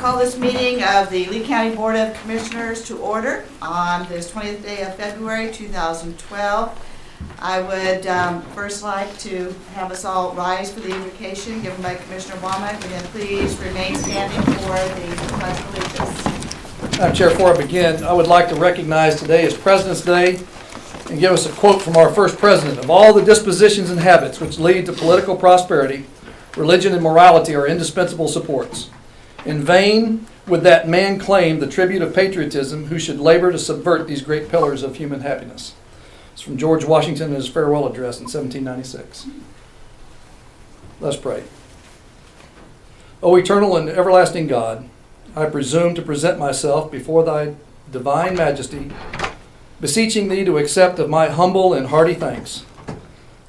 call this meeting of the Lee County Board of Commissioners to order on this 20th day of February 2012. I would first like to have us all rise for the invocation given by Commissioner Womack, and then please remain standing for the Pledge of Allegiance. Madam Chair, before I begin, I would like to recognize today as President's Day and give us a quote from our first president. Of all the dispositions and habits which lead to political prosperity, religion and morality are indispensable supports. In vain would that man claim the tribute of patriotism who should labor to subvert these great pillars of human happiness. It's from George Washington in his farewell address in 1796. Let's pray. O eternal and everlasting God, I presume to present myself before thy divine majesty, beseeching thee to accept of my humble and hearty thanks,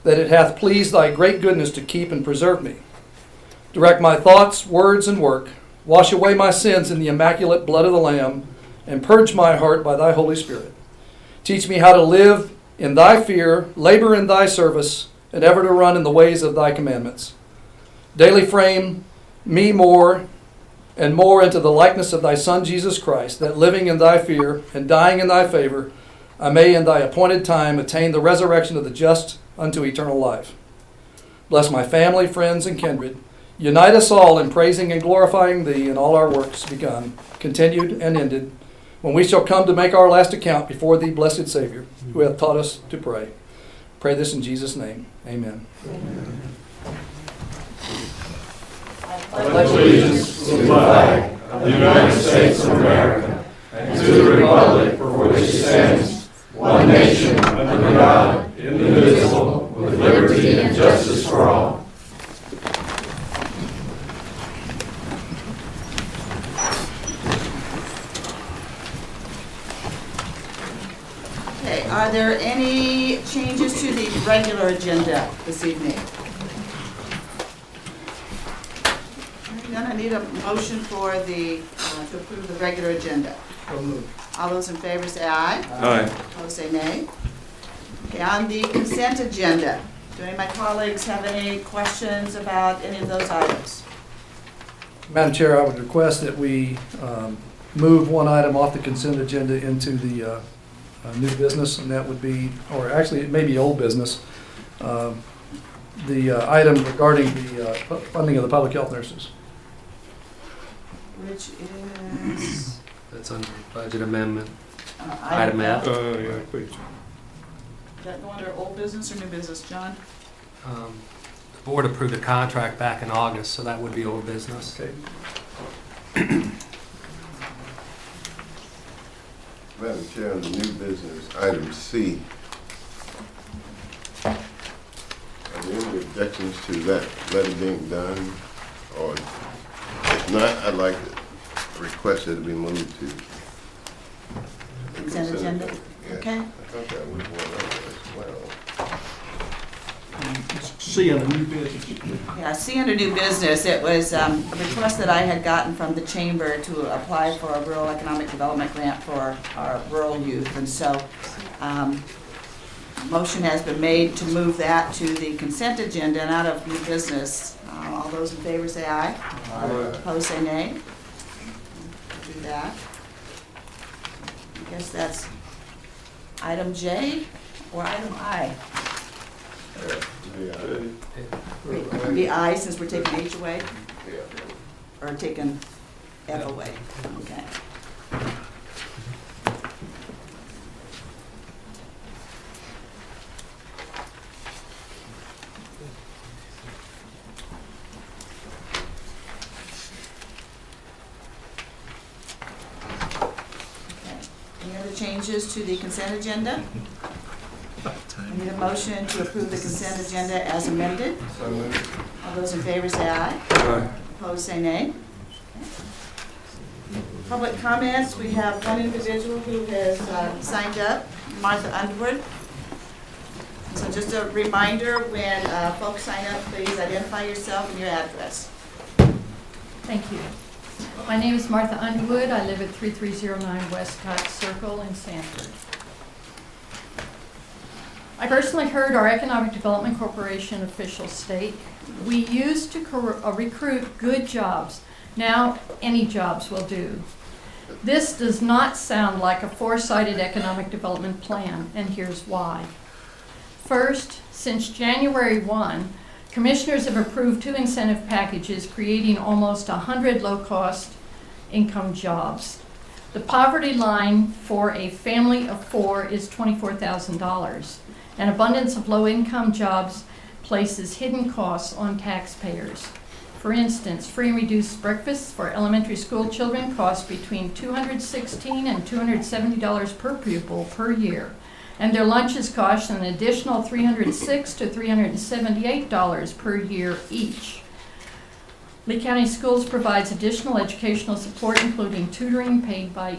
that it hath pleased thy great goodness to keep and preserve me. Direct my thoughts, words, and work, wash away my sins in the immaculate blood of the Lamb, and purge my heart by thy Holy Spirit. Teach me how to live in thy fear, labor in thy service, and ever to run in the ways of thy commandments. Daily frame me more and more into the likeness of thy Son Jesus Christ, that living in thy fear and dying in thy favor, I may in thy appointed time attain the resurrection of the just unto eternal life. Bless my family, friends, and kindred. Unite us all in praising and glorifying thee in all our works begun, continued, and ended, when we shall come to make our last account before thee, blessed Savior, who hath taught us to pray. Pray this in Jesus' name. Amen. Amen. I pledge allegiance to the flag of the United States of America and to the republic for which it stands, one nation, under God, indivisible, with liberty and justice for all. Okay, are there any changes to the regular agenda this evening? Then I need a motion for the, to approve the regular agenda. All those in favor say aye. Aye. Opposed say nay. Okay, on the consent agenda, do any of my colleagues have any questions about any of those items? Madam Chair, I would request that we move one item off the consent agenda into the new business, and that would be, or actually it may be old business, the item regarding the funding of the public health nurses. Which is? That's under budget amendment. Item F. Yeah, please. Is that go under old business or new business, John? The board approved a contract back in August, so that would be old business. Okay. Madam Chair, on the new business, item C. Are there any objections to that letter being done? Or if not, I'd like to request that it be moved to the Consent agenda? Yeah. Okay. I thought that was one of them as well. C on the new business. Yeah, see under new business, it was a request that I had gotten from the chamber to apply for a rural economic development grant for our rural youth. And so, motion has been made to move that to the consent agenda and out of new business. All those in favor say aye. Aye. Opposed say nay. Do that. I guess that's item J or item I. Yeah. The I, since we're taking H away, Yeah. or taking F away. Okay. Any other changes to the consent agenda? I need a motion to approve the consent agenda as amended. So moved. All those in favor say aye. Aye. Opposed say nay. Public comments, we have one individual who has signed up, Martha Underwood. So just a reminder, when folks sign up, please identify yourself and your address. Thank you. My name is Martha Underwood. I live at 3309 Westcott Circle in Sanford. I personally heard our Economic Development Corporation officials state, we used to recruit good jobs Now, any jobs will do. This does not sound like a foresighted economic development plan, and here's why. First, since January 1, commissioners have approved 2 incentive packages creating almost 100 low-cost income jobs. The poverty line for a family of 4 is $24,000. An abundance of low-income jobs places hidden costs on taxpayers. For instance, free and reduced breakfasts for elementary school children cost between $216 and $270 per pupil per year, and their lunches cost an additional $306 to $378 per year each. Lee County Schools provides additional educational support, including tutoring paid by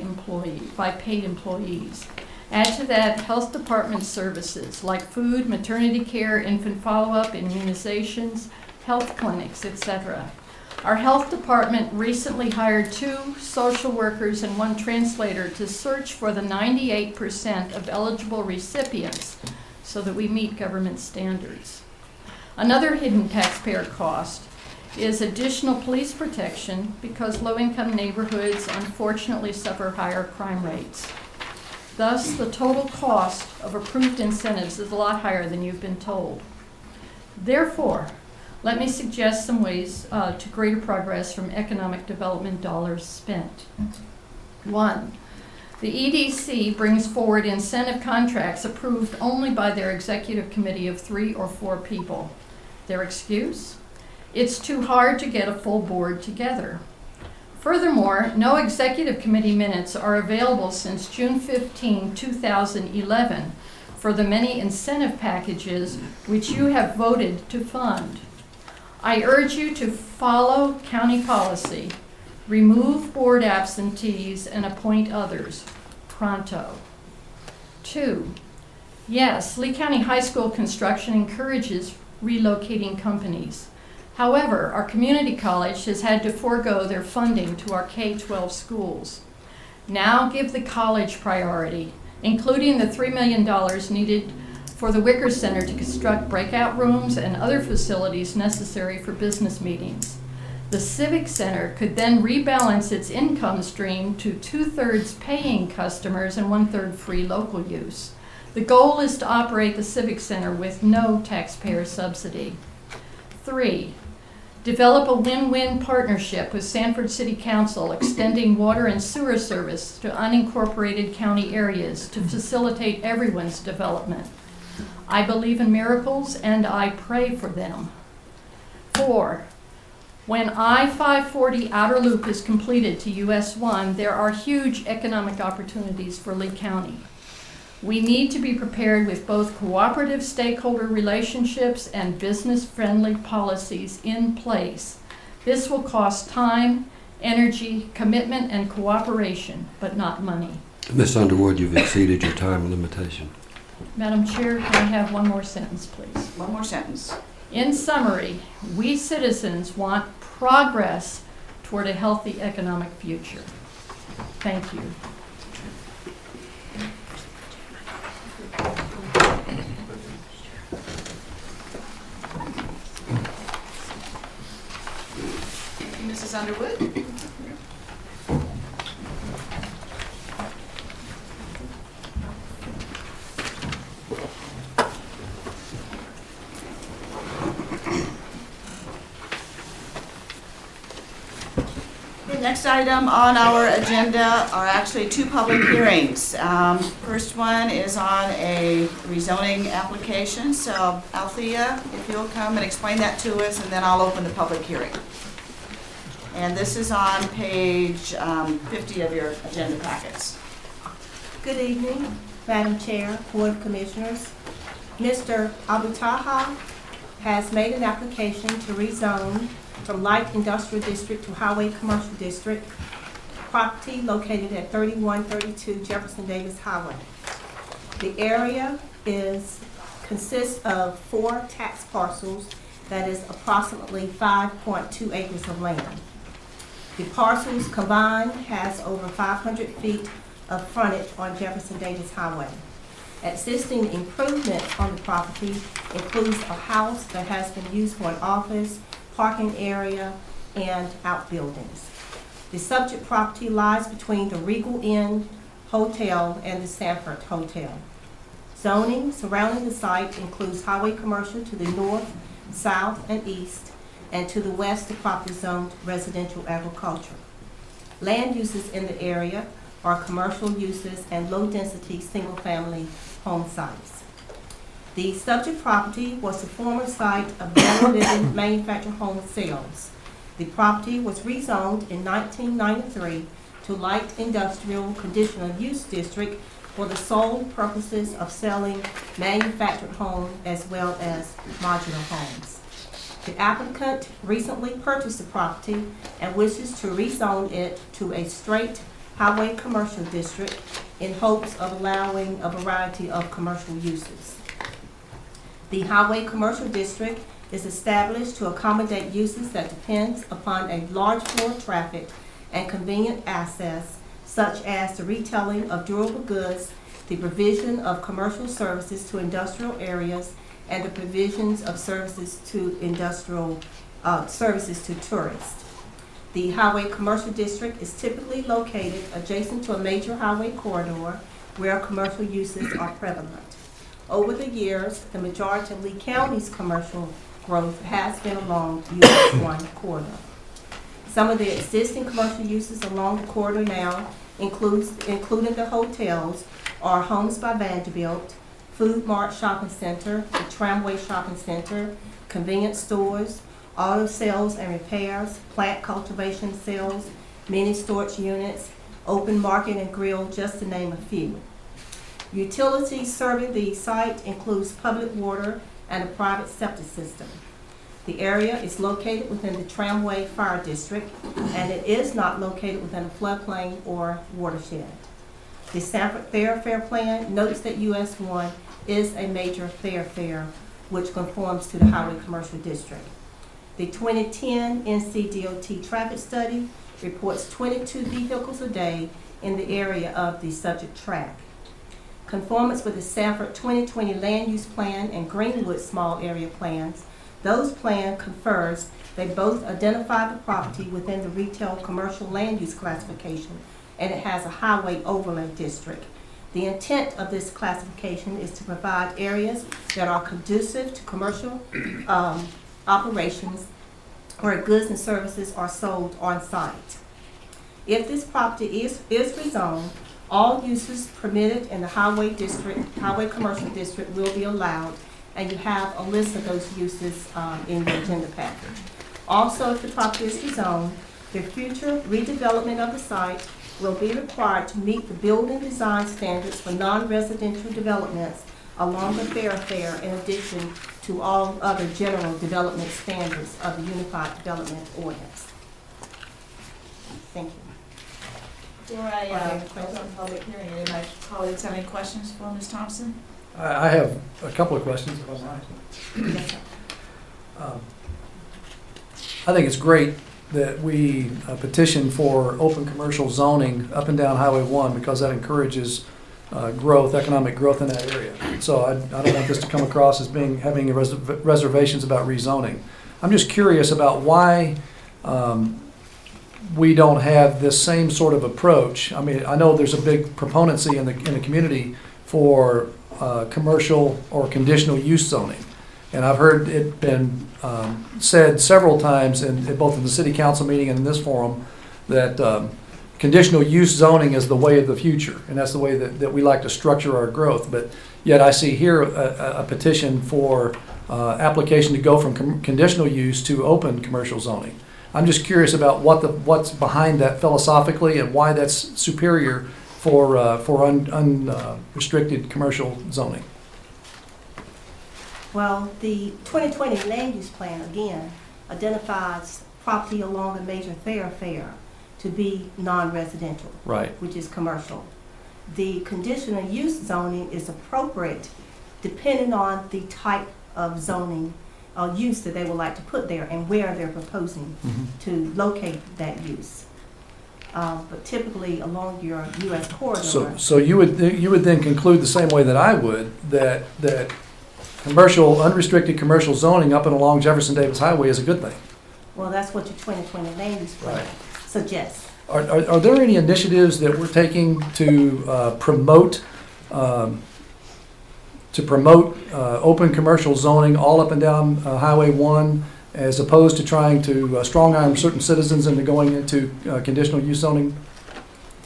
paid employees. Add to that health department services like food, maternity care, infant follow-up, immunizations, health clinics, etc. Our health department recently hired 2 social workers and 1 translator to search for the 98% of eligible recipients so that we meet government standards. Another hidden taxpayer cost is additional police protection because low-income neighborhoods unfortunately suffer higher crime rates. Thus, the total cost of approved incentives is a lot higher than you've been told. Therefore, let me suggest some ways to greater progress from economic development dollars spent. 1, the EDC brings forward incentive contracts approved only by their executive committee of 3 or 4 people. Their excuse? It's too hard to get a full board together. Furthermore, no executive committee minutes are available since June 15, 2011 for the many incentive packages which you have voted to fund. I urge you to follow county policy, remove board absentees, and appoint others pronto. 2, yes, Lee County High School construction encourages relocating companies. However, our community college has had to forego their funding to our K-12 schools. Now give the college priority, including the $3 million needed for the Wicker Center to construct breakout rooms and other facilities necessary for business meetings. The Civic Center could then rebalance its income stream to 2/3 paying customers and 1/3 free local use. The goal is to operate the Civic Center with no taxpayer subsidy. 3, develop a win-win partnership with Sanford City Council, extending water and sewer service to unincorporated county areas to facilitate everyone's development. I believe in miracles and I pray for them. 4, when I-540 Outer Loop is completed to US 1, there are huge economic opportunities for Lee County. We need to be prepared with both cooperative stakeholder relationships and business-friendly policies in place. This will cost time, energy, commitment, and cooperation, but not money. Ms. Underwood, you've exceeded your time limitation. Madam Chair, can I have one more sentence, please? One more sentence. In summary, we citizens want progress toward a healthy economic future. Thank you. Mrs. Underwood? The next item on our agenda are actually 2 public hearings. First one is on a rezoning application, so Althea, if you'll come and explain that to us, and then I'll open the public hearing. And this is on page 50 of your agenda packets. Good evening, Madam Chair, Board of Commissioners. Mr. Abutaha has made an application to rezone from light industrial district to highway commercial district, property located at 3132 Jefferson Davis Highway. The area consists of 4 tax parcels, that is approximately 5.2 acres of land. The parcels combined has over 500 feet of frontage on Jefferson Davis Highway. Existing improvements on the property includes a house that has been used for an office, parking area, and outbuildings. The subject property lies between the Regal Inn Hotel and the Sanford Hotel. Zoning surrounding the site includes highway commercial to the north, south, and east, and to the west, the property zoned residential agriculture. Land uses in the area are commercial uses and low-density, single-family home sites. The subject property was the former site of General Living manufactured home sales. The property was rezoned in 1993 to light industrial conditional use district for the sole purposes of selling manufactured homes as well as modular homes. The applicant recently purchased the property and wishes to rezone it to a straight highway commercial district in hopes of allowing a variety of commercial uses. The highway commercial district is established to accommodate uses that depends upon a large flow of traffic and convenient access, such as the retailing of durable goods, the provision of commercial services to industrial areas, and the provisions of services to services to tourists. The highway commercial district is typically located adjacent to a major highway corridor where commercial uses are prevalent. Over the years, the majority of Lee County's commercial growth has been along US 1 corridor. Some of the existing commercial uses along the corridor now including the hotels, are Homes by Vanderbilt, Food Mart Shopping Center, the Tramway Shopping Center, convenience stores, auto sales and repairs, plant cultivation sales, mini storage units, open market and grill, just to name a few. Utilities serving the site includes public water and a private septic system. The area is located within the Tramway Fire District, and it is not located within a floodplain or watershed. The Sanford Thoroughfare Plan notes that US 1 is a major thoroughfare which conforms to the Highway Commercial District. The 2010 NCDOT traffic study reports 22 vehicles a day in the area of the subject track. Conformance with the Sanford 2020 Land Use Plan and Greenwood Small Area Plans, those plan confers they both identify the property within the retail commercial land use classification, and it has a highway overlay district. The intent of this classification is to provide areas that are conducive to commercial operations where goods and services are sold on site. If this property is rezoned, all uses permitted in the highway commercial district will be allowed, and you have a list of those uses in your agenda package. Also, if the property is rezoned, the future redevelopment of the site will be required to meet the building design standards for non-residential developments along the thoroughfare, in addition to all other general development standards of the Unified Development Ordinance. Thank you. Before I close the public hearing, any of my colleagues have any questions for Ms. Thompson? I have a couple of questions, if I might. Yes, sir. I think it's great that we petition for open commercial zoning up and down Highway 1 because that encourages growth, economic growth in that area. So I don't want this to come across as having reservations about rezoning. I'm just curious about why we don't have this same sort of approach. I mean, I know there's a big proponency in the community for commercial or conditional use zoning. And I've heard it been said several times, both in the city council meeting and in this forum, that conditional use zoning is the way of the future, and that's the way that we like to structure our growth. But yet I see here a petition for application to go from conditional use to open commercial zoning. I'm just curious about what's behind that philosophically and why that's superior for unrestricted commercial zoning. Well, the 2020 Land Use Plan, again, identifies property along a major thoroughfare to be non-residential, Right. which is commercial. The conditional use zoning is appropriate depending on the type of zoning or use that they would like to put there and where they're proposing to locate that use. But typically along your U.S. corridor. So you would then conclude the same way that I would, that commercial, unrestricted commercial zoning up and along Jefferson Davis Highway is a good thing. Well, that's what your 2020 land use plan Right. suggests. Are there any initiatives that we're taking to promote open commercial zoning all up and down Highway 1, as opposed to trying to strong arm certain citizens into going into conditional use zoning?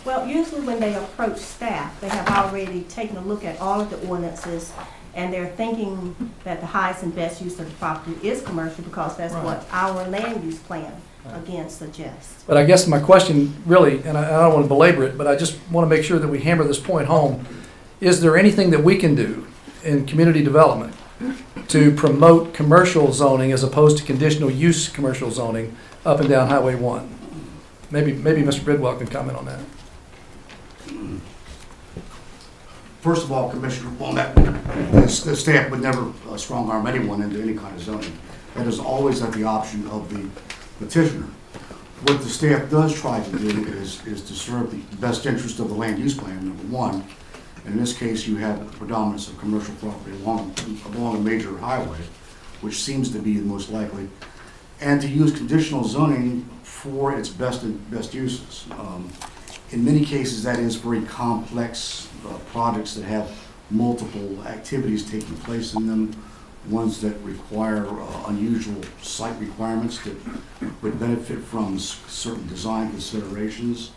Well, usually when they approach staff, they have already taken a look at all of the ordinances, and they're thinking that the highest and best use of the property is commercial, because that's what our land use plan, again, suggests. But I guess my question really, and I don't want to belabor it, but I just want to make sure that we hammer this point home. Is there anything that we can do in community development to promote commercial zoning as opposed to conditional use commercial zoning up and down Highway 1? Maybe Mr. Bidwell can comment on that. First of all, Commissioner, the staff would never strong arm anyone into any kind of zoning. That is always at the option of the petitioner. What the staff does try to do is to serve the best interest of the land use plan, number one. In this case, you have the predominance of commercial property along a major highway, which seems to be the most likely, and to use conditional zoning for its best uses. In many cases, that is very complex projects that have multiple activities taking place in them, ones that require unusual site requirements that would benefit from certain design considerations,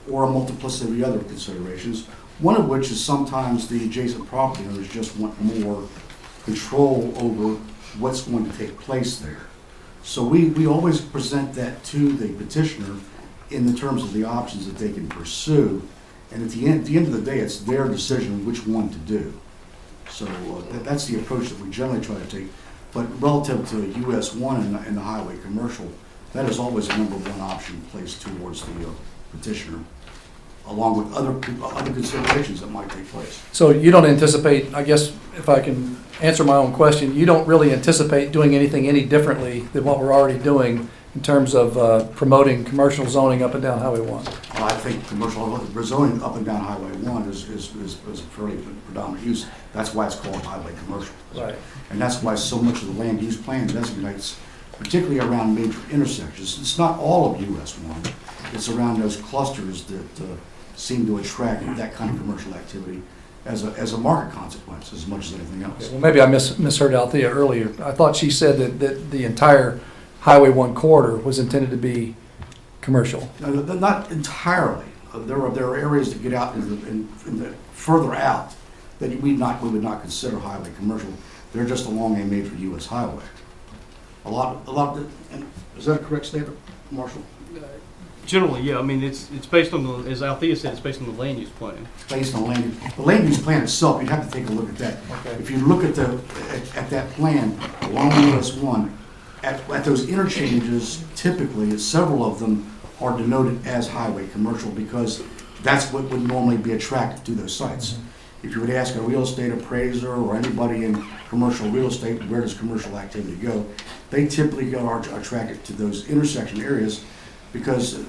or a multiplicity of other considerations, one of which is sometimes the adjacent property owners just want more control over what's going to take place there. So we always present that to the petitioner in the terms of the options that they can pursue. And at the end of the day, it's their decision which one to do. So that's the approach that we generally try to take. But relative to US 1 and the highway commercial, that is always the number one option placed towards the petitioner, along with other considerations that might take place. So you don't anticipate, I guess, if I can answer my own question, you don't really anticipate doing anything any differently than what we're already doing in terms of promoting commercial zoning up and down Highway 1? I think commercial zoning up and down Highway 1 is a fairly predominant use. That's why it's called highway commercial. Right. And that's why so much of the land use plan designates, particularly around major intersections. It's not all of US 1. It's around those clusters that seem to attract that kind of commercial activity as a market consequence as much as anything else. Well, maybe I misheard Althea earlier. I thought she said that the entire Highway 1 corridor was intended to be commercial. No, not entirely. There are areas that get out in the further out that we would not consider highway commercial. They're just along a major U.S. highway. A lot is that a correct statement, Marshall? Generally, yeah. I mean, it's based on the, as Althea said, it's based on the land use plan. Based on the land use plan itself, you'd have to take a look at that. Okay. If you look at that plan along US 1, at those interchanges, typically, several of them are denoted as highway commercial because that's what would normally be attracted to those sites. If you would ask a real estate appraiser or anybody in commercial real estate, where does commercial activity go? They typically are attracted to those intersection areas because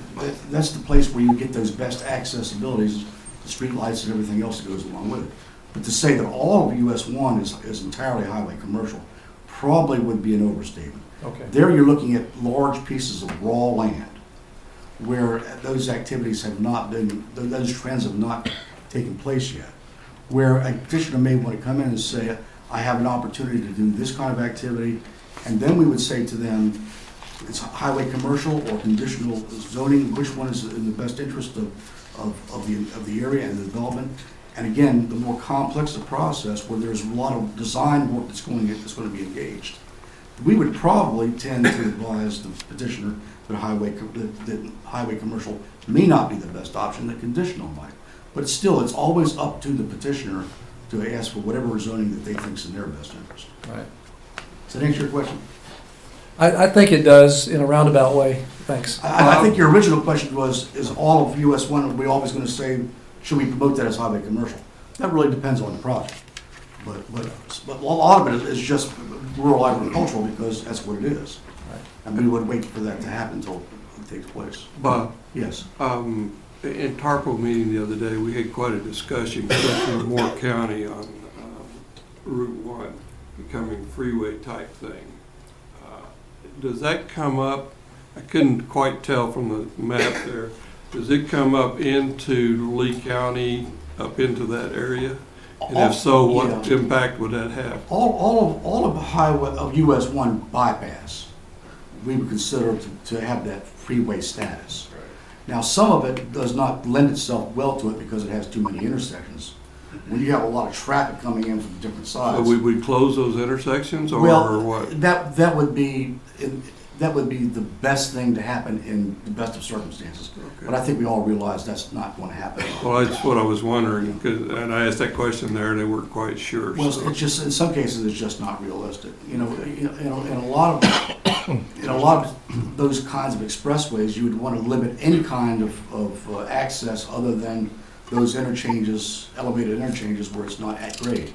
that's the place where you get those best accessibilities, the street lights and everything else that goes along with it. But to say that all of US 1 is entirely highway commercial probably would be an overstatement. Okay. There you're looking at large pieces of raw land where those activities have not been, those trends have not taken place yet. Where a petitioner may want to come in and say, I have an opportunity to do this kind of activity, and then we would say to them, it's highway commercial or conditional zoning, which one is in the best interest of the area and the development. And again, the more complex the process, where there's a lot of design work that's going to be engaged, we would probably tend to advise the petitioner that highway commercial may not be the best option, that conditional might. But still, it's always up to the petitioner to ask for whatever zoning that they think is in their best interest. Right. Does that answer your question? I think it does in a roundabout way. Thanks. I think your original question was, is all of US 1, are we always going to say, should we promote that as highway commercial? That really depends on the project. But a lot of it is just rural agricultural because that's what it is. Right. And we would wait for that to happen until it takes place. Bob, Yes. in Tarpo meeting the other day, we had quite a discussion, especially in Moore County, on Route 1 becoming freeway type thing. does that come up? I couldn't quite tell from the map there. Does it come up into Lee County, up into that area? And if so, what Yeah. impact would that have? All of highway, of US 1 bypass, we would consider to have that freeway status. Now, some of it does not lend itself well to it because it has too many intersections. When you have a lot of traffic coming in from different So sides. we would close those intersections or Well, what? that would be the best thing to happen in the best of circumstances. Okay. But I think we all realize that's not going to happen. Well, that's what I was wondering, 'cause- and I asked that question there and they weren't quite sure. Well, so. it's just, in some cases, it's just not realistic. In a lot of those kinds of expressways, you would want to limit any kind of access other than those interchanges, elevated interchanges where it's not at grade.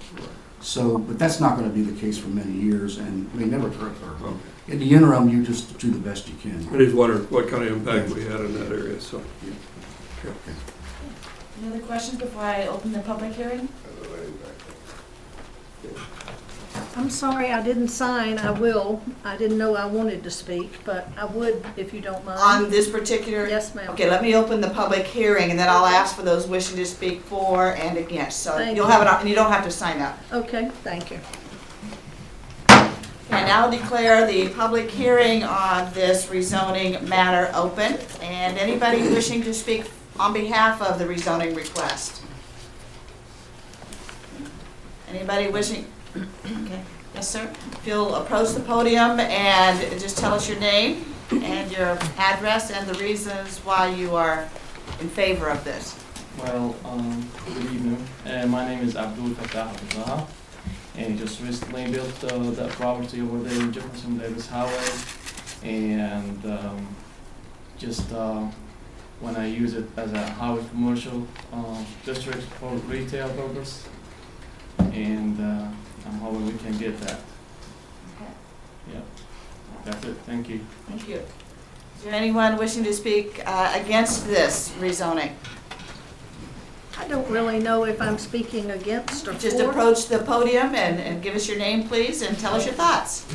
So, but that's not going to be the case for many years and may never occur. In the interim, you just do the best you can. I just wondered what kind of impact we had in that area, so. Any other questions before I open the public hearing? I'm sorry I didn't sign. I will. I didn't know I wanted to speak, but I would if you don't mind. On this particular? Yes, ma'am. Okay, let me open the public hearing, and then I'll ask for those wishing to speak for and against. So Thank you'll you. have it, and you don't have to sign up. Okay, thank you. I now declare the public hearing on this rezoning matter open, and anybody wishing to speak on behalf of the rezoning request? Anybody wishing? Okay, yes, sir. If you'll approach the podium and just tell us your name and your address and the reasons why you are in favor of this. Well, good evening. My name is Abdul Fattah Abdullah, and just recently built that property over there in Jefferson Davis Highway, and just when I use it as a highway commercial district for retail purpose, and I'm hoping we can get that. Okay. Yeah, that's it. Thank you. Thank you. Is there anyone wishing to speak against this rezoning? I don't really know if I'm speaking against or Just for. approach the podium and give us your name, please, and tell us your thoughts.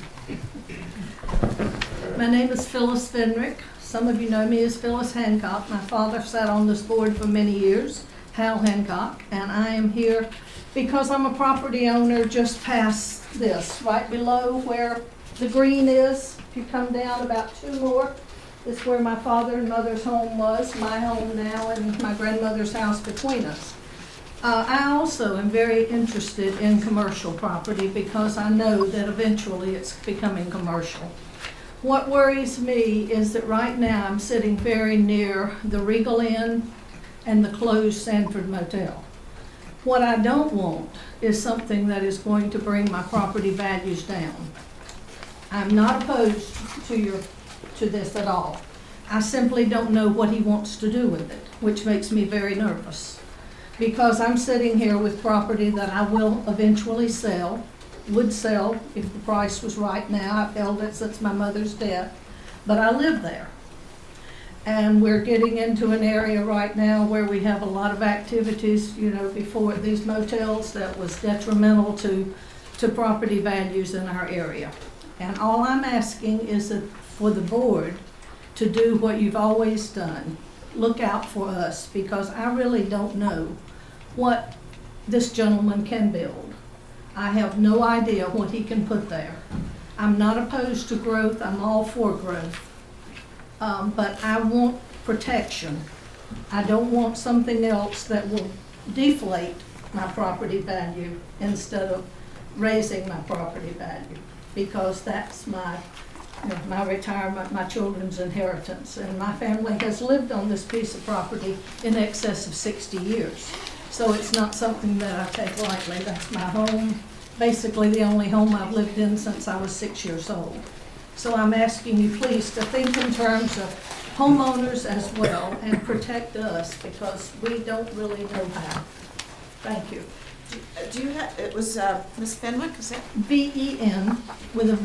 My name is Phyllis Fenrick. Some of you know me as Phyllis Hancock. My father sat on this board for many years, Hal Hancock, and I am here because I'm a property owner just past this, right below where the green is. If you come down about 2 more, this is where my father and mother's home was, my home now, and my grandmother's house between us. I also am very interested in commercial property because I know that eventually it's becoming commercial. What worries me is that right now I'm sitting very near the Regal Inn and the closed Sanford Motel. What I don't want is something that is going to bring my property values down. I'm not opposed to this at all. I simply don't know what he wants to do with it, which makes me very nervous. Because I'm sitting here with property that I will eventually sell, would sell if the price was right now. I've held it since my mother's death, but I live there. And we're getting into an area right now where we have a lot of activities, you know, before these motels that was detrimental to property values in our area. And all I'm asking is that for the board to do what you've always done. Look out for us, because I really don't know what this gentleman can build. I have no idea what he can put there. I'm not opposed to growth, I'm all for growth. But I want protection. I don't want something else that will deflate my property value instead of raising my property value, because that's my retirement, my children's inheritance. And my family has lived on this piece of property in excess of 60 years. So it's not something that I take lightly. That's my home, basically the only home I've lived in since I was 6 years old. So I'm asking you please to think in terms of homeowners as well and protect us, because we don't really know how. Thank you. Do you have, it was Ms. Fenwick, is that? V-E-N with a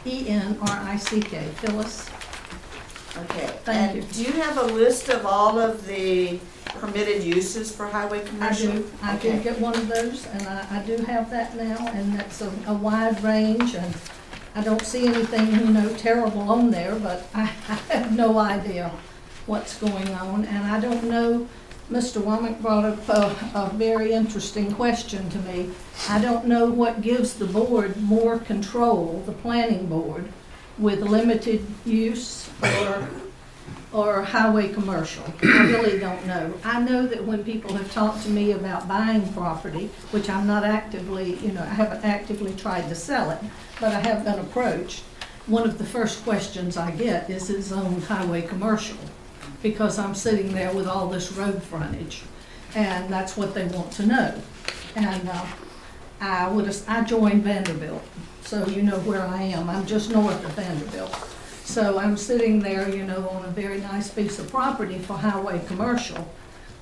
V-E-N-R-I-C-K, Phyllis. Okay. Thank you. And do you have a list of all of the permitted uses for highway I commercial? do. I Okay. did get one of those, and I do have that now, and that's a wide range, and I don't see anything, terrible on there, but I have no idea what's going on. And I don't know, Mr. Womack brought up a very interesting question to me. I don't know what gives the board more control, the planning board, with limited use or highway commercial. I really don't know. I know that when people have talked to me about buying property, which I'm not actively, I haven't actively tried to sell it, but I have been approached, one of the first questions I get is zoned highway commercial, because I'm sitting there with all this road frontage, and that's what they want to know. And I joined Vanderbilt, so you know where I am. I'm just north of Vanderbilt. So I'm sitting there, on a very nice piece of property for highway commercial,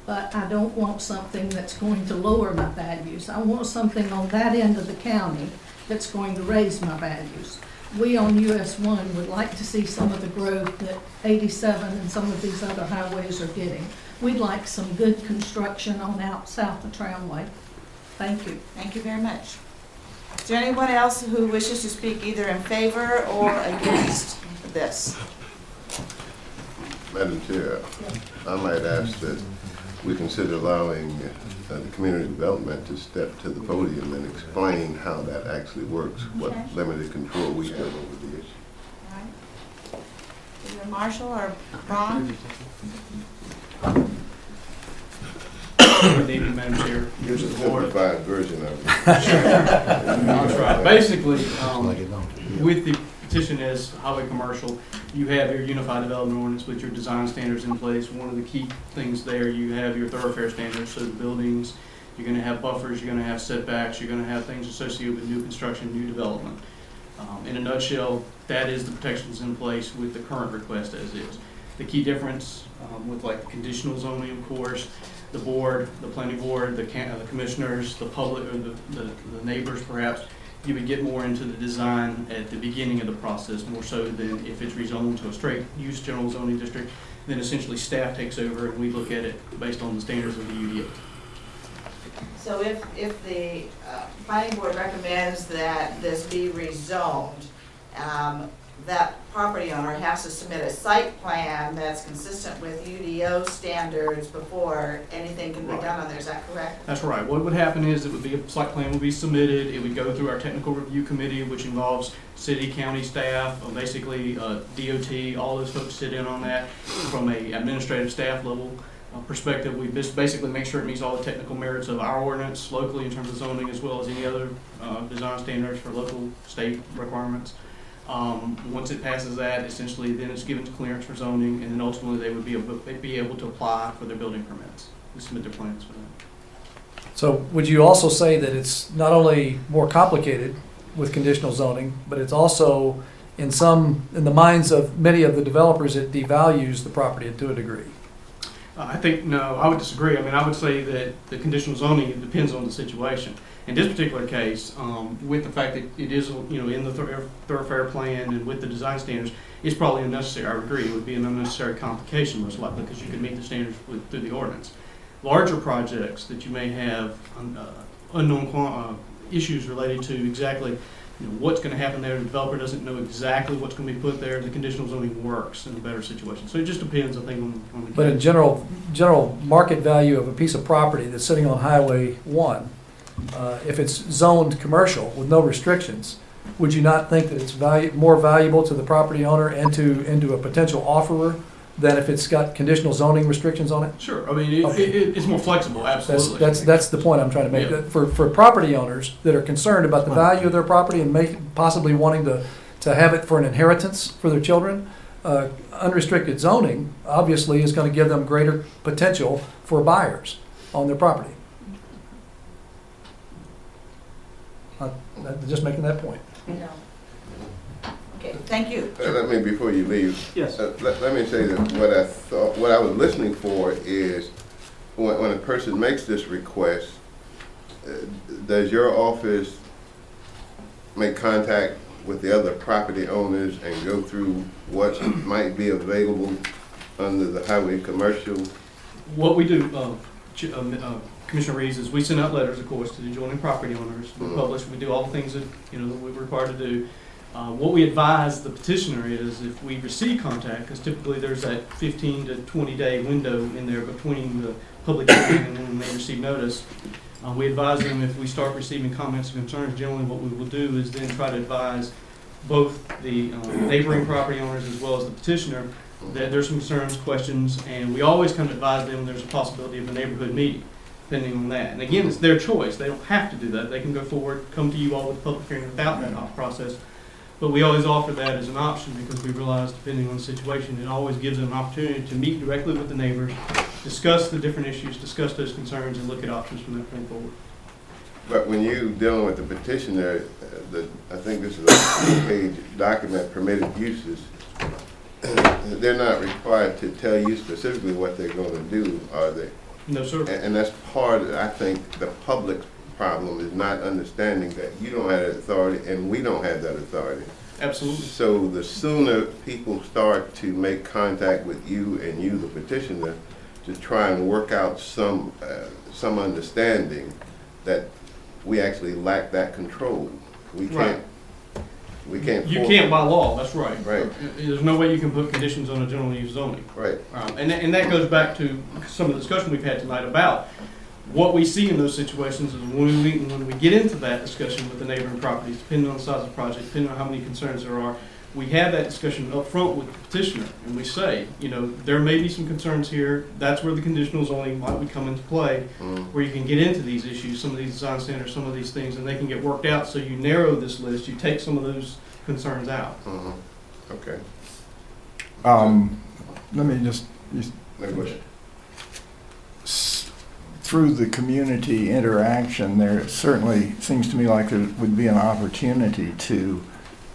but I don't want something that's going to lower my values. I want something on that end of the county that's going to raise my values. We on US 1 would like to see some of the growth that 87 and some of these other highways are getting. We'd like some good construction on out south of Tramway. Thank you. Thank you very much. Is there anyone else who wishes to speak either in favor or against this? Madam Chair, I might ask that we consider allowing the community development to step to the podium and explain how that actually works, what limited control we have over the issue. All right. Either Marshall or Ron? Good evening, Madam Chair. Here's a simplified version of it. I'll try. Basically, with the petition as highway commercial, you have your unified development ordinance with your design standards in place. One of the key things there, you have your thoroughfare standards, so the buildings, you're going to have buffers, you're going to have setbacks, you're going to have things associated with new construction, new development. In a nutshell, that is the protections in place with the current request as is. The key difference with like the conditional zoning, of course, the board, the planning board, the commissioners, the public, or the neighbors perhaps, you would get more into the design at the beginning of the process, more so than if it's rezoned to a straight use general zoning district. Then essentially staff takes over and we look at it based on the standards of the UDO. So if the planning board recommends that this be rezoned, that property owner has to submit a site plan that's consistent with UDO standards before anything can be done on there, is that correct? That's right. What would happen is it would be a site plan would be submitted. It would go through our technical review committee, which involves city, county staff, basically DOT, all those folks sit in on that. From a administrative staff level perspective, we basically make sure it meets all the technical merits of our ordinance locally in terms of zoning, as well as any other design standards for local state requirements. Once it passes that, essentially then it's given to clearance for zoning, and then ultimately they would be able to apply for their building permits. We submit their plans for that. So would you also say that it's not only more complicated with conditional zoning, but it's also in the minds of many of the developers, it devalues the property to a degree? I think, no, I would disagree. I mean, I would say that the conditional zoning, it depends on the situation. In this particular case, with the fact that it is, in the thoroughfare plan and with the design standards, it's probably unnecessary. I would agree. It would be an unnecessary complication most likely because you could meet the standards through the ordinance. Larger projects that you may have unknown issues related to exactly what's going to happen there. The developer doesn't know exactly what's going to be put there. The conditional zoning works in a better situation. So it just depends, I think, on the case. But in general market value of a piece of property that's sitting on Highway 1, if it's zoned commercial with no restrictions, would you not think that it's more valuable to the property owner and to a potential offerer than if it's got conditional zoning restrictions on it? Sure. I mean, it's more flexible, absolutely. That's the point I'm trying to make. Yeah. For property owners that are concerned about the value of their property and possibly wanting to have it for an inheritance for their children, unrestricted zoning obviously is going to give them greater potential for buyers on their property. Just making that point. No. Okay, thank you. Let me, before you leave, Yes. let me say that what I was listening for is when a person makes this request, does your office make contact with the other property owners and go through what might be available under the highway commercial? What we do, Commissioner Reeves, is we send out letters, of course, to the adjoining property owners. We publish, we do all the things that that we're required to do. What we advise the petitioner is if we receive contact, because typically there's that 15 to 20 day window in there between the public hearing and when they receive notice, we advise them if we start receiving comments and concerns, generally what we will do is then try to advise both the neighboring property owners as well as the petitioner that there's some concerns, questions, and we always come to advise them when there's a possibility of a neighborhood meeting, depending on that. And again, it's their choice. They don't have to do that. They can go forward, come to you all with a public hearing without that process. But we always offer that as an option because we realize, depending on the situation, it always gives them an opportunity to meet directly with the neighbors, discuss the different issues, discuss those concerns, and look at options from that point forward. But when you dealing with the petitioner, I think this is a 2-page document, permitted uses, they're not required to tell you specifically what they're going to do, are they? No, sir. And that's part of, I think, the public's problem is not understanding that you don't have that authority and we don't have that authority. Absolutely. So the sooner people start to make contact with you and you, the petitioner, to try and work out some understanding that we actually lack that control. We can't. We can't. You can't by law. That's right. Right. There's no way you can put conditions on a general use zoning. Right. And that goes back to some of the discussion we've had tonight about what we see in those situations is when we get into that discussion with the neighboring properties, depending on the size of the project, depending on how many concerns there are, we have that discussion up front with the petitioner, and we say, you know, there may be some concerns here. That's where the conditional zoning might come into play, where you can get into these issues, some of these design standards, some of these things, and they can get worked out. So you narrow this list, you take some of those concerns out. Okay. Let me just No question. through the community interaction, there certainly seems to me like there would be an opportunity to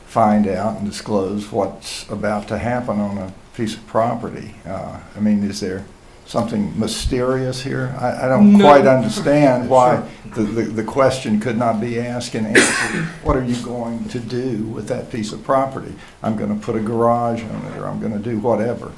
find out and disclose what's about to happen on a piece of property. I mean, is there something mysterious here? I don't quite understand why the question could not be asked and answered. What are you going to do with that piece of property? I'm going to put a garage on it, or I'm going to do whatever.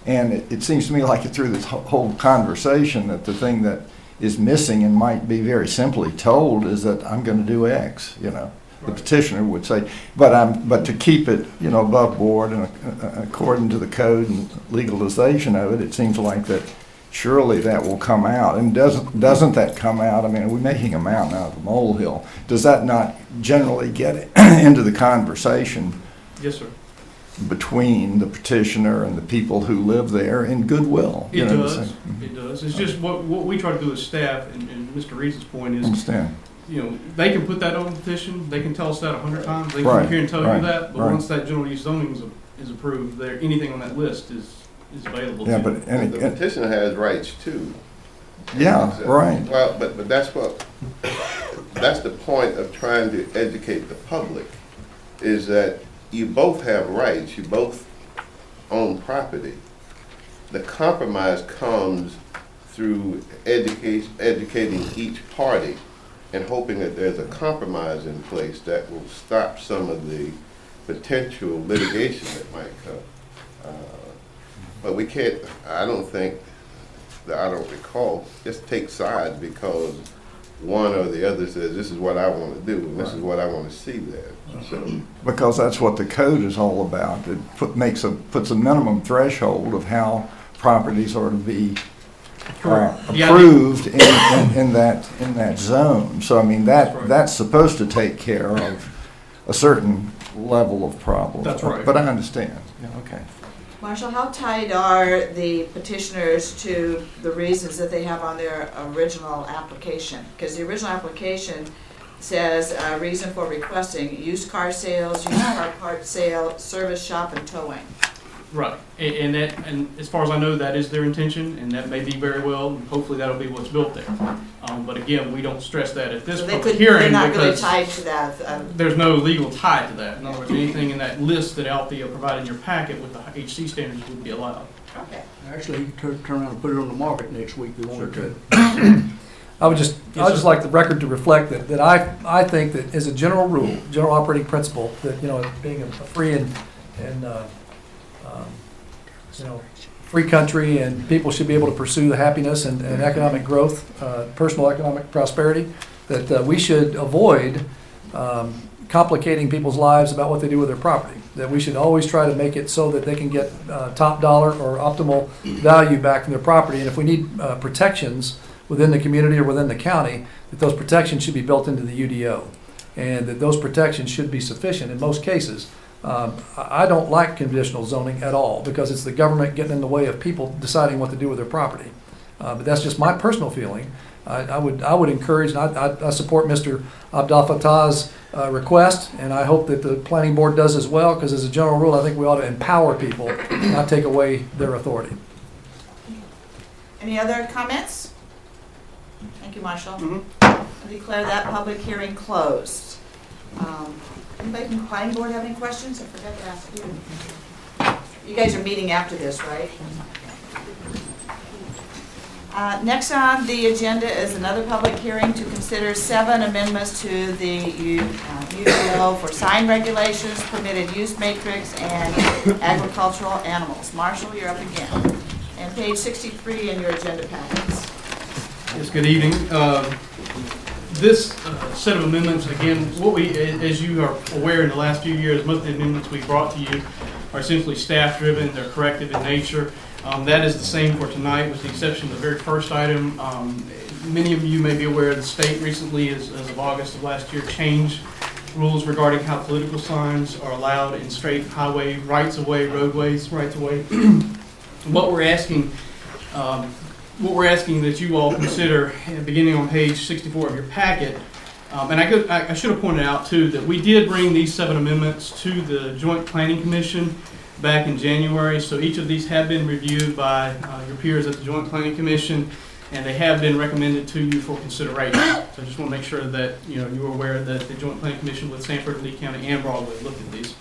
And it seems to me like through this whole conversation that the thing that is missing and might be very simply told is that I'm going to do X, you know. The petitioner would say, but to keep it, you know, above board and according to the code and legalization of it, it seems like that surely that will come out. And doesn't that come out? I mean, are we making a mountain out of a molehill? Does that not generally get into the conversation? Yes, sir. Between the petitioner and the people who live there in goodwill? It does. It does. It's just what we try to do as staff, and Mr. Reese's point is, Understand. you know, they can put that on the petition, they can tell us that 100 times, they can come here and tell you that, but once that general use zoning is approved, there, anything on that list is available to But the petitioner has rights too. yeah, right. Well, but that's the point of trying to educate the public, is that you both have rights, you both own property. The compromise comes through educating each party and hoping that there's a compromise in place that will stop some of the potential litigation that might come. But we can't, I don't recall, just take sides because one or the other says, this is what I want to do, and this is what I want to see there. So, Because that's what the code is all about. It puts a minimum threshold of how properties are to be approved in that zone. So I mean that's supposed to take care of a certain level of problem. That's right. But I understand. Yeah, okay. Marshall, how tied are the petitioners to the reasons that they have on their original application? Because the original application says reason for requesting used car sales, used car part sale, service shop, and towing. Right, and as far as I know, that is their intention, and that may be very well, hopefully that'll be what's built there. But again, we don't stress that at this public hearing they're not really because tied to that. there's no legal tie to that. In other words, anything in that list that Althea provided in your packet with the HC standards would be allowed. Okay. Actually, you can turn around and put it on the market next week if you wanted to. I would just like the record to reflect that I think that as a general rule, general operating principle, that, you know, being a free and you know, free country, and people should be able to pursue the happiness and economic growth, personal economic prosperity, that we should avoid complicating people's lives about what they do with their property. That we should always try to make it so that they can get top dollar or optimal value back from their property. And if we need protections within the community or within the county, that those protections should be built into the UDO. And that those protections should be sufficient in most cases. I don't like conditional zoning at all because it's the government getting in the way of people deciding what to do with their property. But that's just my personal feeling. I would encourage, and I support Mr. Abdel Fattah's request, and I hope that the planning board does as well, because as a general rule, I think we ought to empower people, not take away their authority. Any other comments? Thank you, Marshall. I declare that public hearing closed. Anybody from the planning board have any questions? I forgot to ask you. You guys are meeting after this, right? Next on the agenda is another public hearing to consider 7 amendments to the UDO for sign regulations, permitted use matrix, and agricultural animals. Marshall, you're up again. And page 63 in your agenda packets. Yes, good evening. This set of amendments, again, what we, as you are aware, in the last few years, most of the amendments we brought to you are essentially staff-driven. They're corrective in nature. That is the same for tonight, with the exception of the very first item. Many of you may be aware the state recently, as of August of last year, changed rules regarding how political signs are allowed in state highway rights-of-way, roadways rights-of-way. What we're asking that you all consider, beginning on page 64 of your packet, and I should have pointed out too that we did bring these 7 amendments to the Joint Planning Commission back in January, so each of these have been reviewed by your peers at the Joint Planning Commission, and they have been recommended to you for consideration. So I just want to make sure that you are aware that the Joint Planning Commission with Sanford, Lee County, and Broadway looked at these.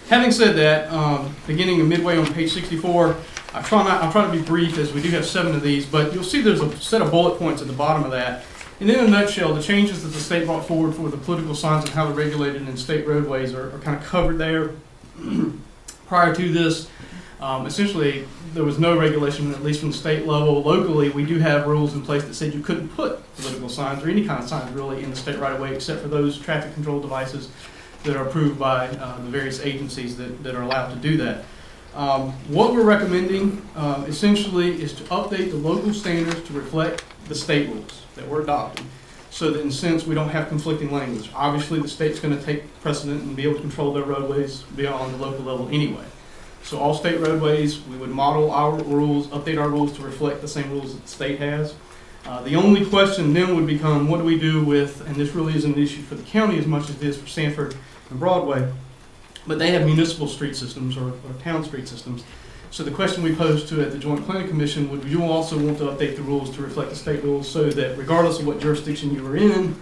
Having said that, beginning midway on page 64, I'll try to be brief, as we do have 7 of these, but you'll see there's a set of bullet points at the bottom of that. And in a nutshell, the changes that the state brought forward for the political signs and how they're regulated in state roadways are kind of covered there. Prior to this, essentially, there was no regulation, at least from the state level. Locally, we do have rules in place that said you couldn't put political signs or any kind of signs really in the state right away, except for those traffic control devices that are approved by the various agencies that are allowed to do that. What we're recommending essentially is to update the local standards to reflect the state rules that we're adopting, so that in a sense we don't have conflicting language. Obviously the state's going to take precedent and be able to control their roadways beyond the local level anyway. So all state roadways, we would model our rules, update our rules to reflect the same rules that the state has. The only question then would become, what do we do with, and this really isn't an issue for the county as much as it is for Sanford and Broadway, but they have municipal street systems or town street systems. So the question we posed to at the Joint Planning Commission, would you also want to update the rules to reflect the state rules so that regardless of what jurisdiction you are in,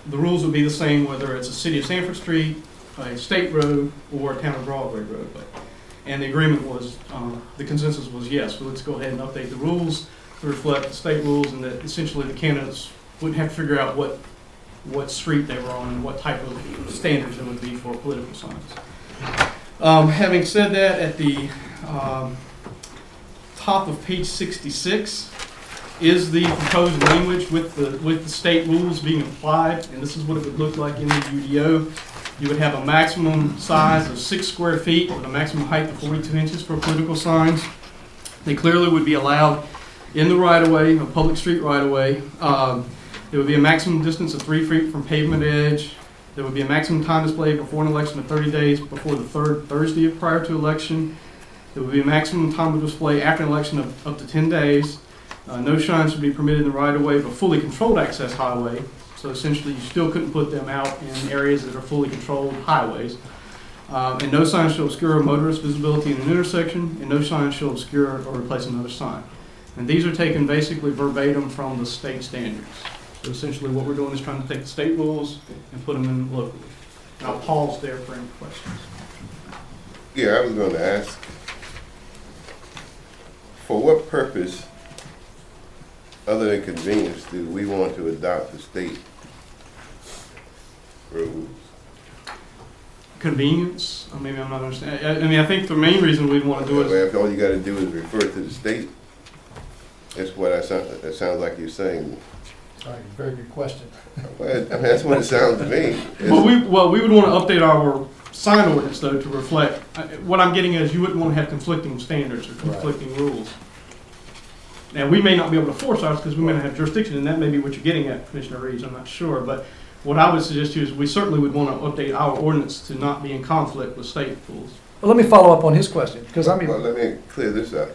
the rules would be the same whether it's a City of Sanford street, a state road, or a Town of Broadway roadway. And the agreement was, the consensus was yes, let's go ahead and update the rules to reflect the state rules, and that essentially the candidates wouldn't have to figure out what street they were on and what type of standards there would be for political signs. Having said that, at the top of page 66 is the proposed language with the state rules being applied, and this is what it would look like in the UDO. You would have a maximum size of 6 square feet with a maximum height of 42 inches for political signs. They clearly would be allowed in the right-of-way, a public street right-of-way. There would be a maximum distance of 3 feet from pavement edge. There would be a maximum time display before an election of 30 days before the 3rd Thursday prior to election. There would be a maximum time of display after an election of up to 10 days. No signs should be permitted in the right-of-way of a fully controlled access highway. So essentially, you still couldn't put them out in areas that are fully controlled highways. And no sign shall obscure motorist visibility in an intersection, and no sign shall obscure or replace another sign. And these are taken basically verbatim from the state standards. So essentially what we're doing is trying to take the state rules and put them in locally. And I'll pause there for any questions. Yeah, I was going to ask, for what purpose, other than convenience, do we want to adopt the state rules? Convenience? Maybe I'm not understanding. I mean, I think the main reason we'd want to do it is... If all you got to do is refer to the state, that's what that sounds like you're saying. Sorry, very good question. Well, I mean, that's what it sounds to me. Well, we would want to update our sign ordinance though to reflect, what I'm getting at is you wouldn't want to have conflicting standards or conflicting rules. Now, we may not be able to force ours because we may not have jurisdiction, and that may be what you're getting at, Commissioner Reeves, I'm not sure. But what I would suggest to you is we certainly would want to update our ordinance to not be in conflict with state rules. Well, let me follow up on his question, because I mean, Well, let me clear this up.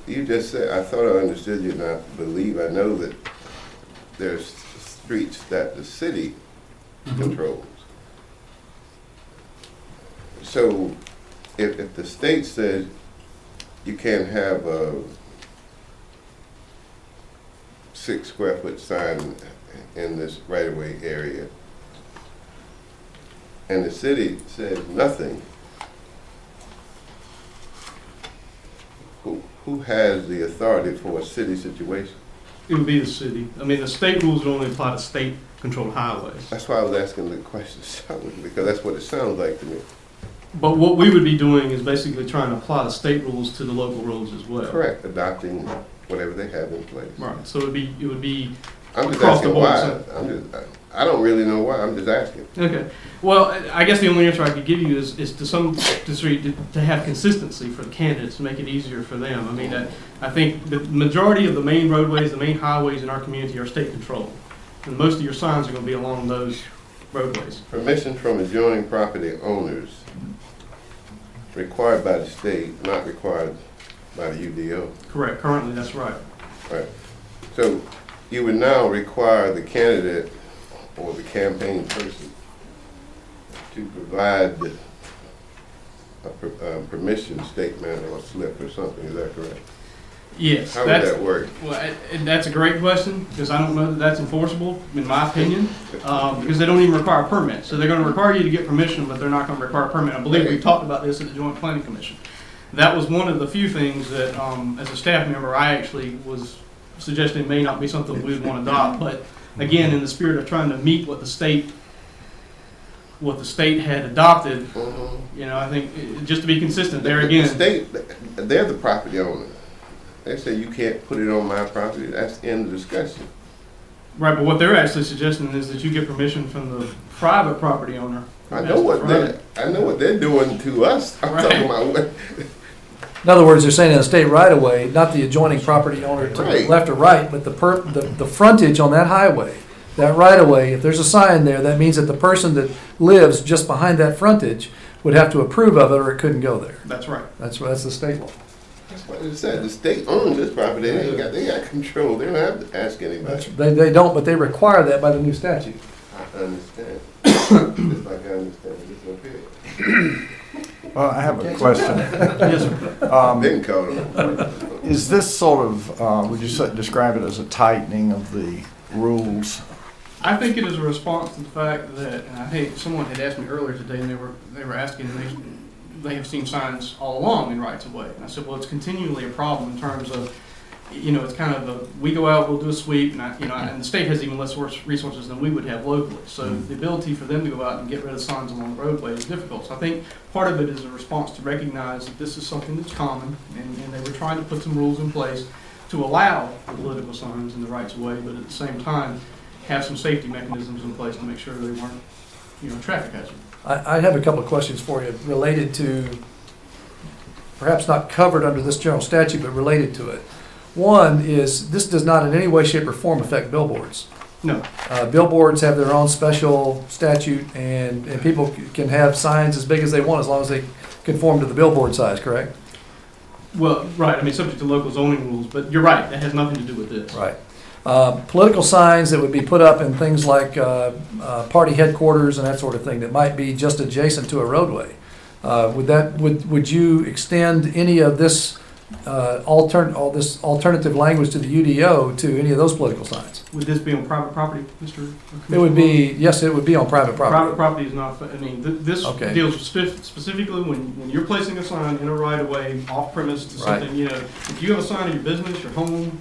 You just said, I thought I understood you, and I believe I know that there's streets that the city controls. So if the state says you can't have a 6 square foot sign in this right-of-way area, and the city says nothing, who has the authority for a city situation? It would be the city. I mean, the state rules would only apply to state-controlled highways. That's why I was asking the question, because that's what it sounds like to me. But what we would be doing is basically trying to apply the state rules to the local rules as well. Correct, adopting whatever they have in place. Right. So it would be I'm just across the asking board. why. I don't really know why. I'm just asking. Okay. Well, I guess the only answer I could give you is to some degree to have consistency for the candidates, to make it easier for them. I mean, I think the majority of the main roadways, the main highways in our community are state controlled. And most of your signs are going to be along those roadways. Permission from adjoining property owners required by the state, not required by the UDO. Correct. Currently, that's right. Right. So you would now require the candidate or the campaign person to provide a permission statement or slip or something. Is that correct? Yes. How would that work? Well, and that's a great question, because I don't know that that's enforceable, in my opinion, because they don't even require a permit. So they're going to require you to get permission, but they're not going to require a permit. I believe we talked about this at the Joint Planning Commission. That was one of the few things that, as a staff member, I actually was suggesting may not be something we would want to adopt. But again, in the spirit of trying to meet what the state had adopted, you know, I think just to be consistent there again. The state, they're the property owner. They say you can't put it on my property. That's the end of the discussion. Right, but what they're actually suggesting is that you get permission from the private property owner. I know what they're doing to us. I'm talking about what. in other words, they're saying in a state right-of-way, not the adjoining property owner to the Right. left or right, but the frontage on that highway, that right-of-way, if there's a sign there, that means that the person that lives just behind that frontage would have to approve of it or it couldn't go there. That's right. That's the state law. That's what it said. The state owns this property. They got control. They don't have to ask anybody. They don't, but they require that by the new statute. I understand. Just like I understand this up here. Well, I have a question. Yes, sir. Didn't call them. Is this sort of, would you describe it as a tightening of the rules? I think it is a response to the fact that, and I think someone had asked me earlier today, and they were asking, they have seen signs all along in rights of way. And I said, well, it's continually a problem in terms of, you know, it's kind of we go out, we'll do a sweep, and and the state has even less resources than we would have locally. So the ability for them to go out and get rid of signs along the roadway is difficult. So I think part of it is a response to recognize that this is something that's common, and they were trying to put some rules in place to allow the political signs in the rights of way, but at the same time have some safety mechanisms in place to make sure they weren't, you know, traffic hazard. I have a couple of questions for you related to, perhaps not covered under this general statute, but related to it. One is, this does not in any way, shape, or form affect billboards. No. Billboards have their own special statute, and people can have signs as big as they want as long as they conform to the billboard size, correct? Well, right, I mean, subject to local zoning rules, but you're right, that has nothing to do with this. Right. Political signs that would be put up in things like party headquarters and that sort of thing that might be just adjacent to a roadway. Would you extend any of this alternative language to the UDO to any of those political signs? Would this be on private property, Mr. It would be, yes, it would be on private property. Private property is not, I mean, this Okay. deals specifically when you're placing a sign in a right-of-way, off-premise to Right. something, you know, if you have a sign in your business, your home,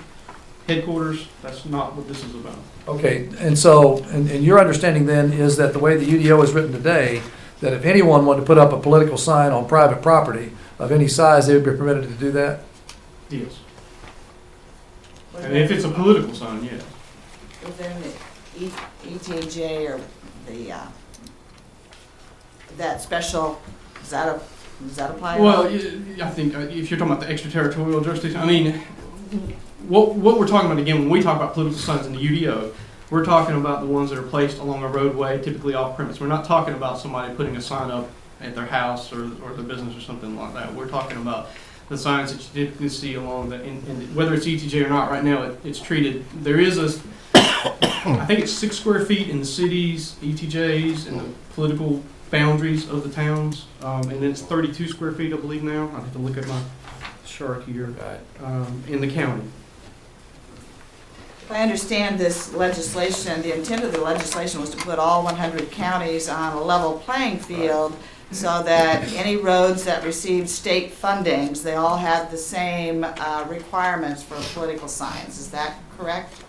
headquarters, that's not what this is about. Okay, and so, and your understanding then is that the way the UDO is written today, that if anyone wanted to put up a political sign on private property of any size, they would be permitted to do that? Yes. And if it's a political sign, yeah. Within the ETJ or the, that special, does that apply? at all? Well, I think if you're talking about the extraterritorial jurisdiction, I mean, what we're talking about, again, when we talk about political signs in the UDO, we're talking about the ones that are placed along a roadway, typically off premise. We're not talking about somebody putting a sign up at their house or their business or something like that. We're talking about the signs that you typically see along the, whether it's ETJ or not, right now it's treated, there is a, I think it's 6 square feet in the cities, ETJs, and the political boundaries of the towns. And then it's 32 square feet, I believe now. I have to look at my chart here, in the county. If I understand this legislation, the intent of the legislation was to put all 100 counties on a level playing field so that any roads that received state fundings, they all have the same requirements for political signs. Is that correct?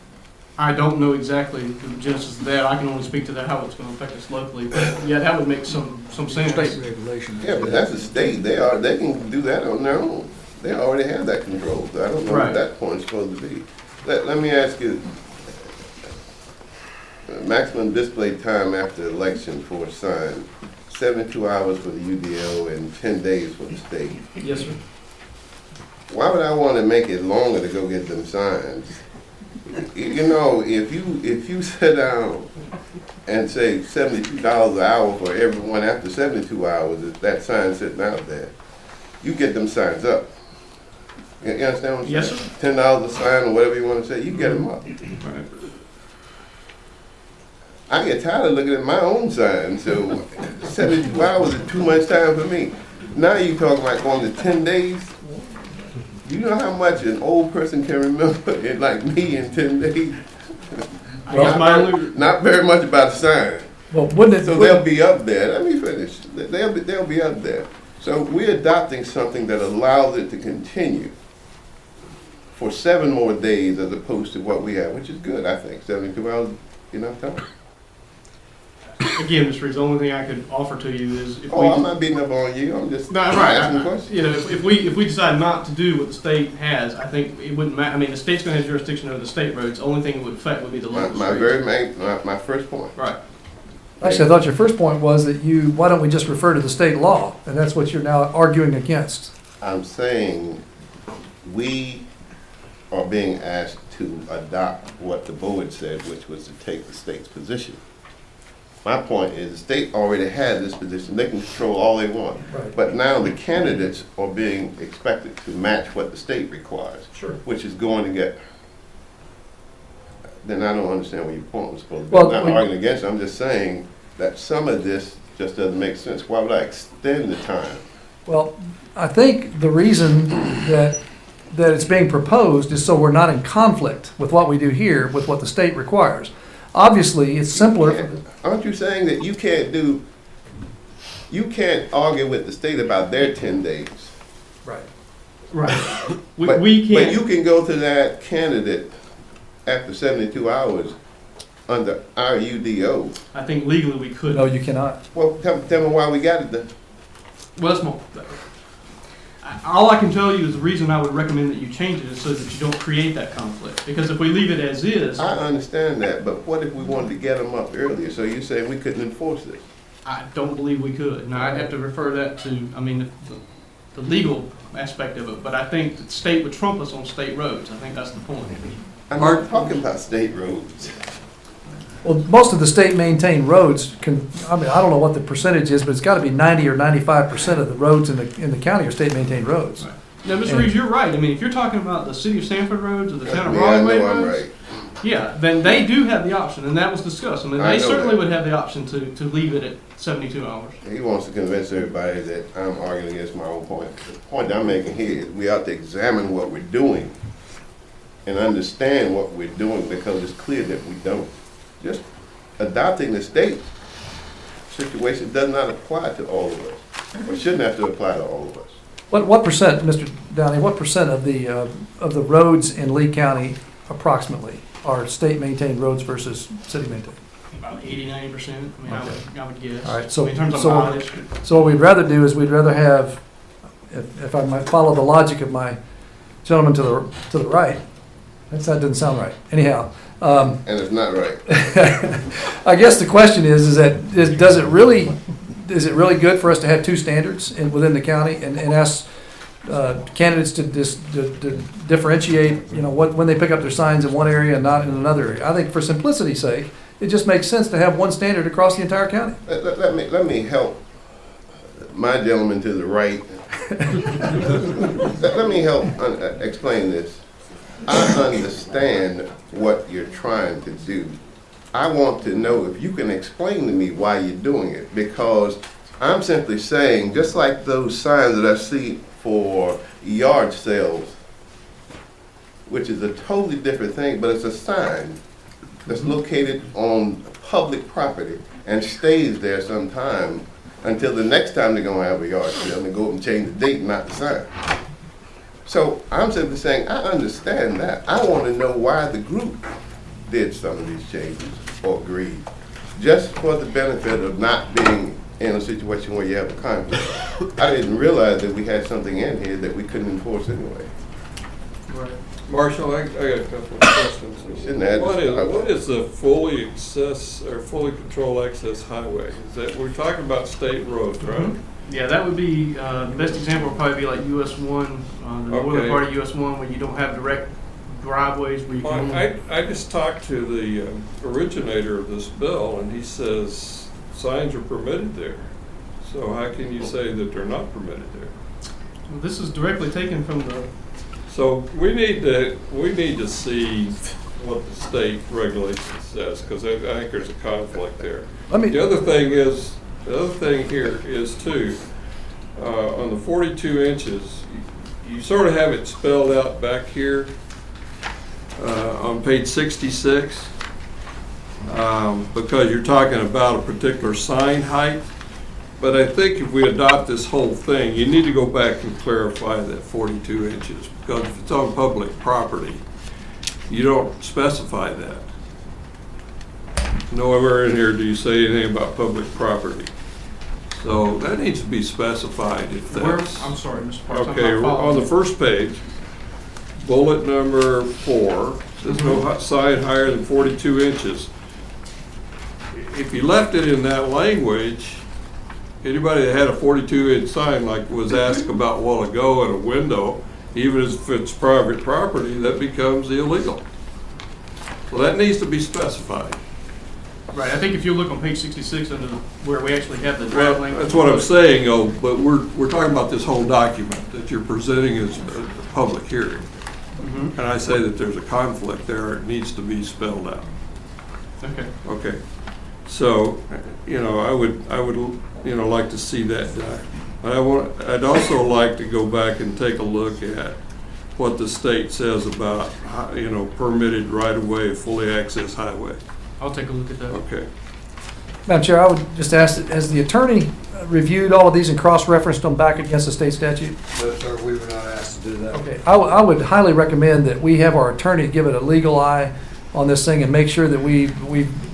I don't know exactly the genesis of that. I can only speak to that, how it's going to affect us locally. But yeah, that would make some sense. State regulation. Yeah, but that's a state, they can do that on their own. They already have that control, so I don't know what that point's supposed to be. Let me ask you, maximum display time after election for a sign, 72 hours for the UDO and 10 days for the state. Yes, sir. Why would I want to make it longer to go get them signs? You know, if you sit down and say $72 an hour for everyone after 72 hours, that sign sitting out there, you get them signs up. You understand what I'm saying? Yes, sir. $10 a sign or whatever you want to say, you get them up. Right. I get tired of looking at my own sign, so 72 hours is too much time for me. Now you talking about going to 10 days? You know how much an old person can remember, like me, in 10 days? Not very much about a sign. Well, wouldn't it? So they'll be up there. Let me finish. They'll be up there. So we're adopting something that allows it to continue for 7 more days as opposed to what we have, which is good, I think. 72 hours, enough time. Again, Mr. Reeves, the only thing I could offer to you is if I'm not beating up on you. I'm just asking questions. You know, if we decide not to do what the state has, I think it wouldn't matter. I mean, the state's going to have jurisdiction over the state roads. The only thing it would affect would be the local streets. My first point. Right. Actually, I thought your first point was that why don't we just refer to the state law? And that's what you're now arguing against. I'm saying we are being asked to adopt what the board said, which was to take the state's position. My point is the state already had this position. They can control all they want. Right. But now the candidates are being expected to match what the state requires, which is going to get... Then I don't understand what your point was supposed to be. Well, I'm not arguing against it. I'm just saying that some of this just doesn't make sense. Why would I extend the time? Well, I think the reason that it's being proposed is so we're not in conflict with what we do here with what the state requires. Obviously, it's simpler. Aren't you saying that you can't argue with the state about their 10 days? Right. Right. But we can't. But you can go to that candidate after 72 hours under our UDO. I think legally we could. No, you cannot. Well, tell me why we got it then. Well, that's more. All I can tell you is the reason I would recommend that you change it is so that you don't create that conflict. Because if we leave it as is... I understand that, but what if we wanted to get them up earlier? So you're saying we couldn't enforce this? I don't believe we could. Now, I'd have to refer that to, I mean, the legal aspect of it. But I think the state would trump us on state roads. I think that's the point. I'm not talking about state roads. Well, most of the state maintained roads I don't know what the percentage is, but it's got to be 90 or 95% of the roads in the county are state maintained roads. Right. Now, Mr. Reeves, you're right. I mean, if you're talking about the city of Sanford roads or the town of Broadway roads, yeah, then they do have the option, and that was discussed. I mean, they certainly would have the option to leave it at 72 hours. He wants to convince everybody that I'm arguing against my own point. The point I'm making here is we have to examine what we're doing and understand what we're doing because it's clear that we don't. Just adopting the state situation does not apply to all of us, or shouldn't have to apply to all of us. What percent, Mr. Downey, what percent of the roads in Lee County approximately are state maintained roads versus city maintained? About 80-90%. I mean, Okay. I would guess. All right, so in terms of mileage. So what we'd rather do is we'd rather have, if I might follow the logic of my gentleman to the right, That doesn't sound right. Anyhow, And it's not right. I guess the question is does it really, is it really good for us to have two standards within the county and ask candidates to differentiate, when they pick up their signs in one area and not in another area? I think for simplicity's sake, it just makes sense to have one standard across the entire county. Let me help my gentleman to the right. Let me help explain this. I understand what you're trying to do. I want to know if you can explain to me why you're doing it, because I'm simply saying, just like those signs that I see for yard sales, which is a totally different thing, but it's a sign that's located on public property and stays there sometime until the next time they're gonna have a yard sale and go up and change the date, not the sign. So I'm simply saying, I understand that. I want to know why the group did some of these changes or agreed, just for the benefit of not being in a situation where you have a conflict. I didn't realize that we had something in here that we couldn't enforce anyway. Marshall, I got a couple of questions. Shouldn't add this. What is a fully controlled access highway? Is that, we're talking about state roads, right? Yeah, that would be, the best example would probably be like US 1, the northern part of US 1, where you don't have direct driveways where you can. Well, I just talked to the originator of this bill, and he says signs are permitted there. So how can you say that they're not permitted there? Well, this is directly taken from the. So we need to see what the state regulation says, because I think there's a conflict there. The other thing here is too, on the 42 inches, you sort of have it spelled out back here on page 66, because you're talking about a particular sign height. But I think if we adopt this whole thing, you need to go back and clarify that 42 inches, because if it's on public property, you don't specify that. Nowhere in here do you say anything about public property. So that needs to be specified if that's. I'm sorry, Mr. Parks. Okay, on the first page, bullet number 4, there's no sign higher than 42 inches. If you left it in that language, anybody that had a 42-inch sign, like was asked about a while ago, in a window, even if it's private property, that becomes illegal. So that needs to be specified. Right, I think if you look on page 66 under where we actually have the draft language. That's what I'm saying, but we're talking about this whole document that you're presenting as a public hearing. Mm-hmm. And I say that there's a conflict there, it needs to be spelled out. Okay. Okay. So, I would like to see that done. But I'd also like to go back and take a look at what the state says about, permitted right-of-way, fully access highway. I'll take a look at that. Okay. Madam Chair, I would just ask, has the attorney reviewed all of these and cross-referenced them back against the state statute? No, sir, we were not asked to do that. Okay, I would highly recommend that we have our attorney give it a legal eye on this thing and make sure that we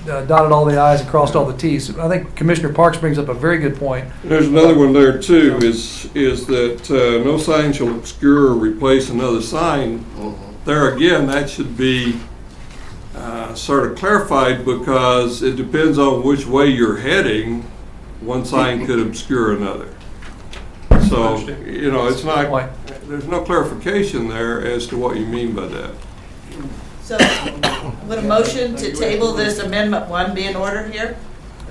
dotted all the i's and crossed all the t's. I think Commissioner Parks brings up a very good point. There's another one there too, is that no sign shall obscure or replace another sign. There again, that should be sort of clarified, because it depends on which way you're heading. One sign could obscure another. So, it's not, there's no clarification there as to what you mean by that. So, would a motion to table this amendment 1 be in order here?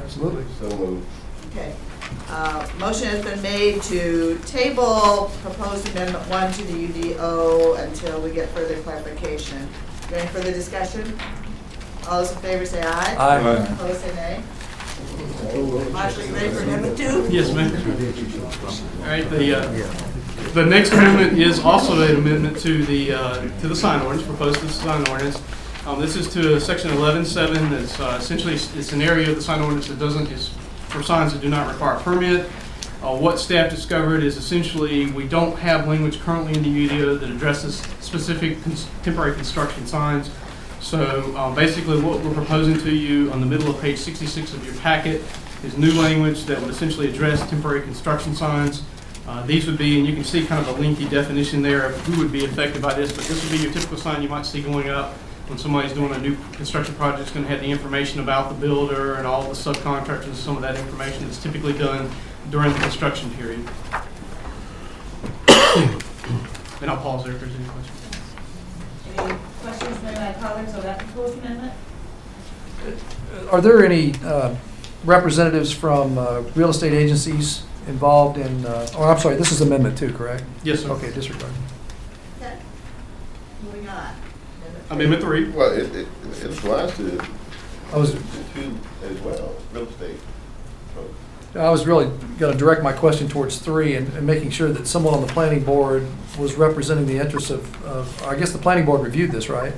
Absolutely. So moved. Okay. Motion has been made to table proposed amendment 1 to the UDO until we get further clarification. Is there any further discussion? All those in favor say aye. Aye. Opposed say nay. Marshall, you ready for amendment 2? Yes, ma'am. All right, the next amendment is also an amendment to the sign ordinance, proposed to the sign ordinance. This is to section 11.7. That's essentially it's an area of the sign ordinance that is for signs that do not require a permit. What staff discovered is essentially we don't have language currently in the UDO that addresses specific temporary construction signs. So basically what we're proposing to you on the middle of page 66 of your packet is new language that would essentially address temporary construction signs. These would be, and you can see kind of a lengthy definition there of who would be affected by this, but this would be your typical sign you might see going up when somebody's doing a new construction project. It's going to have the information about the builder and all the subcontractors and some of that information that's typically done during the construction period. And I'll pause there if there's any questions. Any questions by my colleagues on that proposed amendment? Are there any representatives from real estate agencies involved in, I'm sorry, this is Amendment 2, correct? Yes, sir. Okay, disregard. Okay. Moving on. Amendment 3. Well, it applies to I was two as well, real estate folks. I was really going to direct my question towards 3 and making sure that someone on the planning board was representing the interests of, I guess the planning board reviewed this, right?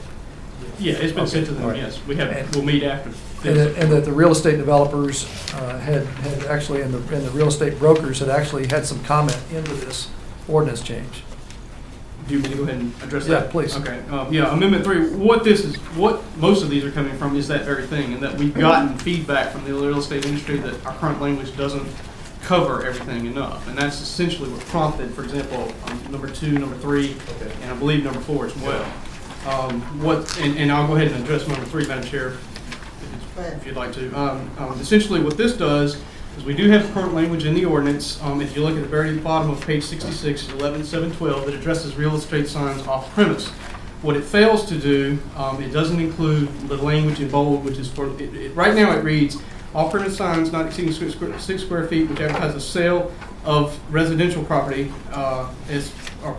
Yeah, it's been sent to them, all right. yes. We'll meet after And this. that the real estate developers had actually, and the real estate brokers had actually had some comment into this ordinance change. Do you want me to go ahead and address Yeah, that? please. Okay, yeah, Amendment 3, what most of these are coming from is that very thing, and that we've gotten feedback from the real estate industry that our current language doesn't cover everything enough. And that's essentially what prompted, for example, number 2, number 3, and I believe number 4 as well. And I'll go ahead and address number 3, Madam Chair, if you'd like to. Essentially what this does is we do have current language in the ordinance. If you look at the very bottom of page 66, 11.7.12, it addresses real estate signs off premise. What it fails to do, it doesn't include the language in bold, which is for, right now it reads, off premise signs not exceeding 6 square feet which advertise the sale of residential property are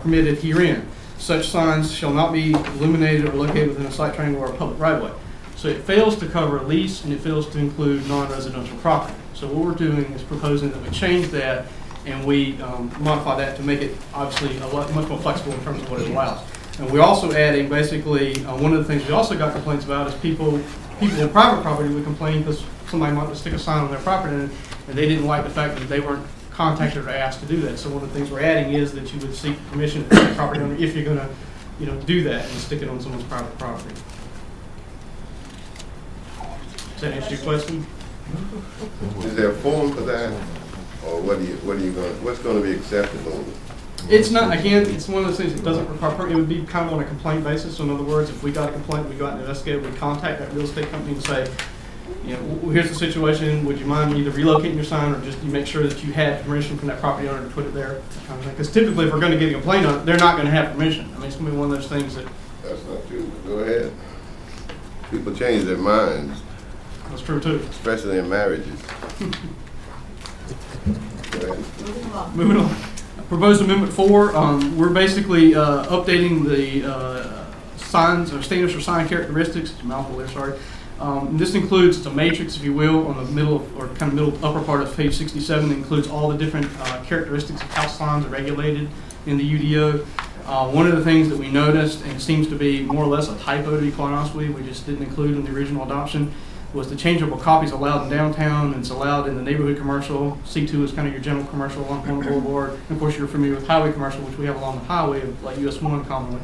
permitted herein. Such signs shall not be illuminated or located within a site triangle or a public right of way. So it fails to cover lease and it fails to include non-residential property. So what we're doing is proposing that we change that and we modify that to make it obviously much more flexible in terms of what it allows. And we're also adding basically, one of the things we also got complaints about is people in private property would complain because somebody might stick a sign on their property and they didn't like the fact that they weren't contacted or asked to do that. So one of the things we're adding is that you would seek permission from the property owner if you're going to do that and stick it on someone's private property. Does that answer your question? Is there a form for that, or what's going to be acceptable? It's not, again, it's one of those things that doesn't require, it would be kind of on a complaint basis. So in other words, if we got a complaint, we go out and investigate it, we contact that real estate company and say, here's the situation, would you mind either relocating your sign or just you make sure that you had permission from that property owner to put it there, kind of thing. Because typically if we're going to get a complaint on it, they're not going to have permission. I mean, it's going to be one of those things that... That's not true. Go ahead. People change their minds. That's true too. Especially in marriages. Go ahead. Moving on. Proposed Amendment 4, we're basically updating the signs or standards for sign characteristics. It's a mouthful there, sorry. This includes, it's a matrix, if you will, on the middle or kind of middle upper part of page 67. It includes all the different characteristics of how signs are regulated in the UDO. One of the things that we noticed, and it seems to be more or less a typo to be quite honest with you, we just didn't include in the original adoption, was the changeable copies allowed in downtown and it's allowed in the neighborhood commercial. C2 is kind of your general commercial along the boulevard. And of course, you're familiar with highway commercial, which we have along the highway, like US 1 commonly.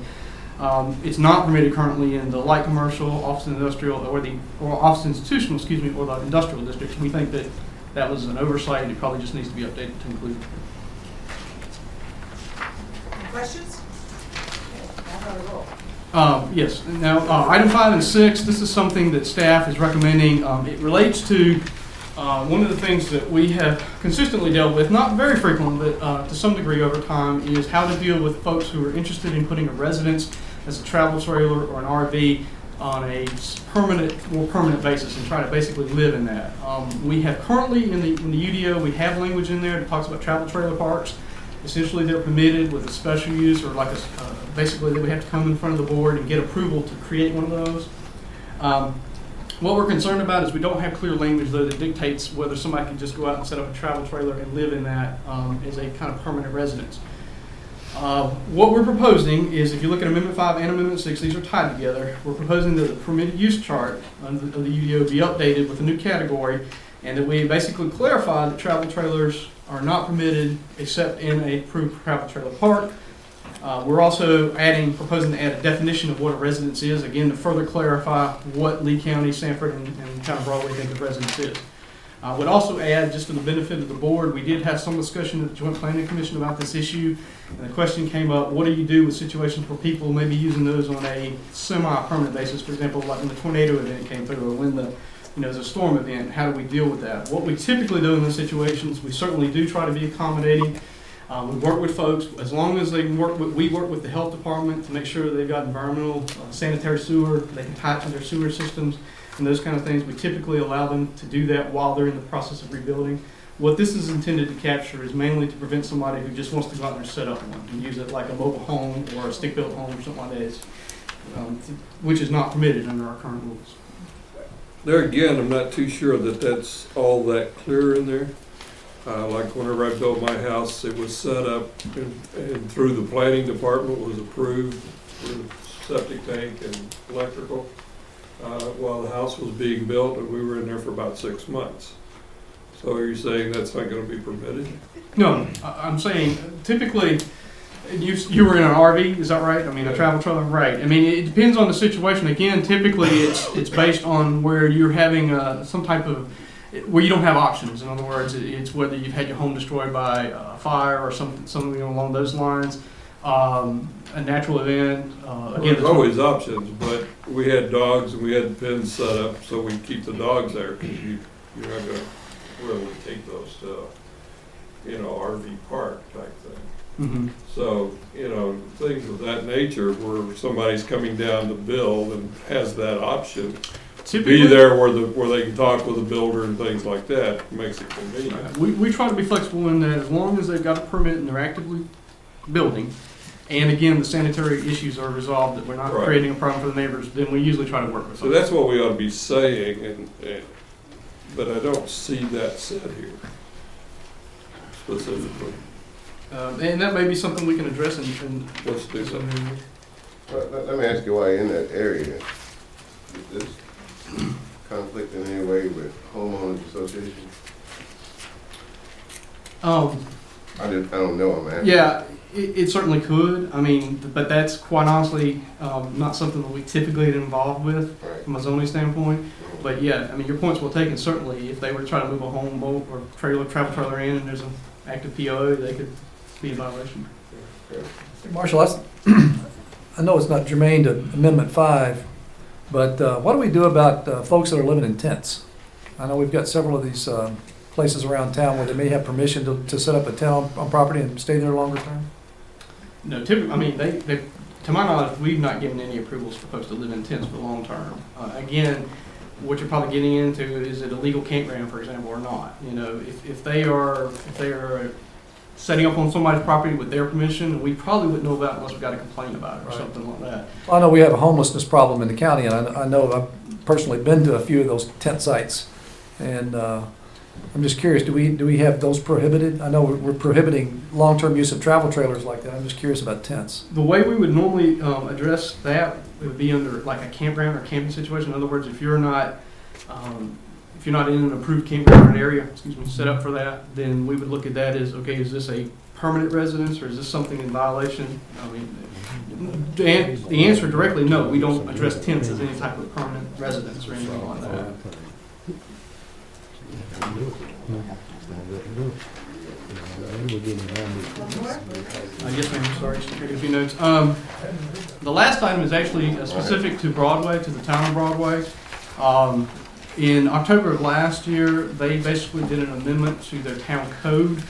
It's not permitted currently in the light commercial, office industrial, or office institutional, or the industrial district. We think that that was an oversight and it probably just needs to be updated to include. Any questions? Okay, now for the roll. Yes. Now, item 5 and 6, this is something that staff is recommending. It relates to one of the things that we have consistently dealt with, not very frequently, but to some degree over time, is how to deal with folks who are interested in putting a residence as a travel trailer or an RV on a more permanent basis and try to basically live in that. We have currently in the UDO, we have language in there that talks about travel trailer parks. Essentially, they're permitted with a special use or like basically they would have to come in front of the board and get approval to create one of those. What we're concerned about is we don't have clear language though that dictates whether somebody can just go out and set up a travel trailer and live in that as a kind of permanent residence. What we're proposing is, if you look at Amendment 5 and Amendment 6, these are tied together. We're proposing that the permitted use chart of the UDO be updated with a new category and that we basically clarify that travel trailers are not permitted except in a approved travel trailer park. We're also proposing to add a definition of what a residence is, again, to further clarify what Lee County, Sanford, and kind of broadly think of residence is. I would also add, just for the benefit of the board, we did have some discussion at the Joint Planning Commission about this issue, and the question came up, what do you do with situations where people may be using those on a semi-permanent basis, for example, like when the tornado event came through, or when there's a storm event, how do we deal with that? What we typically do in those situations, we certainly do try to be accommodating. We work with folks, as long as we work with the health department to make sure they've got environmental, sanitary sewer, they can tie it to their sewer systems, and those kind of things. We typically allow them to do that while they're in the process of rebuilding. What this is intended to capture is mainly to prevent somebody who just wants to go out there and set up one and use it like a mobile home or a stick-built home or something like that, which is not permitted under our current rules. There again, I'm not too sure that that's all that clear in there. Like whenever I built my house, it was set up and through the planning department was approved with septic tank and electrical while the house was being built, and we were in there for about 6 months. So are you saying that's not going to be permitted? No, I'm saying typically, you were in an RV, is that right? I mean, a travel trailer, right? I mean, it depends on the situation. Again, typically it's based on where you're having some type of, where you don't have options. In other words, it's whether you've had your home destroyed by a fire or something along those lines, a natural event. Again, there's always options, but we had dogs and we had pens set up so we keep the dogs there because you're not going to really take those to, RV park type thing. Mm-hmm. So, things of that nature where somebody's coming down to build and has that option. Typically, be there where they can talk with a builder and things like that, makes it convenient. We try to be flexible in that as long as they've got a permit and they're actively building, and again, the sanitary issues are resolved, that we're not creating a problem for the neighbors, then we usually try to work with them. So that's what we ought to be saying, but I don't see that said here specifically. And that may be something we can address in Let's do something. Let me ask you why in that area, is this conflict in any way with homeowners association? I don't know, I'm asking. Yeah, it certainly could. I mean, but that's quite honestly not something that we typically get involved with from a zoning standpoint. But yeah, I mean, your point's well taken. Certainly, if they were to try to move a home, boat, or travel trailer in, and there's an active POA, they could be in violation. Marshall, I know it's not germane to Amendment 5, but what do we do about folks that are living in tents? I know we've got several of these places around town where they may have permission to set up a tent on property and stay there longer term. No, typically, I mean, they to my knowledge, we've not given any approvals for folks to live in tents for long term. Again, what you're probably getting into is it a legal campground, for example, or not? If they are setting up on somebody's property with their permission, we probably wouldn't know about it unless we got a complaint about it or something like that. Well, I know we have a homelessness problem in the county, and I know I've personally been to a few of those tent sites, and I'm just curious, do we have those prohibited? I know we're prohibiting long-term use of travel trailers like that. I'm just curious about tents. The way we would normally address that would be under like a campground or camping situation. In other words, if you're not in an approved campground area, set up for that, then we would look at that as, okay, is this a permanent residence or is this something in violation? I mean, the answer directly, no, we don't address tents as any type of permanent residence or anything like that. Yes, ma'am, sorry, just taking a few notes. The last item is actually specific to Broadway, to the town of Broadway. In October of last year, they basically did an amendment to their town code,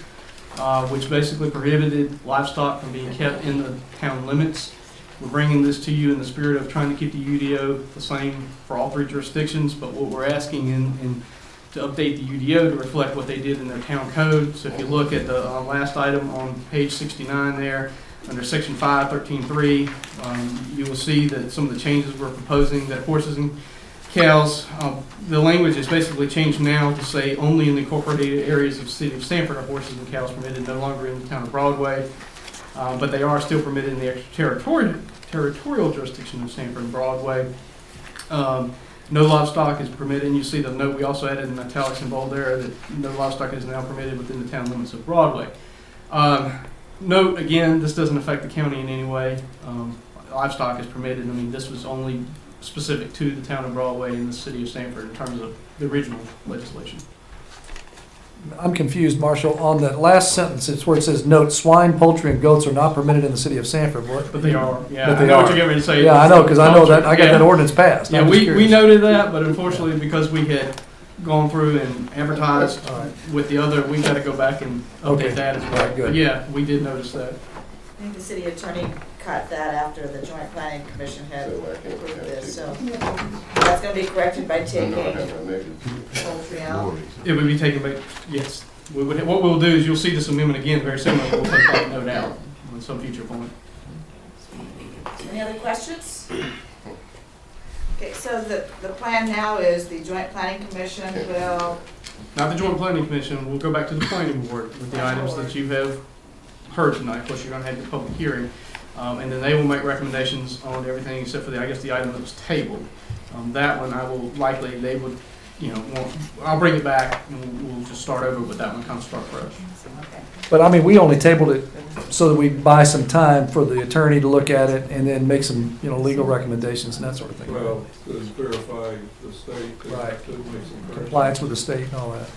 which basically prohibited livestock from being kept in the town limits. We're bringing this to you in the spirit of trying to keep the UDO the same for all three jurisdictions, but what we're asking to update the UDO to reflect what they did in their town code. So if you look at the last item on page 69 there, under section 513.3, you will see that some of the changes we're proposing, that horses and cows, the language is basically changed now to say only in the incorporated areas of the city of Sanford are horses and cows permitted, no longer in the town of Broadway, but they are still permitted in the extraterritorial jurisdiction of Sanford and Broadway. No livestock is permitted, and you see the note we also added in italics and bold there that no livestock is now permitted within the town limits of Broadway. Note again, this doesn't affect the county in any way. Livestock is permitted. I mean, this was only specific to the town of Broadway and the city of Sanford in terms of the original legislation. I'm confused, Marshall, on that last sentence, it's where it says, note, swine, poultry, and goats are not permitted in the city of Sanford. But they are, yeah. But I they know what are. you're getting ready to say. Yeah, I know, because I know that, I got that Yeah. ordinance passed. Yeah, I'm just we curious. noted that, but unfortunately, because we had gone through and advertised All right. with the other, we gotta go back and Okay. update that as All well. right, good. But yeah, we did notice that. I think the city attorney cut that after the joint planning commission had So I can't approved have this, it. so that's gonna be corrected by I taking know I have my neighbors. poultry out. It would be taken back, yes. We would, what we'll do is you'll see this amendment again, very similar, we'll take that note out on some future point. Any other questions? Okay, so the plan now is the joint planning commission will, Not the joint planning commission, we'll go back to the planning board with the items that you have heard tonight. Of course, you're gonna have your public hearing. And then they will make recommendations on everything except for the, I guess, the item that was tabled. That one, I will likely, they would, I'll bring it back and we'll just start over with that one, kind of start fresh. okay. But I mean, we only tabled it so that we buy some time for the attorney to look at it and then make some, legal recommendations and that sort of thing. Well, to verify the state. Right. To make some corrections. Compliance with the state and all that.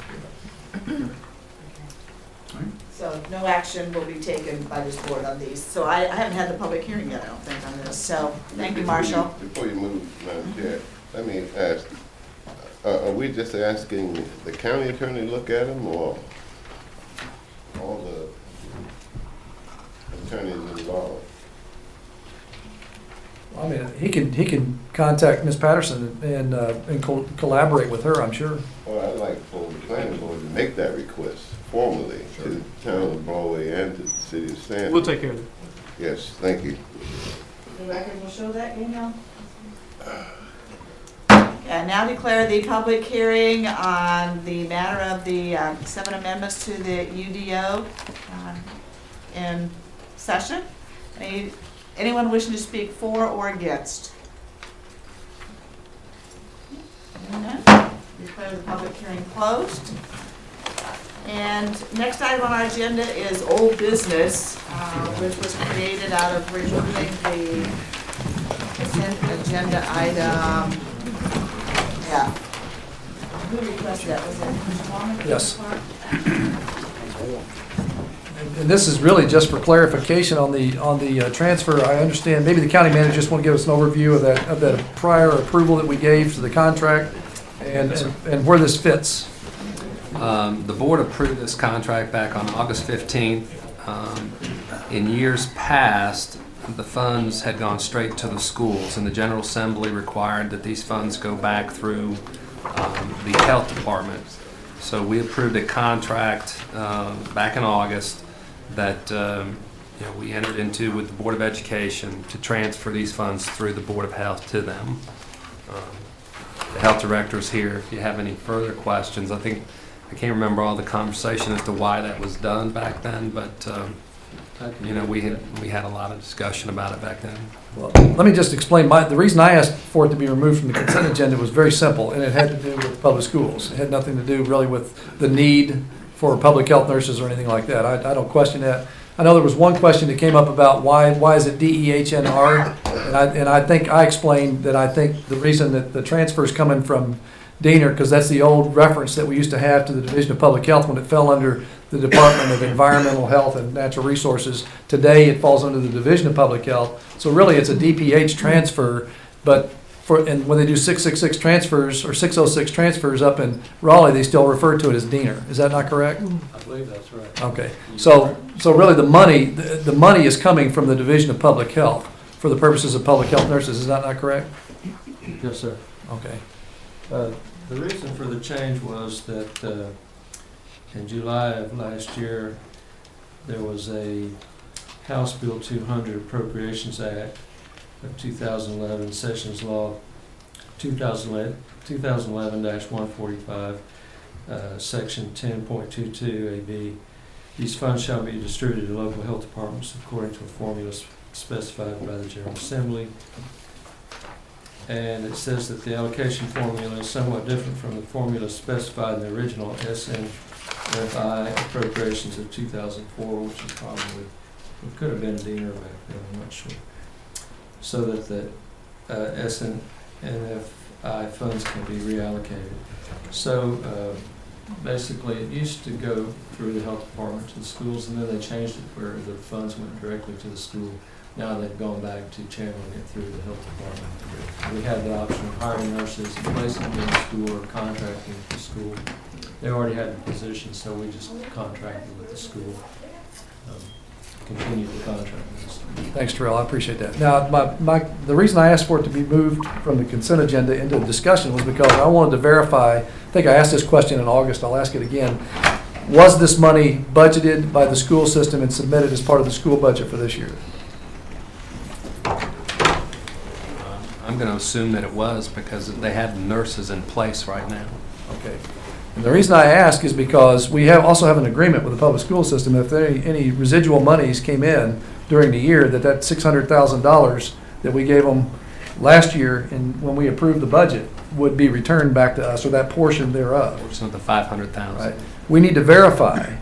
So no action will be taken by this board on these. So I haven't had the public hearing yet, I don't think, on this. So, thank you, Marshall. Before you move, Madam Chair, let me ask, are we just asking the county attorney to look at them, or all the attorneys involved? I mean, he can contact Ms. Patterson and collaborate with her, I'm sure. Well, I'd like for the planning board to make that request formally to the town of Broadway and to the city of Sanford. We'll take care of it. Yes, thank you. The record will show that, And now declare the public hearing on the matter of the 7 amendments to the UDO in session. Anyone wishing to speak for or against? None? Declare the public hearing closed. And next item on our agenda is old business, which was created out of removing the consent agenda item. Yeah. Who requested that? Was it Mr. Long? Yes. And this is really just for clarification on the transfer. I understand, maybe the county manager just want to give us an overview of that prior approval that we gave to the contract and where this fits. The board approved this contract back on August 15th. In years past, the funds had gone straight to the schools, and the General Assembly required that these funds go back through the health department. So we approved a contract back in August that we entered into with the Board of Education to transfer these funds through the Board of Health to them. The health director is here if you have any further questions. I can't remember all the conversation as to why that was done back then, but we had a lot of discussion about it back then. Well, let me just explain. The reason I asked for it to be removed from the consent agenda was very simple, and it had to do with public schools. It had nothing to do really with the need for public health nurses or anything like that. I don't question that. I know there was one question that came up about why is it DEHNR, and I think I explained that I think the reason that the transfer is coming from Diener, because that's the old reference that we used to have to the Division of Public Health when it fell under the Department of Environmental Health and Natural Resources. Today, it falls under the Division of Public Health. So really, it's a DPH transfer, but and when they do 666 transfers or 606 transfers up in Raleigh, they still refer to it as Diener. Is that not correct? I believe that's right. Okay. So really, the money is coming from the Division of Public Health for the purposes of public health nurses. Is that not correct? Yes, sir. Okay. The reason for the change was that in July of last year, there was a House Bill 200 Appropriations Act of 2011, Sessions Law 2011-145, Section 10.22 AB. These funds shall be distributed to local health departments according to a formula specified by the General Assembly. And it says that the allocation formula is somewhat different from the formula specified in the original SNFI appropriations of 2004, which is probably, it could have been Diener back then, I'm not sure. So that the SNFI funds can be reallocated. So basically, it used to go through the health department to the schools, and then they changed it where the funds went directly to the school. Now they've gone back to channeling it through the health department. We had the option of hiring nurses and placing them in school or contracting with the school. They already had the position, so we just contracted with the school. Continue the contract with the school. Thanks, Terrell, I appreciate that. Now, the reason I asked for it to be moved from the consent agenda into the discussion was because I wanted to verify, I think I asked this question in August, I'll ask it again. Was this money budgeted by the school system and submitted as part of the school budget for this year? I'm going to assume that it was because they have nurses in place right now. Okay. And the reason I ask is because we also have an agreement with the public school system. If any residual monies came in during the year, that $600,000 that we gave them last year and when we approved the budget would be returned back to us, or that portion thereof. Which is the 500,000. Right. We need to verify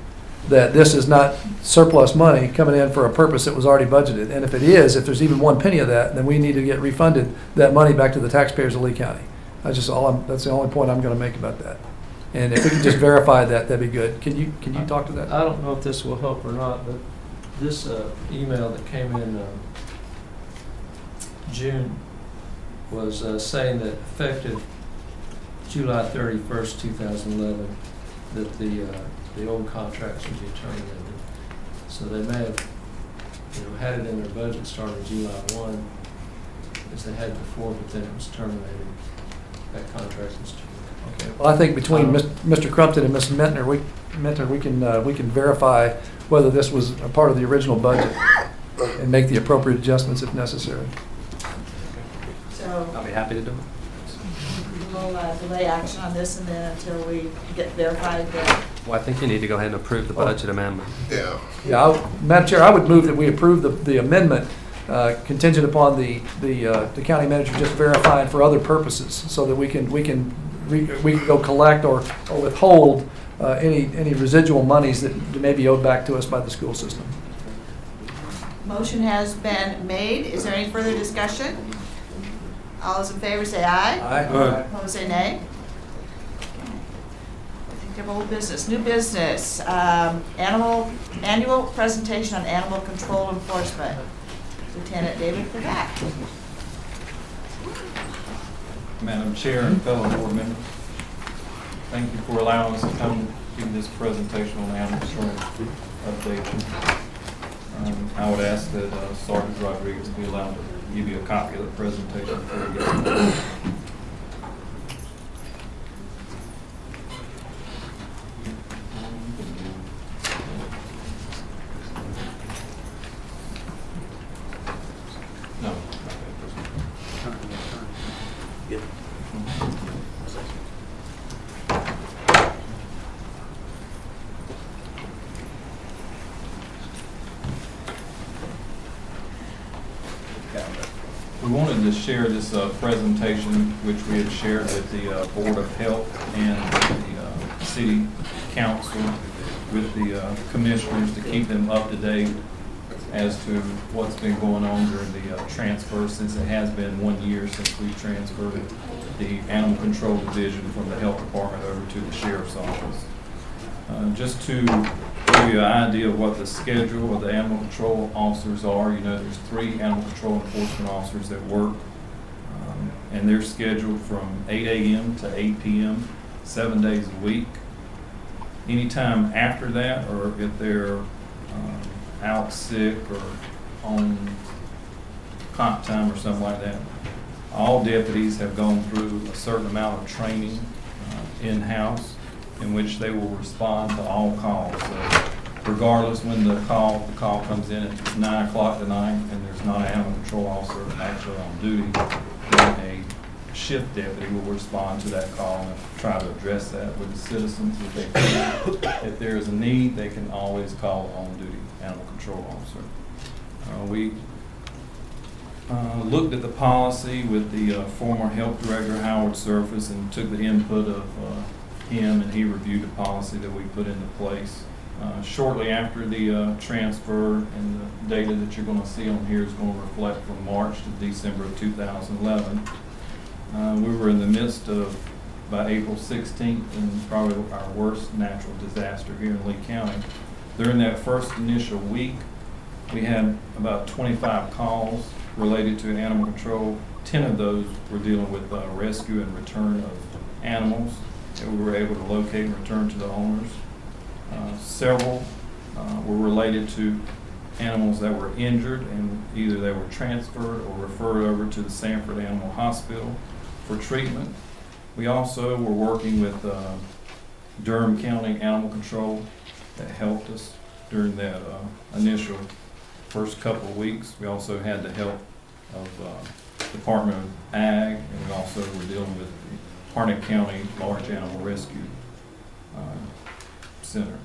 that this is not surplus money coming in for a purpose that was already budgeted. And if it is, if there's even 1 penny of that, then we need to get refunded that money back to the taxpayers of Lee County. That's the only point I'm going to make about that. And if we can just verify that, that'd be good. Can you talk to that? I don't know if this will help or not, but this email that came in June was saying that effective July 31st, 2011, that the old contracts would be terminated. So they may have, had it in their budget starting July 1, as they had before, but then it was terminated. That contract was terminated. Okay. Well, I think between Mr. Crumpton and Ms. Mentner, we can verify whether this was a part of the original budget and make the appropriate adjustments if necessary. So I'll be happy to do it. we'll delay action on this and then until we get verified that. Well, I think you need to go ahead and approve the budget amendment. Yeah. Yeah, Madam Chair, I would move that we approve the amendment contingent upon the county manager just verifying for other purposes, so that we can go collect or withhold any residual monies that may be owed back to us by the school system. Motion has been made. Is there any further discussion? All those in favor say aye. Aye. Opposed say nay. I think we have old business. New business, annual presentation on animal control enforcement. Lieutenant David Pratt. Madam Chair and fellow board members, thank you for allowing us to come give this presentation on animal insurance update. I would ask that Sergeant Rodriguez be allowed to give you a copy of the presentation before we get started. No. We wanted to share this presentation, which we had shared with the Board of Health and the City Council, with the commissioners, to keep them up to date as to what's been going on during the transfer, since it has been 1 year since we transferred the Animal Control Division from the Health Department over to the Sheriff's Office. Just to give you an idea of what the schedule of the animal control officers are, there's 3 animal control enforcement officers that work, and they're scheduled from 8 a.m. to 8 p.m., 7 days a week. Anytime after that, or if they're out sick or on comp time or something like that, all deputies have gone through a certain amount of training in-house, in which they will respond to all calls. So regardless when the call comes in at 9 o'clock tonight and there's not an animal control officer actually on duty, then a shift deputy will respond to that call and try to address that with the citizens. If there is a need, they can always call on-duty animal control officer. We looked at the policy with the former health director, Howard Surface, and took the input of him, and he reviewed the policy that we put into place. Shortly after the transfer, and the data that you're going to see on here is going to reflect from March to December of 2011. We were in the midst of by April 16th, and probably our worst natural disaster here in Lee County. During that first initial week, we had about 25 calls related to animal control. 10 of those were dealing with rescue and return of animals that we were able to locate and return to the owners. Several were related to animals that were injured, and either they were transferred or referred over to the Sanford Animal Hospital for treatment. We also were working with Durham County Animal Control that helped us during that initial first couple of weeks. We also had the help of Department of Ag, and we also were dealing with the Harnett County Large Animal Rescue Center.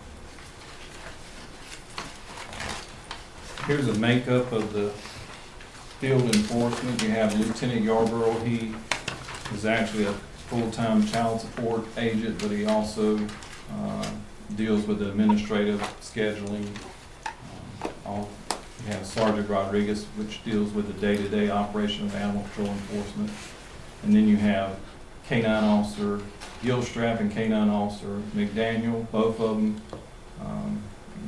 Here's a makeup of the field enforcement. You have Lieutenant Yarborough. He is actually a full-time child support agent, but he also deals with the administrative scheduling. You have Sergeant Rodriguez, which deals with the day-to-day operation of animal control enforcement. And then you have K-9 Officer Gilstrap and K-9 Officer McDaniel, both of them.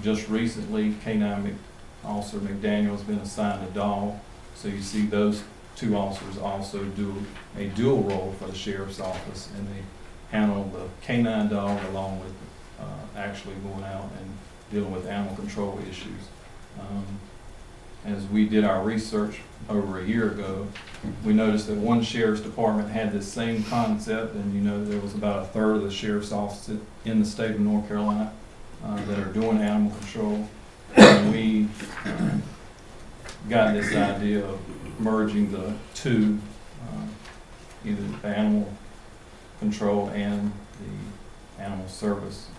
Just recently, K-9 Officer McDaniel has been assigned a dog. So you see those two officers also do a dual role for the Sheriff's Office, and they handle the K-9 dog along with actually going out and dealing with animal control issues. As we did our research over a year ago, we noticed that one sheriff's department had this same concept, and you know there was about a third of the sheriff's offices in the state of North Carolina that are doing animal control. And we got this idea of merging the two, either the animal control and the animal service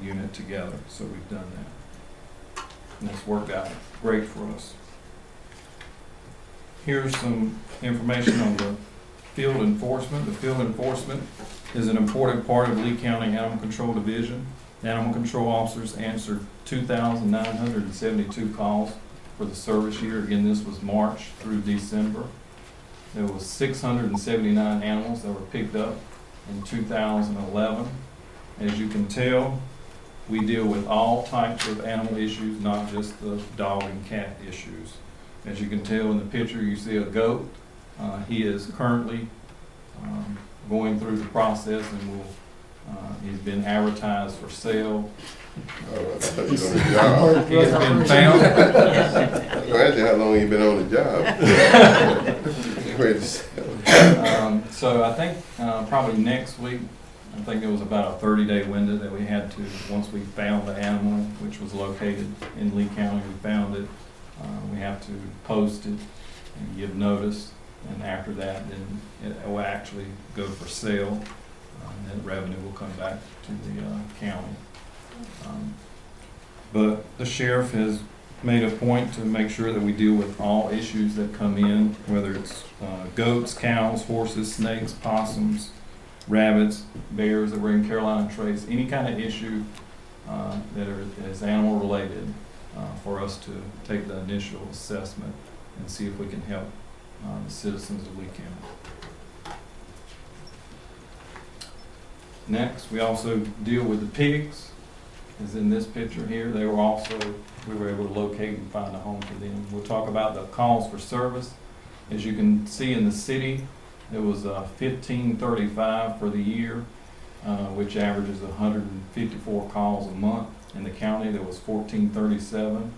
unit together. So we've done that. And it's worked out great for us. Here's some information on the field enforcement. The field enforcement is an important part of Lee County Animal Control Division. The animal control officers answered 2,972 calls for the service year. Again, this was March through December. There was 679 animals that were picked up in 2011. As you can tell, we deal with all types of animal issues, not just the dog and cat issues. As you can tell in the picture, you see a goat. He is currently going through the process, and he's been advertised for sale. Oh, I thought you was on the job. He has been found. Imagine how long you've been on the job. Ready to sell. So I think probably next week, I think it was about a 30-day window that we had to, once we found the animal, which was located in Lee County, we found it. We have to post it and give notice, and after that, then it will actually go for sale, and then revenue will come back to the county. But the sheriff has made a point to make sure that we deal with all issues that come in, whether it's goats, cows, horses, snakes, possums, rabbits, bears that were in Carolina Trace, any kind of issue that is animal related, for us to take the initial assessment and see if we can help the citizens of Lee County. Next, we also deal with the pigs, as in this picture here. We were able to locate and find a home for them. We'll talk about the calls for service. As you can see in the city, it was 1535 for the year, which averages 154 calls a month. In the county, there was 1437,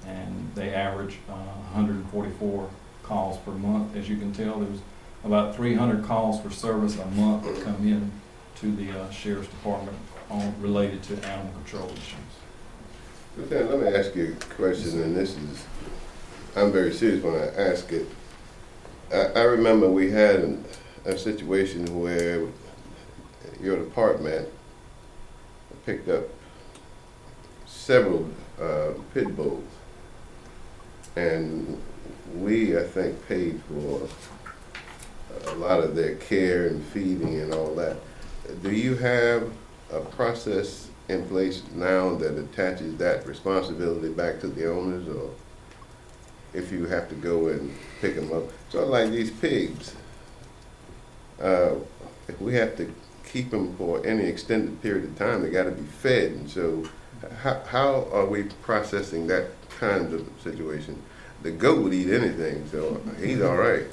and they average 144 calls per month. As you can tell, there's about 300 calls for service a month that come in to the Sheriff's Department related to animal control issues. Lieutenant, let me ask you a question, and I'm very serious when I ask it. I remember we had a situation where your department picked up several pit bulls, and we, I think, paid for a lot of their care and feeding and all that. Do you have a process in place now that attaches that responsibility back to the owners, or if you have to go and pick them up? Sort of like these pigs. If we have to keep them for any extended period of time. They got to be fed, and so how are we processing that kind of situation? The goat would eat anything, so he's all right.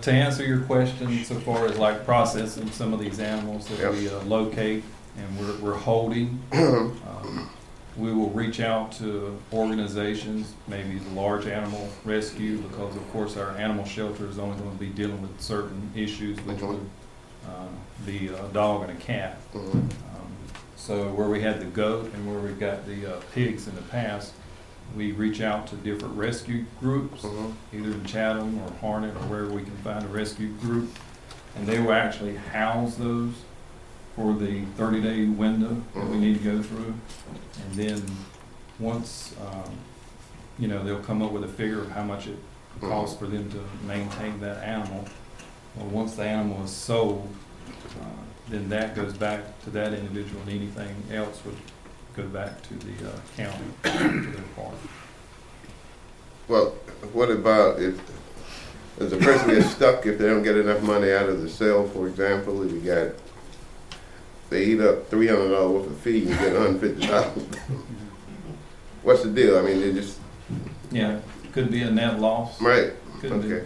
To answer your question, so far as like processing some of these animals that we locate and we're holding, we will reach out to organizations, maybe the large animal rescue, because of course our animal shelter is only going to be dealing with certain issues, which would be a dog and a cat. So where we had the goat and where we've got the pigs in the past, we reach out to different rescue groups, either in Chatham or Harnett or wherever we can find a rescue group, and they will actually house those for the 30-day window that we need to go through. And then once, you know, they'll come up with a figure of how much it costs for them to maintain that animal. Well, once the animal is sold, then that goes back to that individual, and anything else would go back to the county, to their part. Well, what about if a person gets stuck if they don't get enough money out of the sale, for example, if you got, they eat up $300 worth of feed and get $150. What's the deal? I mean, they just... Yeah, could be a net loss. Right, Could okay.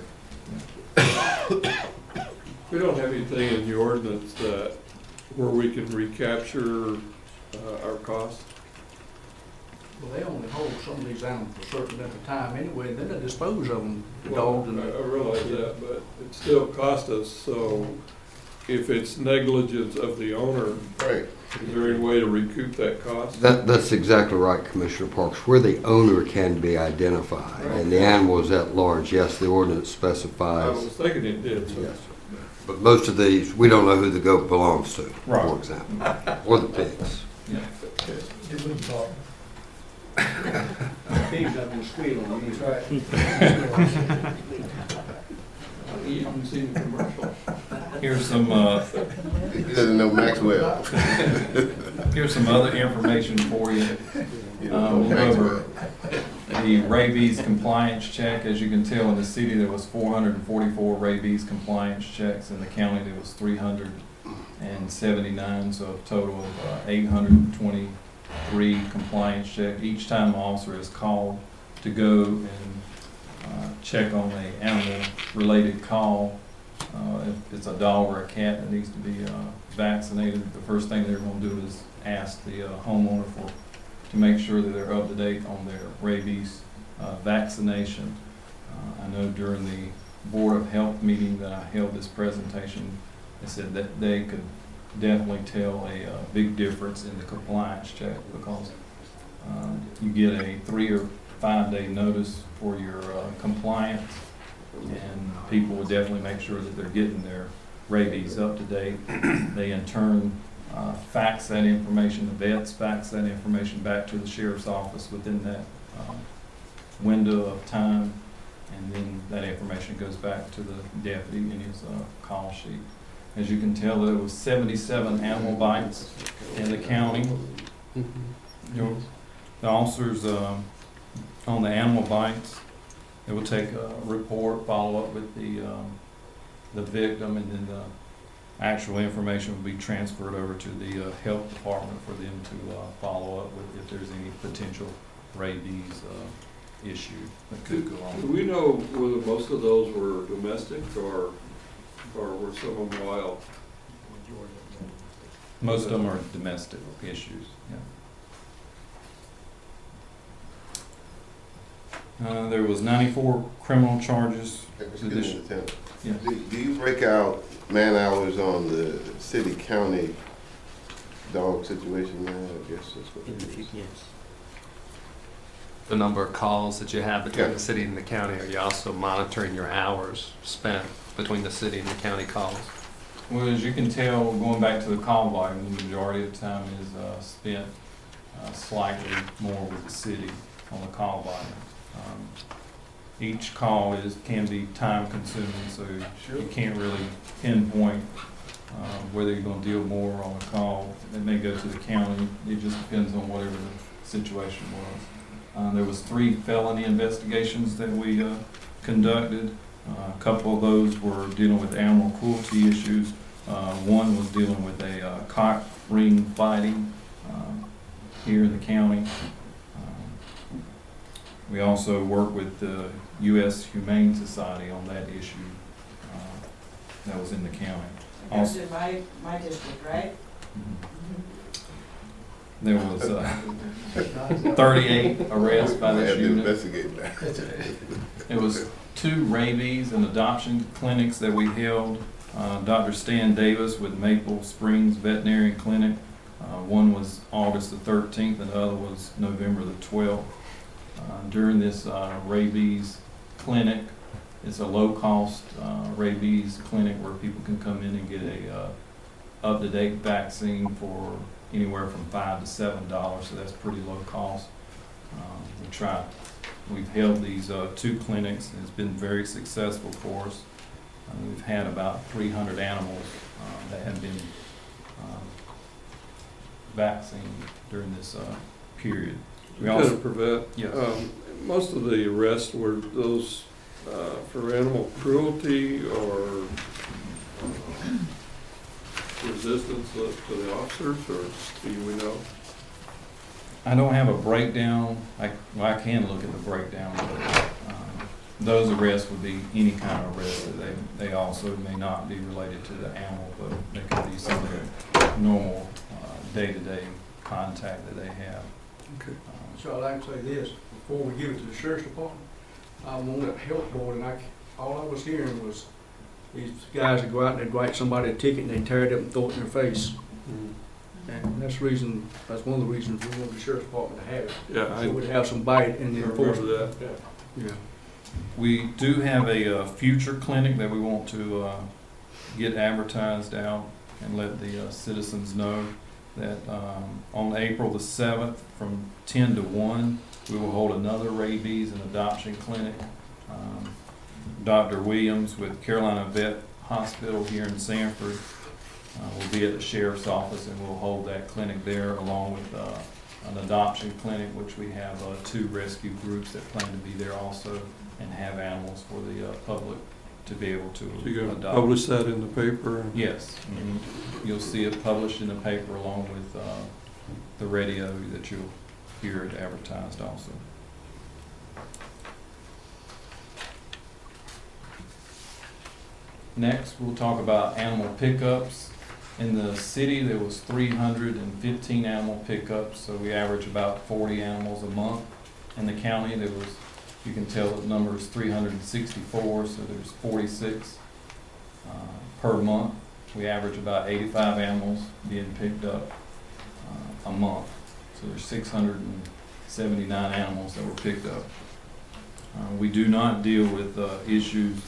We don't have anything in the ordinance that, where we can recapture our costs. Well, they only hold some of these animals for a certain length of time anyway, and then they dispose of them, the dogs and I realize that, but it still costs us, so if it's negligence of the owner, Right. is there any way to recoup that cost? That's exactly right, Commissioner Parks. Where the owner can be identified and the animal is at large, yes, the ordinance I specifies. was thinking it did, so. Yes. But most of these, we don't know who the goat belongs to, Right. for example, or the pigs. pigs not gonna squeal on you. That's You haven't seen the commercial. Here's some, He doesn't know Maxwell. here's some other information for you. We'll go over the rabies compliance check. As you can tell, in the city, there was 444 rabies compliance checks. In the county, there was 379, so a total of 823 compliance checks. Each time an officer is called to go and check on a animal-related call, if it's a dog or a cat that needs to be vaccinated, the first thing they're going to do is ask the homeowner to make sure that they're up to date on their rabies vaccination. I know during the Board of Health meeting that I held this presentation, they said that they could definitely tell a big difference in the compliance check, because you get a 3 or 5 day notice for your compliance, and people will definitely make sure that they're getting their rabies up to date. They in turn fax that information, the vets fax that information back to the sheriff's office within that window of time, and then that information goes back to the deputy in his call sheet. As you can tell, there was 77 animal bites in the county. The officers on the animal bites, they will take a report, follow up with the victim, and then the actual information will be transferred over to the health department for them to follow up with if there's any potential rabies issue that could go on. Do we know whether most of those were domestic or were some of them wild? Most of them are domestic issues, yeah. There was 94 criminal charges. Excuse me, Lieutenant. Yeah. Do you break out man hours on the city-county dog situation now? I guess that's what it is. Yes. The number of calls that you have between the city and the county, are you also monitoring your hours spent between the city and the county calls? Well, as you can tell, going back to the call volume, the majority of the time is spent slightly more with the city on the call volume. Each call can be time consuming, so you can't really pinpoint whether you're going to deal more on a call. It may go to the county. It just depends on whatever the situation was. There was 3 felony investigations that we conducted. A couple of those were dealing with animal cruelty issues. One was dealing with a cock ring fighting here in the county. We also work with the U.S. Humane Society on that issue that was in the county. That's in my district, right? There was 38 arrests by I this have to unit. investigate that. It was 2 rabies and adoption clinics that we held. Dr. Stan Davis with Maple Springs Veterinary Clinic. One was August the 13th and the other was November the 12th. During this rabies clinic, it's a low-cost rabies clinic where people can come in and get a up-to-date vaccine for anywhere from $5 to $7, so that's pretty low cost. We've held these 2 clinics, and it's been very successful for us. We've had about 300 animals that have been vaccinated during this period. We also, Prevent. yes. Most of the arrests were those for animal cruelty or resistance to the officers, or do we know? I don't have a breakdown. I can look at the breakdown, but those arrests would be any kind of arrest. They also may not be related to the animal, but they could be some of the normal day-to-day contact that they have. Okay. So I'd like to say this, before we give it to the sheriff's department, I'm on that health board, and all I was hearing was these guys that go out and they write somebody a ticket and they tear it up and throw it in their face. And that's one of the reasons we want the sheriff's department to have it. Yeah, So we'd have some bite in the enforcement. that. Yeah. We do have a future clinic that we want to get advertised out and let the citizens know that on April the 7th from 10 to 1, we will hold another rabies and adoption clinic. Dr. Williams with Carolina Vet Hospital here in Sanford will be at the sheriff's office, and we'll hold that clinic there along with an adoption clinic, which we have 2 rescue groups that plan to be there also and have animals for the public to be able to So you're going to adopt. publish that in the paper? Yes. You'll see it published in the paper along with the radio that you'll hear it advertised also. Next, we'll talk about animal pickups. In the city, there was 315 animal pickups, so we average about 40 animals a month. In the county, there was, you can tell the number is 364, so there's 46 per month. We average about 85 animals being picked up a month. So there's 679 animals that were picked up. We do not deal with issues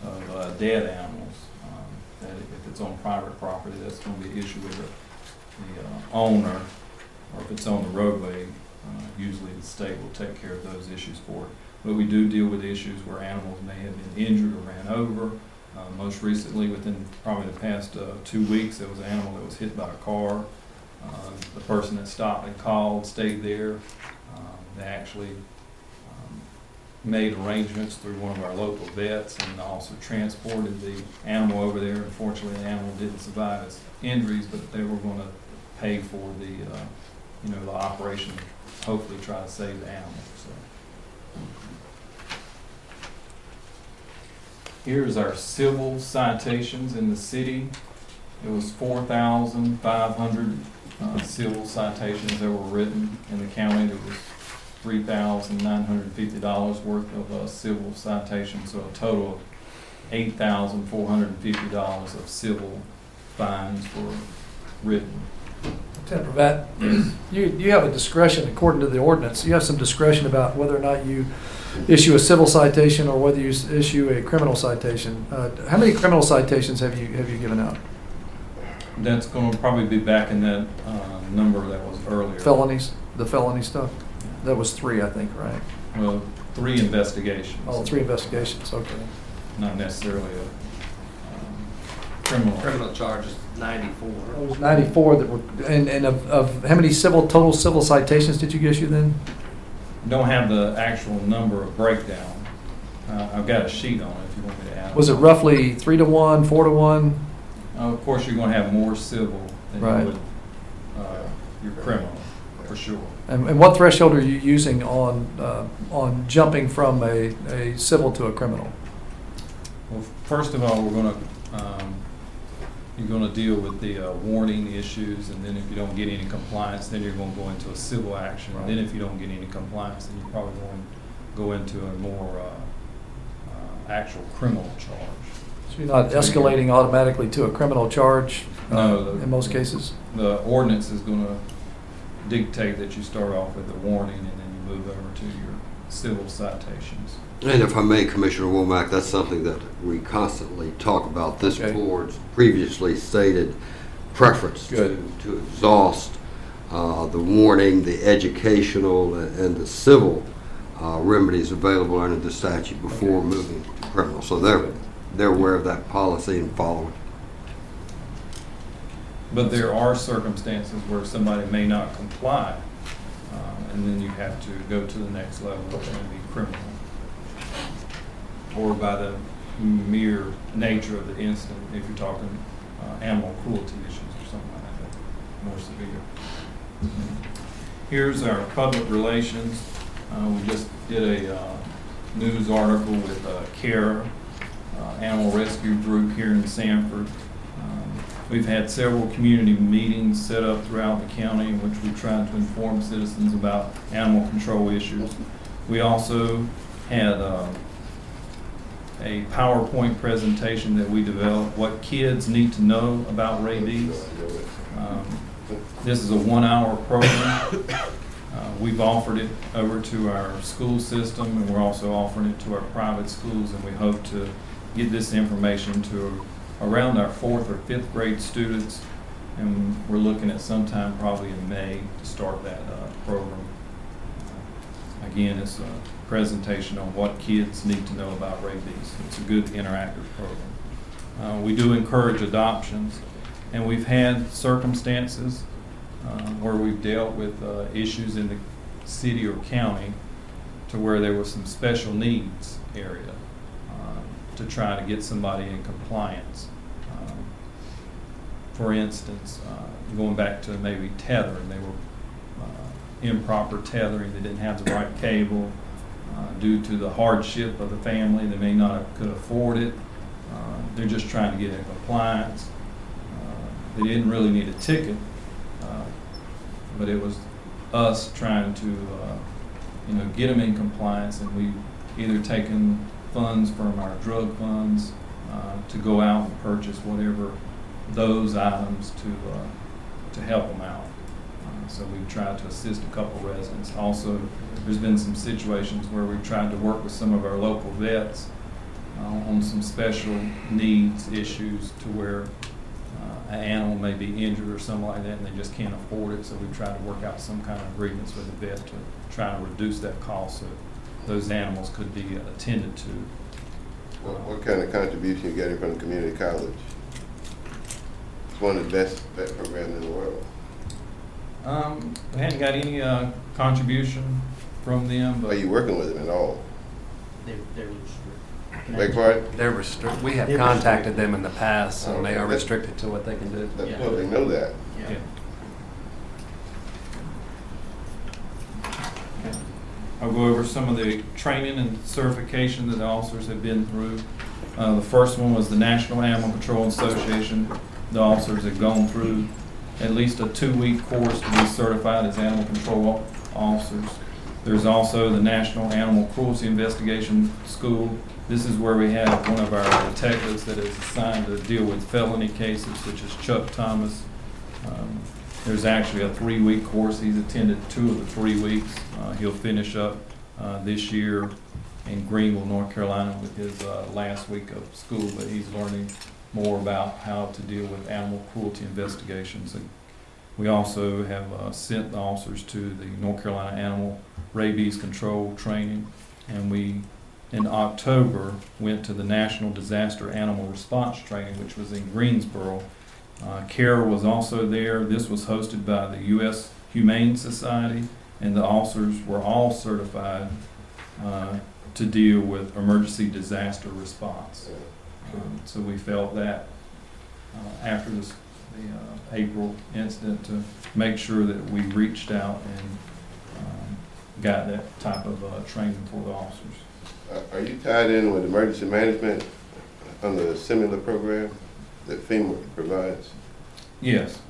of dead animals. That if it's on private property, that's going to be an issue with the owner, or if it's on the roadway, usually the state will take care of those issues for it. But we do deal with issues where animals may have been injured or ran over. Most recently, within probably the past 2 weeks, there was an animal that was hit by a car. The person that stopped and called stayed there. They actually made arrangements through one of our local vets and also transported the animal over there. Unfortunately, the animal didn't survive its injuries, but they were going to pay for the, the operation, hopefully try to save the animal. So. Here's our civil citations in the city. It was 4,500 civil citations that were written in the county. There was $3,950 worth of civil citations, so a total of $8,450 of civil fines were written. Lieutenant Pravat, you have a discretion, according to the ordinance, you have some discretion about whether or not you issue a civil citation or whether you issue a criminal citation. How many criminal citations have you given out? That's going to probably be back in that number that was earlier. Felonies, the felony stuff? That was 3, I think, right? Well, 3 investigations. Oh, 3 investigations, okay. Not necessarily a criminal. Criminal charges, 94. It was 94 that were, and of how many total civil citations did you issue then? Don't have the actual number of breakdown. I've got a sheet on it if you want me to add. Was it roughly 3 to 1, 4 to 1? Of course, you're gonna have more civil than Right. you would, your criminal, for sure. And what threshold are you using on jumping from a civil to a criminal? Well, first of all, you're gonna deal with the warning issues, and then if you don't get any compliance, then you're gonna go into a civil action. Right. Then if you don't get any compliance, then you're probably going to go into a more actual criminal charge. So you're not escalating automatically to a criminal charge No, in most cases? The ordinance is gonna dictate that you start off with a warning, and then you move over to your civil citations. And if I may, Commissioner Womack, that's something that we constantly talk about. This Okay. board's previously stated preference to exhaust the warning, the educational, and the civil remedies available under the statute before moving to criminal. So they're aware of that policy and follow it. But there are circumstances where somebody may not comply, and then you have to go to the next level, which may be criminal. Or by the mere nature of the incident, if you're talking animal cruelty issues or something like that, more severe. Here's our public relations. We just did a news article with CARE, Animal Rescue Group here in Sanford. We've had several community meetings set up throughout the county in which we tried to inform citizens about animal control issues. We also had a PowerPoint presentation that we developed, what kids need to know about rabies. This is a 1-hour program. We've offered it over to our school system, and we're also offering it to our private schools, and we hope to get this information to around our 4th or 5th grade students, and we're looking at sometime probably in May to start that program. Again, it's a presentation on what kids need to know about rabies. It's a good interactive program. We do encourage adoptions, and we've had circumstances where we've dealt with issues in the city or county to where there was some special needs area to try to get somebody in compliance. For instance, going back to maybe tethering, they were improper tethering, they didn't have the right cable. Due to the hardship of the family, they may not could afford it. They're just trying to get in compliance. They didn't really need a ticket, but it was us trying to get them in compliance, and we either taken funds from our drug funds to go out and purchase whatever those items to help them out. So we've tried to assist a couple residents. Also, there's been some situations where we've tried to work with some of our local vets on some special needs issues to where an animal may be injured or something like that and they just can't afford it. So we've tried to work out some kind of agreements with the vet to try to reduce that cost so those animals could be attended to. What kind of contribution you getting from the community college? It's one of the best vet programs in the world. We hadn't got any contribution from them, but Are you working with them at all? They're Beg pardon? They're we have contacted them in the past, and they Okay, are that's- restricted to what they can do. That's what they know that. yeah. I'll go over some of the training and certification that the officers have been through. The first one was the National Animal Control Association. The officers have gone through at least a 2-week course to be certified as animal control officers. There's also the National Animal Cruelty Investigation School. This is where we have one of our detectives that is assigned to deal with felony cases, such as Chuck Thomas. There's actually a 3-week course. He's attended 2 of the 3 weeks. He'll finish up this year in Greenville, North Carolina with his last week of school, but he's learning more about how to deal with animal cruelty investigations. And we also have sent the officers to the North Carolina Animal Rabies Control Training, and we, in October, went to the National Disaster Animal Response Training, which was in Greensboro. CARE was also there. This was hosted by the U.S. Humane Society, and the officers were all certified to deal with emergency disaster response. So we felt that after the April incident to make sure that we reached out and got that type of training for the officers. Are you tied in with emergency management under the similar program that FEMA provides? Yes.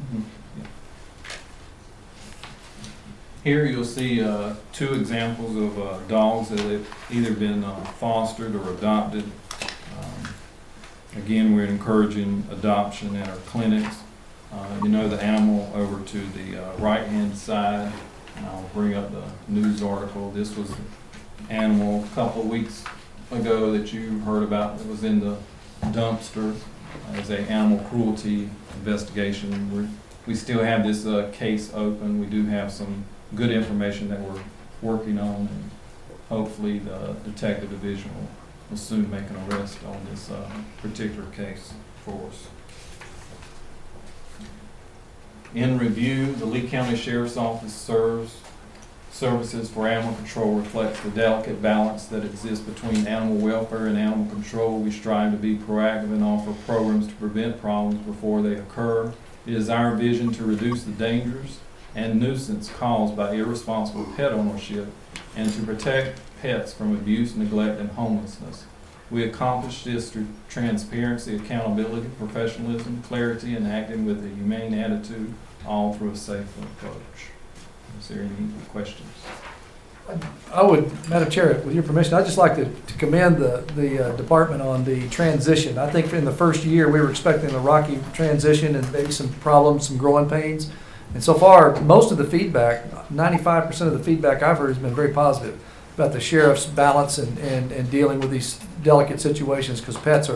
Here you'll see two examples of dogs that have either been fostered or adopted. Again, we're encouraging adoption at our clinics. You know the animal over to the right-hand side, and I'll bring up the news article. This was an animal a couple of weeks ago that you heard about that was in the dumpster as an animal cruelty investigation. We still have this case open. We do have some good information that we're working on, and hopefully the detective division will soon make an arrest on this particular case for us. In review, the Lee County Sheriff's Office services for animal control reflects the delicate balance that exists between animal welfare and animal control. We strive to be proactive and offer programs to prevent problems before they occur. It is our vision to reduce the dangers and nuisance caused by irresponsible pet ownership and to protect pets from abuse, neglect, and homelessness. We accomplish this through transparency, accountability, professionalism, clarity, and acting with a humane attitude, all through a safe approach. Is there any questions? I would, Madam Chair, with your permission, I'd just like to commend the department on the transition. I think in the first year, we were expecting a rocky transition and maybe some problems, some growing pains. And so far, most of the feedback, 95% of the feedback I've heard has been very positive about the sheriff's balance and dealing with these delicate situations, because pet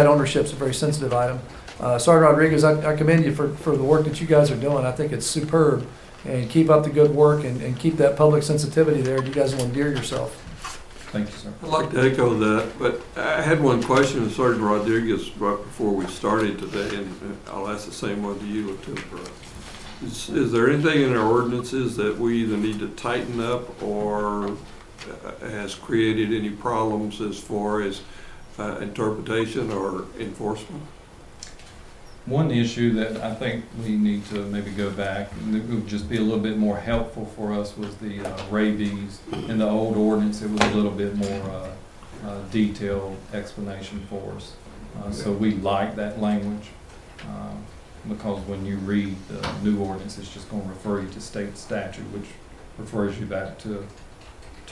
ownership is a very sensitive item. Sergeant Rodriguez, I commend you for the work that you guys are doing. I think it's superb, and keep up the good work and keep that public sensitivity there. You guys will endear yourself. Thank you, sir. I'd like to echo that, but I had one question of Sergeant Rodriguez right before we started today, and I'll ask the same one to you, Lieutenant Brown. Is there anything in our ordinances that we either need to tighten up or has created any problems as far as interpretation or enforcement? One issue that I think we need to maybe go back, and it would just be a little bit more helpful for us, was the rabies. In the old ordinance, it was a little bit more detailed explanation for us. So we like that language because when you read the new ordinance, it's just going to refer you to state statute, which refers you back to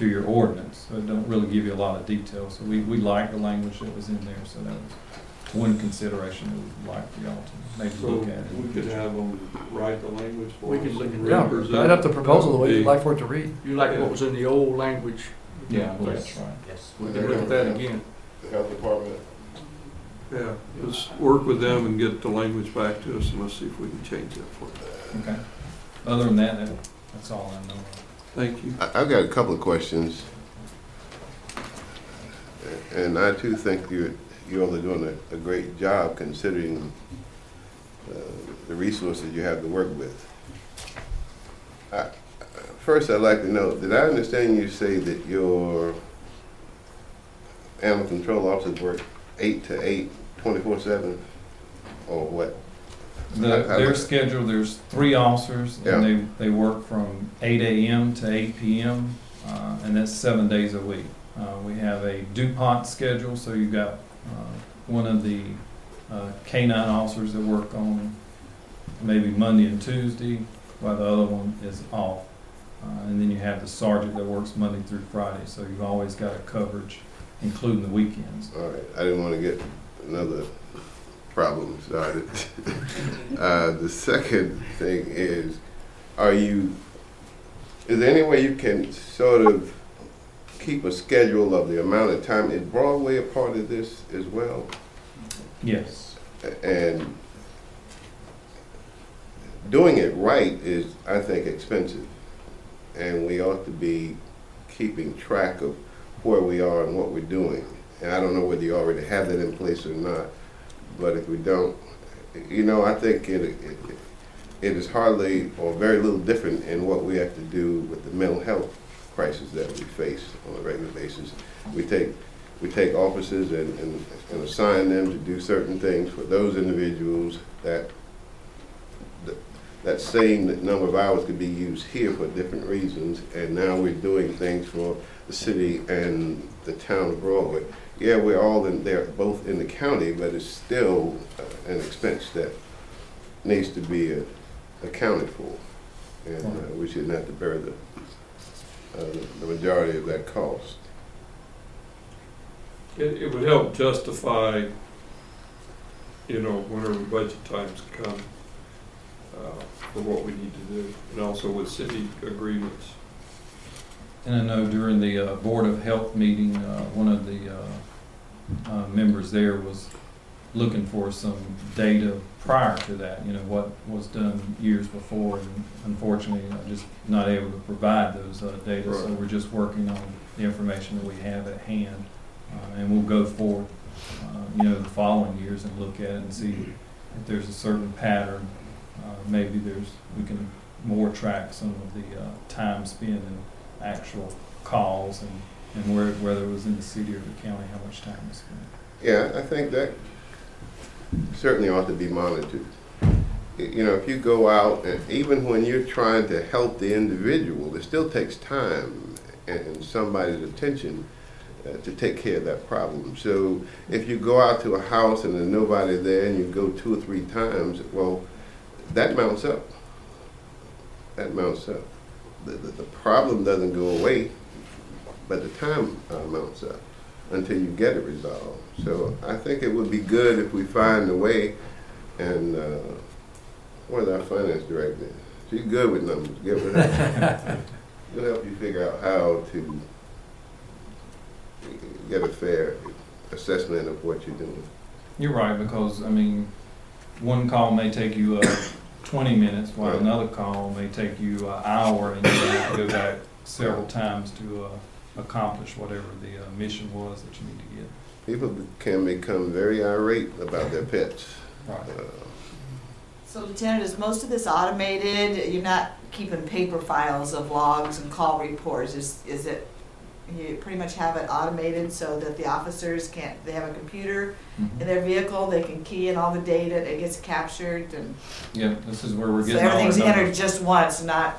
your ordinance. So it don't really give you a lot of detail. So we like the language that was in there. So that was one consideration that we'd like for y'all to maybe look at it. We could have them write the language for We us. could look at and that. Yeah, represent write up the it. proposal the way you'd That like for it to read. You like what was in the old language? Yeah, I believe that's right. Yes. We can look at that again. The health department. Yeah, let's work with them and get the language back to us, and let's see if we can change that for them. Okay. Other than that, that's all I know. Thank you. I've got a couple of questions. And I too think you all are doing a great job considering the resources you have to work with. First, I'd like to know, did I understand you say that your animal control officers work 8 to 8, 24/7, or what? Their schedule, there's 3 officers, and they work from 8 a.m. to 8 p.m., and that's 7 days a week. We have a DuPont schedule, so you've got one of the K-9 officers that work on maybe Monday and Tuesday, while the other one is off. And then you have the sergeant that works Monday through Friday, so you've always got a coverage, including the weekends. All right, I didn't want to get another problem started. The second thing is there any way you can sort of keep a schedule of the amount of time? Is Broadway a part of this as well? Yes. And doing it right is, I think, expensive. And we ought to be keeping track of where we are and what we're doing. And I don't know whether you already have that in place or not, but if we don't, I think it is hardly or very little different in what we have to do with the mental health crisis that we face on a regular basis. We take we take officers and assign them to do certain things for those individuals that that same number of hours could be used here for different reasons, and now we're doing things for the city and the town of Broadway. Yeah, we're all in there, both in the county, but it's still an expense that needs to be accounted for, and we shouldn't have to bear the majority of that cost. It would help justify, whenever budget times come, for what we need to do, and also with city agreements. And I know during the Board of Health meeting, one of the members there was looking for some data prior to that, what was done years before, and unfortunately, I'm just not able to provide those data, so we're just working on the information that we have at hand, and we'll go forward, the following years and look at it and see if there's a certain pattern. Maybe we can more track some of the time spent in actual calls and whether it was in the city or the county, how much time was spent. Yeah, I think that certainly ought to be monitored. If you go out, and even when you're trying to help the individual, it still takes time and somebody's attention to take care of that problem. So if you go out to a house and there's nobody there and you go 2 or 3 times, well, that mounts up. That mounts up. The problem doesn't go away, but the time mounts up until you get it resolved. So I think it would be good if we find a way, and where's our finance director? She's good with numbers. Get with her. She'll help you figure out how to get a fair assessment of what you're doing. You're right, because, one call may take you 20 minutes, while another call may take you an hour, and you have to go back several times to accomplish whatever the mission was that you need to get. People can become very irate about their pets. Right. So Lieutenant, is most of this automated? You're not keeping paper files of logs and call reports? Is it, you pretty much have it automated so that the officers they have a computer in their vehicle, they can key in all the data, it gets captured, and Yeah, this is where we're so getting all our everything's numbers. entered just once, not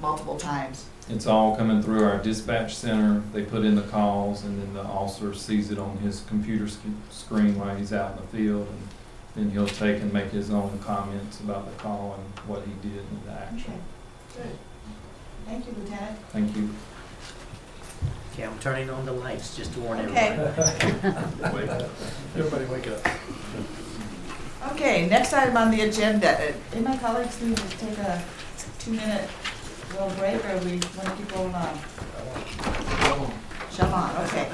multiple times? It's all coming through our dispatch center. They put in the calls, and then the officer sees it on his computer screen while he's out in the field, and then he'll take and make his own comments about the call and what he did in the action. Okay, good. Thank you, Lieutenant. Thank you. Okay, I'm turning on the lights just to warn Okay. everybody. Everybody wake up. Okay, next item on the agenda. Any of my colleagues need to take a 2-minute little break, or we want to keep going on? Shove on, okay.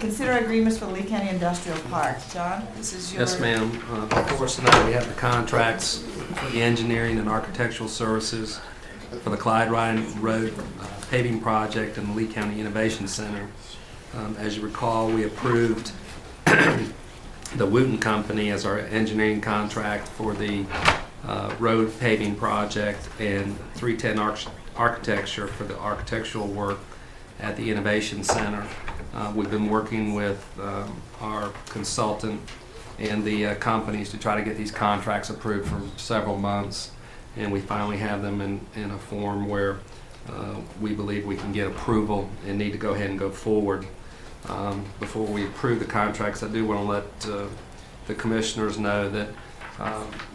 Consider agreements for the Lee County Industrial Park. John, this is your... Yes, ma'am. Before us tonight, we have the contracts for the engineering and architectural services for the Clyde Ryan Road paving project and the Lee County Innovation Center. As you recall, we approved the Wooten Company as our engineering contract for the road paving project, and 310 Architecture for the architectural work at the Innovation Center. We've been working with our consultant and the companies to try to get these contracts approved for several months, and we finally have them in a form where we believe we can get approval and need to go ahead and go forward. Before we approve the contracts, I do want to let the commissioners know that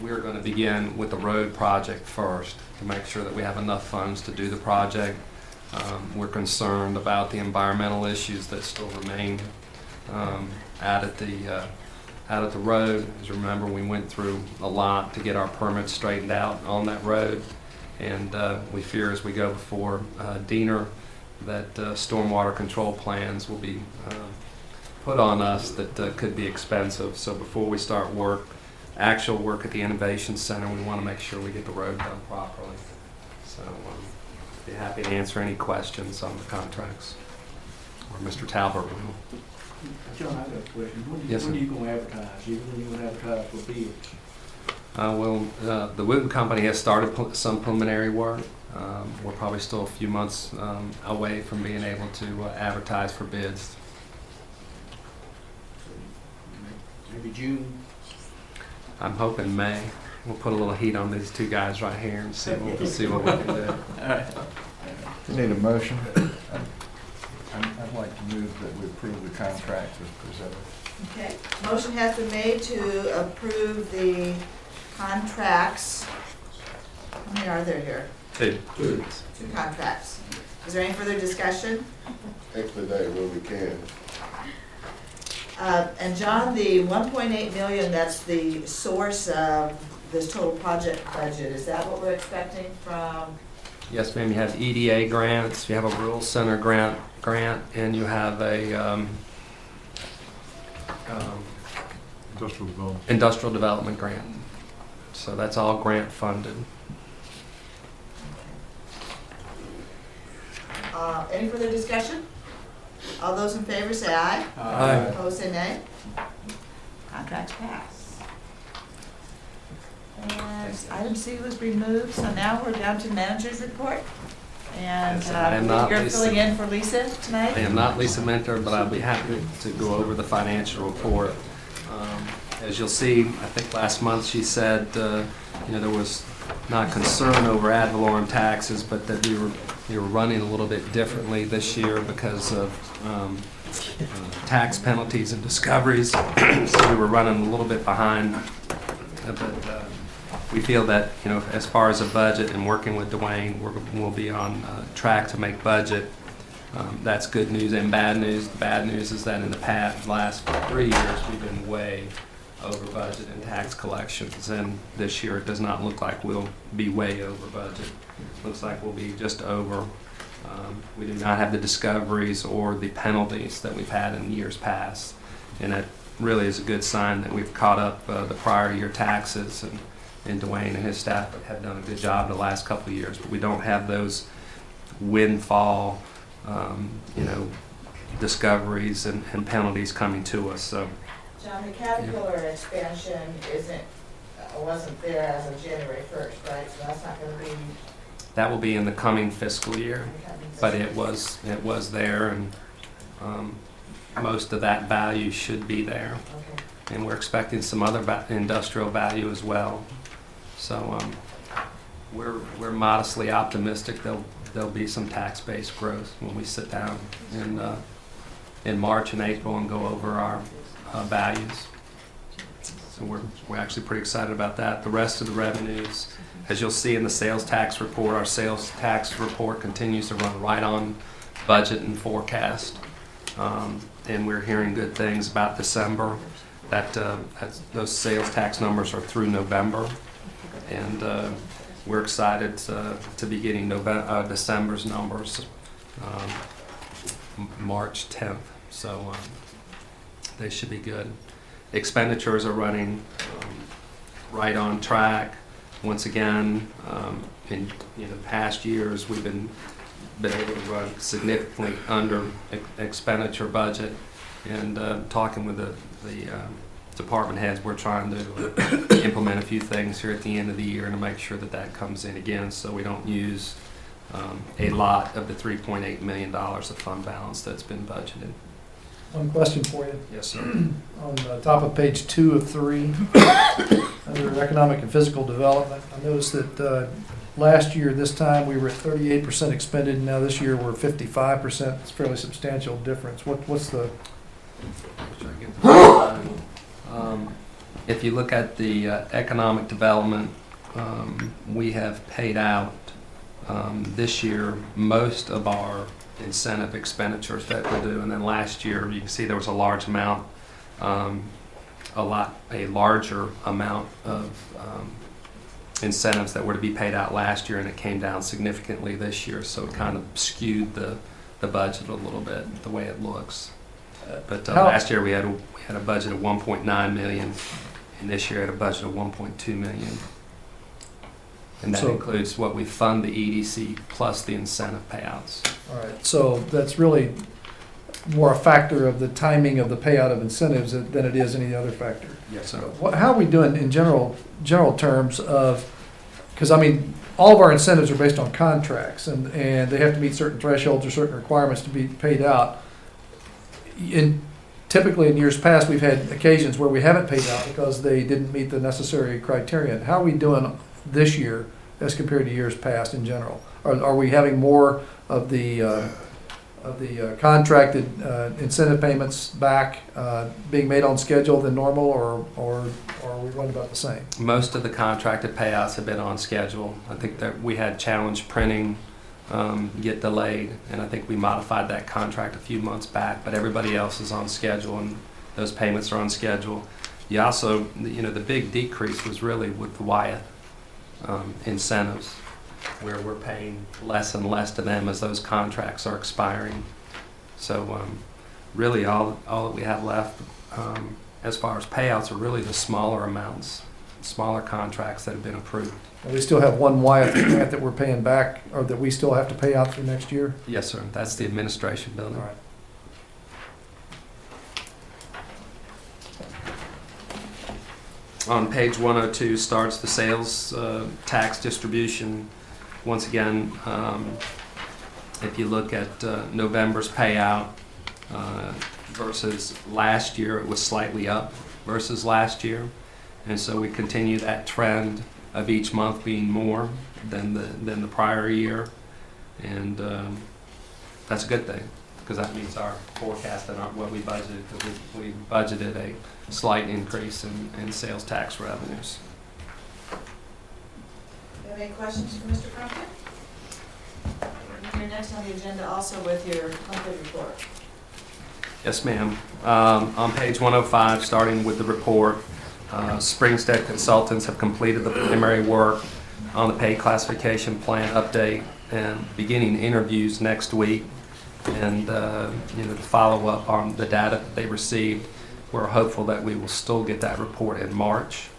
we're going to begin with the road project first to make sure that we have enough funds to do the project. We're concerned about the environmental issues that still remain out at the road. As you remember, we went through a lot to get our permits straightened out on that road, and we fear as we go before Diener that stormwater control plans will be put on us that could be expensive. So before we start actual work at the Innovation Center, we want to make sure we get the road done properly. So be happy to answer any questions on the contracts, or Mr. Talbot will. John, I got a question. Yes, When sir. are you going to advertise? When are you going to advertise for bids? The Wooten Company has started some preliminary work. We're probably still a few months away from being able to advertise for bids. Maybe June. I'm hoping May. We'll put a little heat on these two guys right here and see what we can do. You need a motion? I'd like to move that we approve the contract as presented. Okay, motion has been made to approve the contracts. How many are there here? Two. Two contracts. Is there any further discussion? Expedite where we can. And John, the 1.8 million, that's the source of this total project budget. Is that what we're expecting from? Yes, ma'am. You have EDA grants, you have a rural center grant, and you have a industrial development grant. So that's all grant funded. Any further discussion? All those in favor say aye. Aye. Opposed say nay. Contracts pass. And item C was removed, so now we're down to manager's report. And Yes, I am not you're Lisa. filling in for Lisa tonight? I am not Lisa Mentor, but I'll be happy to go over the financial report. As you'll see, I think last month she said, there was not concern over ad valorem taxes, but that we were running a little bit differently this year because of tax penalties and discoveries. So we were running a little bit behind. But we feel that, as far as a budget and working with Dwayne, we'll be on track to make budget. That's good news and bad news. The bad news is that in the last 3 years, we've been way over budget in tax collections, and this year it does not look like we'll be way over budget. Looks like we'll be just over. We do not have the discoveries or the penalties that we've had in years past, and that really is a good sign that we've caught up the prior year taxes, and Dwayne and his staff have done a good job the last couple of years, but we don't have those windfall discoveries and penalties coming to us. So John, the Caterpillar expansion wasn't there as of January 1st, right? So that's not going to be. that will be in the coming fiscal year, but it was there, and most of that value should be there. Okay. And we're expecting some other industrial value as well. So we're modestly optimistic there'll be some tax-based growth when we sit down in March and April and go over our values. So we're actually pretty excited about that. The rest of the revenues, as you'll see in the sales tax report, our sales tax report continues to run right on budget and forecast. And we're hearing good things about December. Those sales tax numbers are through November. And we're excited to be getting December's numbers March 10th. So they should be good. Expenditures are running right on track. Once again, in past years, we've been able to run significantly under expenditure budget. And talking with the department heads, we're trying to implement a few things here at the end of the year to make sure that comes in again, so we don't use a lot of the $3.8 million of fund balance that's been budgeted. One question for you. Yes, sir. On the top of page 2 of 3, under economic and physical development, I noticed that last year, this time, we were at 38% expended, and now this year we're 55%. It's a fairly substantial difference. What's the... If you look at the economic development, we have paid out this year most of our incentive expenditures that we're doing. And then last year, you can see there was a large amount, a larger amount of incentives that were to be paid out last year, and it came down significantly this year. So it kind of skewed the budget a little bit, the way it looks. But last year we had a budget of 1.9 million, and this year had a budget of 1.2 million. And that includes what we fund the EDC plus the incentive payouts. All right, so that's really more a factor of the timing of the payout of incentives than it is any other factor. Yes, sir. How are we doing in general terms of, because I mean, all of our incentives are based on contracts and they have to meet certain thresholds or certain requirements to be paid out. Typically in years past, we've had occasions where we haven't paid out because they didn't meet the necessary criterion. How are we doing this year as compared to years past in general? Are we having more of the contracted incentive payments back being made on schedule than normal, or are we going about the same? Most of the contracted payouts have been on schedule. I think that we had challenge printing get delayed, and I think we modified that contract a few months back, but everybody else is on schedule, and those payments are on schedule. You also, the big decrease was really with the Wyeth incentives, where we're paying less and less to them as those contracts are expiring. So really all that we have left as far as payouts are really the smaller amounts, smaller contracts that have been approved. And we still have one Wyeth grant that we're paying back, or that we still have to pay out for next year? Yes, sir. That's the administration building. All right. On page 102 starts the sales tax distribution. Once again, if you look at November's payout versus last year, it was slightly up versus last year. And so we continue that trend of each month being more than the prior year. And that's a good thing, because that means our forecast and what we budgeted, because we budgeted a slight increase in sales tax revenues. Do you have any questions for Mr. Crumpton? You're next on the agenda also with your monthly report. Yes, ma'am. On page 105, starting with the report, Springstead Consultants have completed the preliminary work on the pay classification plan update and beginning interviews next week. And to follow up on the data that they received, we're hopeful that we will still get that report in March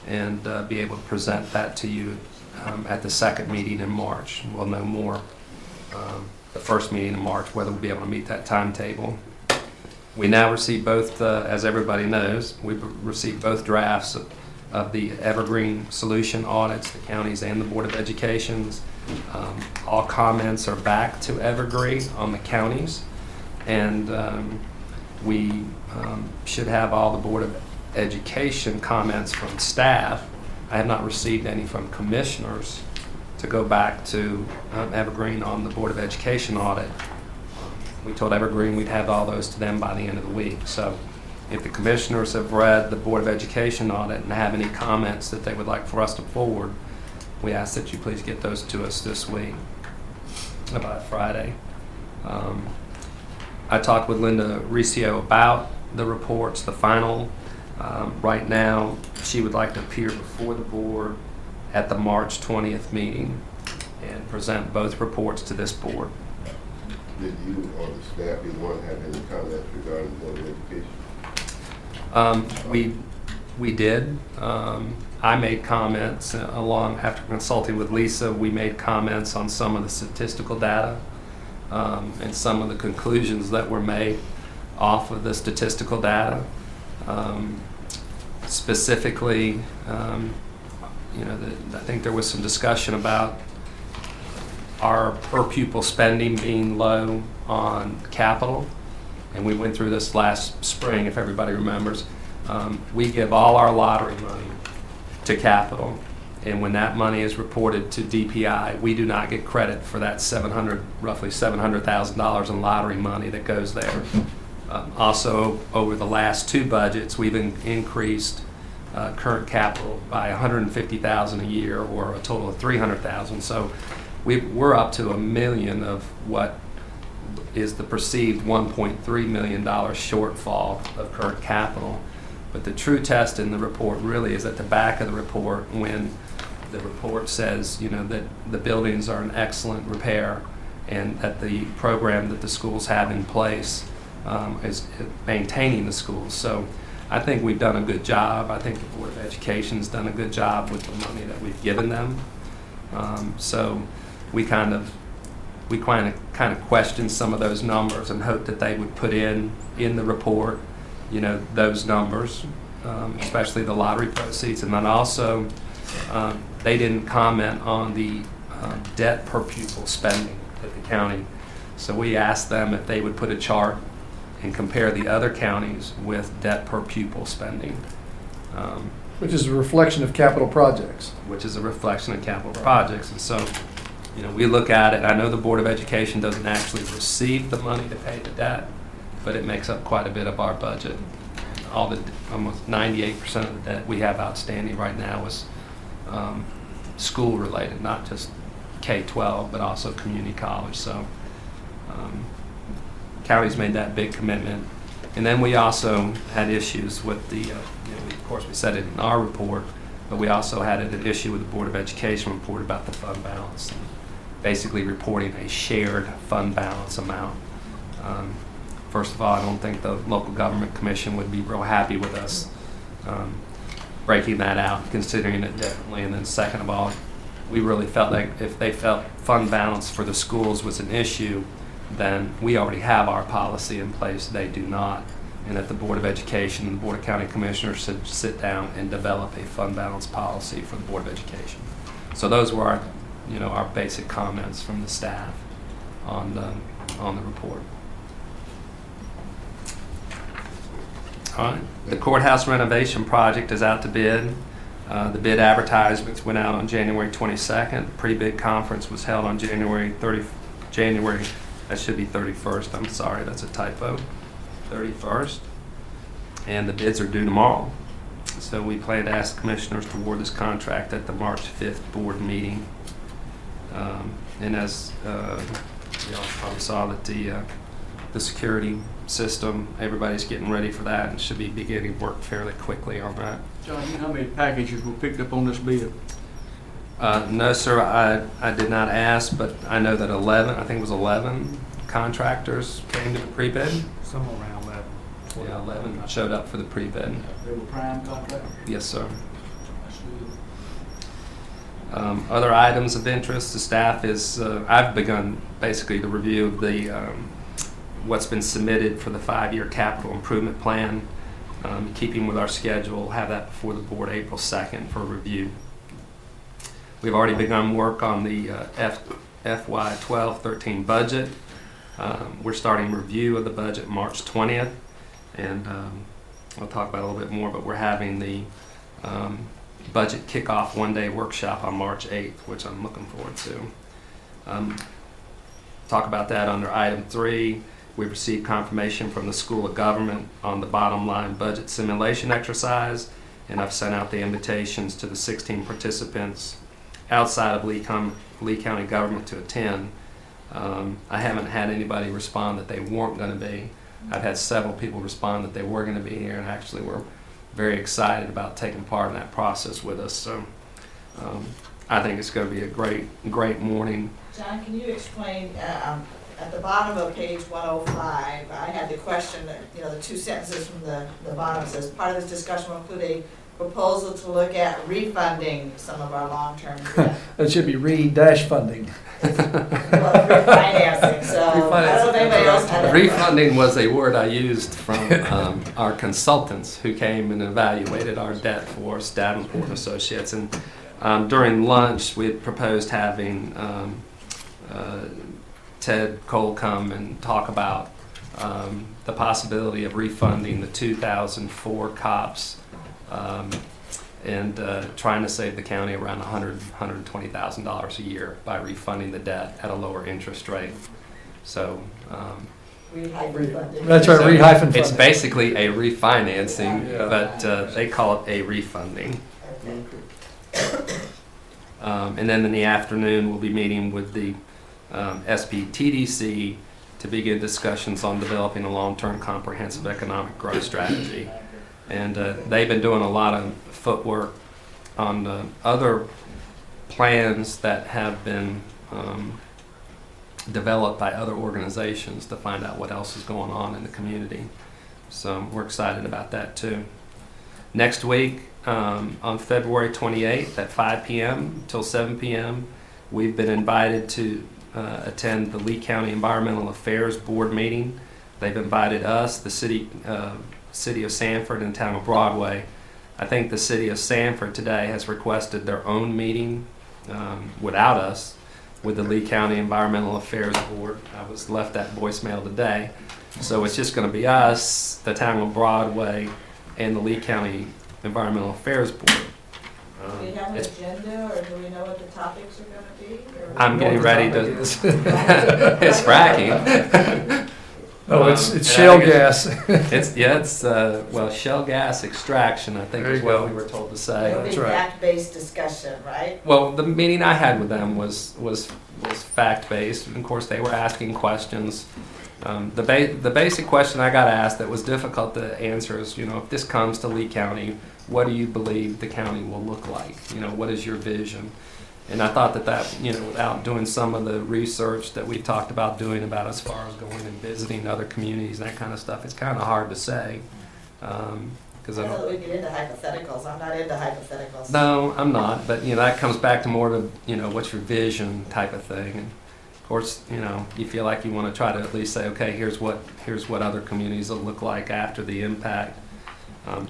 and be able to present that to you at the second meeting in March. We'll know more the first meeting in March, whether we'll be able to meet that timetable. We now receive both, as everybody knows, we've received both drafts of the Evergreen Solution audits, the counties and the Board of Education's. All comments are back to Evergreen on the counties, and we should have all the Board of Education comments from staff. I have not received any from commissioners to go back to Evergreen on the Board of Education audit. We told Evergreen we'd have all those to them by the end of the week. So if the commissioners have read the Board of Education audit and have any comments that they would like for us to forward, we ask that you please get those to us this week, by Friday. I talked with Linda Riccio about the reports, the final. Right now, she would like to appear before the board at the March 20th meeting and present both reports to this board. Did you or the staff, either one, have any comments regarding the Board of Education? We did. I made comments after consulting with Lisa. We made comments on some of the statistical data and some of the conclusions that were made off of the statistical data. Specifically, I think there was some discussion about our per pupil spending being low on capital, and we went through this last spring, if everybody remembers. We give all our lottery money to capital, and when that money is reported to DPI, we do not get credit for that roughly $700,000 in lottery money that goes there. Also, over the last two budgets, we've increased current capital by $150,000 a year, or a total of $300,000. So we're up to $1 million of what is the perceived $1.3 million shortfall of current capital. But the true test in the report really is at the back of the report, when the report says, that the buildings are in excellent repair and that the program that the schools have in place is maintaining the schools. So I think we've done a good job. I think the Board of Education's done a good job with the money that we've given them. So we kind of we kind of questioned some of those numbers and hoped that they would put in the report, those numbers, especially the lottery proceeds. And then also, they didn't comment on the debt per pupil spending at the county. So we asked them if they would put a chart and compare the other counties with debt per pupil spending. Which is a reflection of capital projects. Which is a reflection of capital projects. And so, we look at it. I know the Board of Education doesn't actually receive the money to pay the debt, but it makes up quite a bit of our budget. Almost 98% of the debt we have outstanding right now is school related, not just K-12, but also community college. So county's made that big commitment. And then we also had issues with the, of course we said it in our report, but we also had an issue with the Board of Education report about the fund balance, and basically reporting a shared fund balance amount. First of all, I don't think the local government commission would be real happy with us breaking that out, considering it differently. And then second of all, we really felt like if they felt fund balance for the schools was an issue, then we already have our policy in place. They do not. And that the Board of Education and the Board of County Commissioners should sit down and develop a fund balance policy for the Board of Education. So those were our basic comments from the staff on the report. All right. The courthouse renovation project is out to bid. The bid advertisements went out on January 22nd. The pre-bid conference was held on January, that should be 31st. I'm sorry, that's a typo. 31st. And the bids are due tomorrow. So we plan to ask commissioners to award this contract at the March 5th board meeting. And as y'all probably saw that the security system, everybody's getting ready for that and should be beginning work fairly quickly on that. John, you know how many packages were picked up on this bid? No, sir, I did not ask, but I know that 11 contractors came to the pre-bid. Somewhere around that. Yeah, 11 showed up for the pre-bid. They were prime contractors? Yes, sir. That's good. Other items of interest to staff is, I've begun basically the review of the what's been submitted for the 5-year capital improvement plan. Keeping with our schedule, have that before the board April 2nd for review. We've already begun work on the FY 12-13 budget. We're starting review of the budget March 20th, and we'll talk about it a little bit more, but we're having the budget kickoff one-day workshop on March 8th, which I'm looking forward to. Talk about that under item 3. We've received confirmation from the School of Government on the bottom line budget simulation exercise, and I've sent out the invitations to the 16 participants outside of Lee County government to attend. I haven't had anybody respond that they weren't going to be. I've had several people respond that they were going to be here and actually were very excited about taking part in that process with us. So I think it's going to be a great morning. John, can you explain, at the bottom of page 105, I had the question, the two sentences from the bottom says, part of this discussion will include a proposal to look at refunding some of our long-term debt. That should be re-funding. Refinancing, so I don't know if anybody else had that. Refunding was a word I used from our consultants who came and evaluated our debt for us, Davenport and Associates. And during lunch, we had proposed having Ted Cole come and talk about the possibility of refunding the 2004 COPS and trying to save the county around $120,000 a year by refunding the debt at a lower interest rate. So that's right, re-hyphen it's funding. basically a refinancing, but they call it a refunding. And then in the afternoon, we'll be meeting with the SBTDC to begin discussions on developing a long-term comprehensive economic growth strategy. And they've been doing a lot of footwork on other plans that have been developed by other organizations to find out what else is going on in the community. So we're excited about that too. Next week, on February 28th at 5 p.m. till 7 p.m., we've been invited to attend the Lee County Environmental Affairs Board meeting. They've invited us, the city of Sanford and town of Broadway. I think the city of Sanford today has requested their own meeting without us with the Lee County Environmental Affairs Board. I was left that voicemail today. So it's just going to be us, the town of Broadway, and the Lee County Environmental Affairs Board. Do we have an agenda, or do we know what the topics are going to be? Or- I'm getting ready to. It's fracking. Oh, it's And I shale think gas. It's well, shale gas extraction, I think There is you what go. we were told to say. It'll be That's right. fact-based discussion, right? Well, the meeting I had with them was fact-based, and of course, they were asking questions. The basic question I got asked that was difficult to answer is, if this comes to Lee County, what do you believe the county will look like? What is your vision? And I thought that, without doing some of the research that we talked about doing about as far as going and visiting other communities and that kind of stuff, it's kind of hard to say. Because I I know don't. that we get into hypotheticals. I'm not into hypotheticals. No, I'm not. But that comes back to more to what's your vision type of thing. And of course, you feel like you want to try to at least say, okay, here's what other communities will look like after the impact.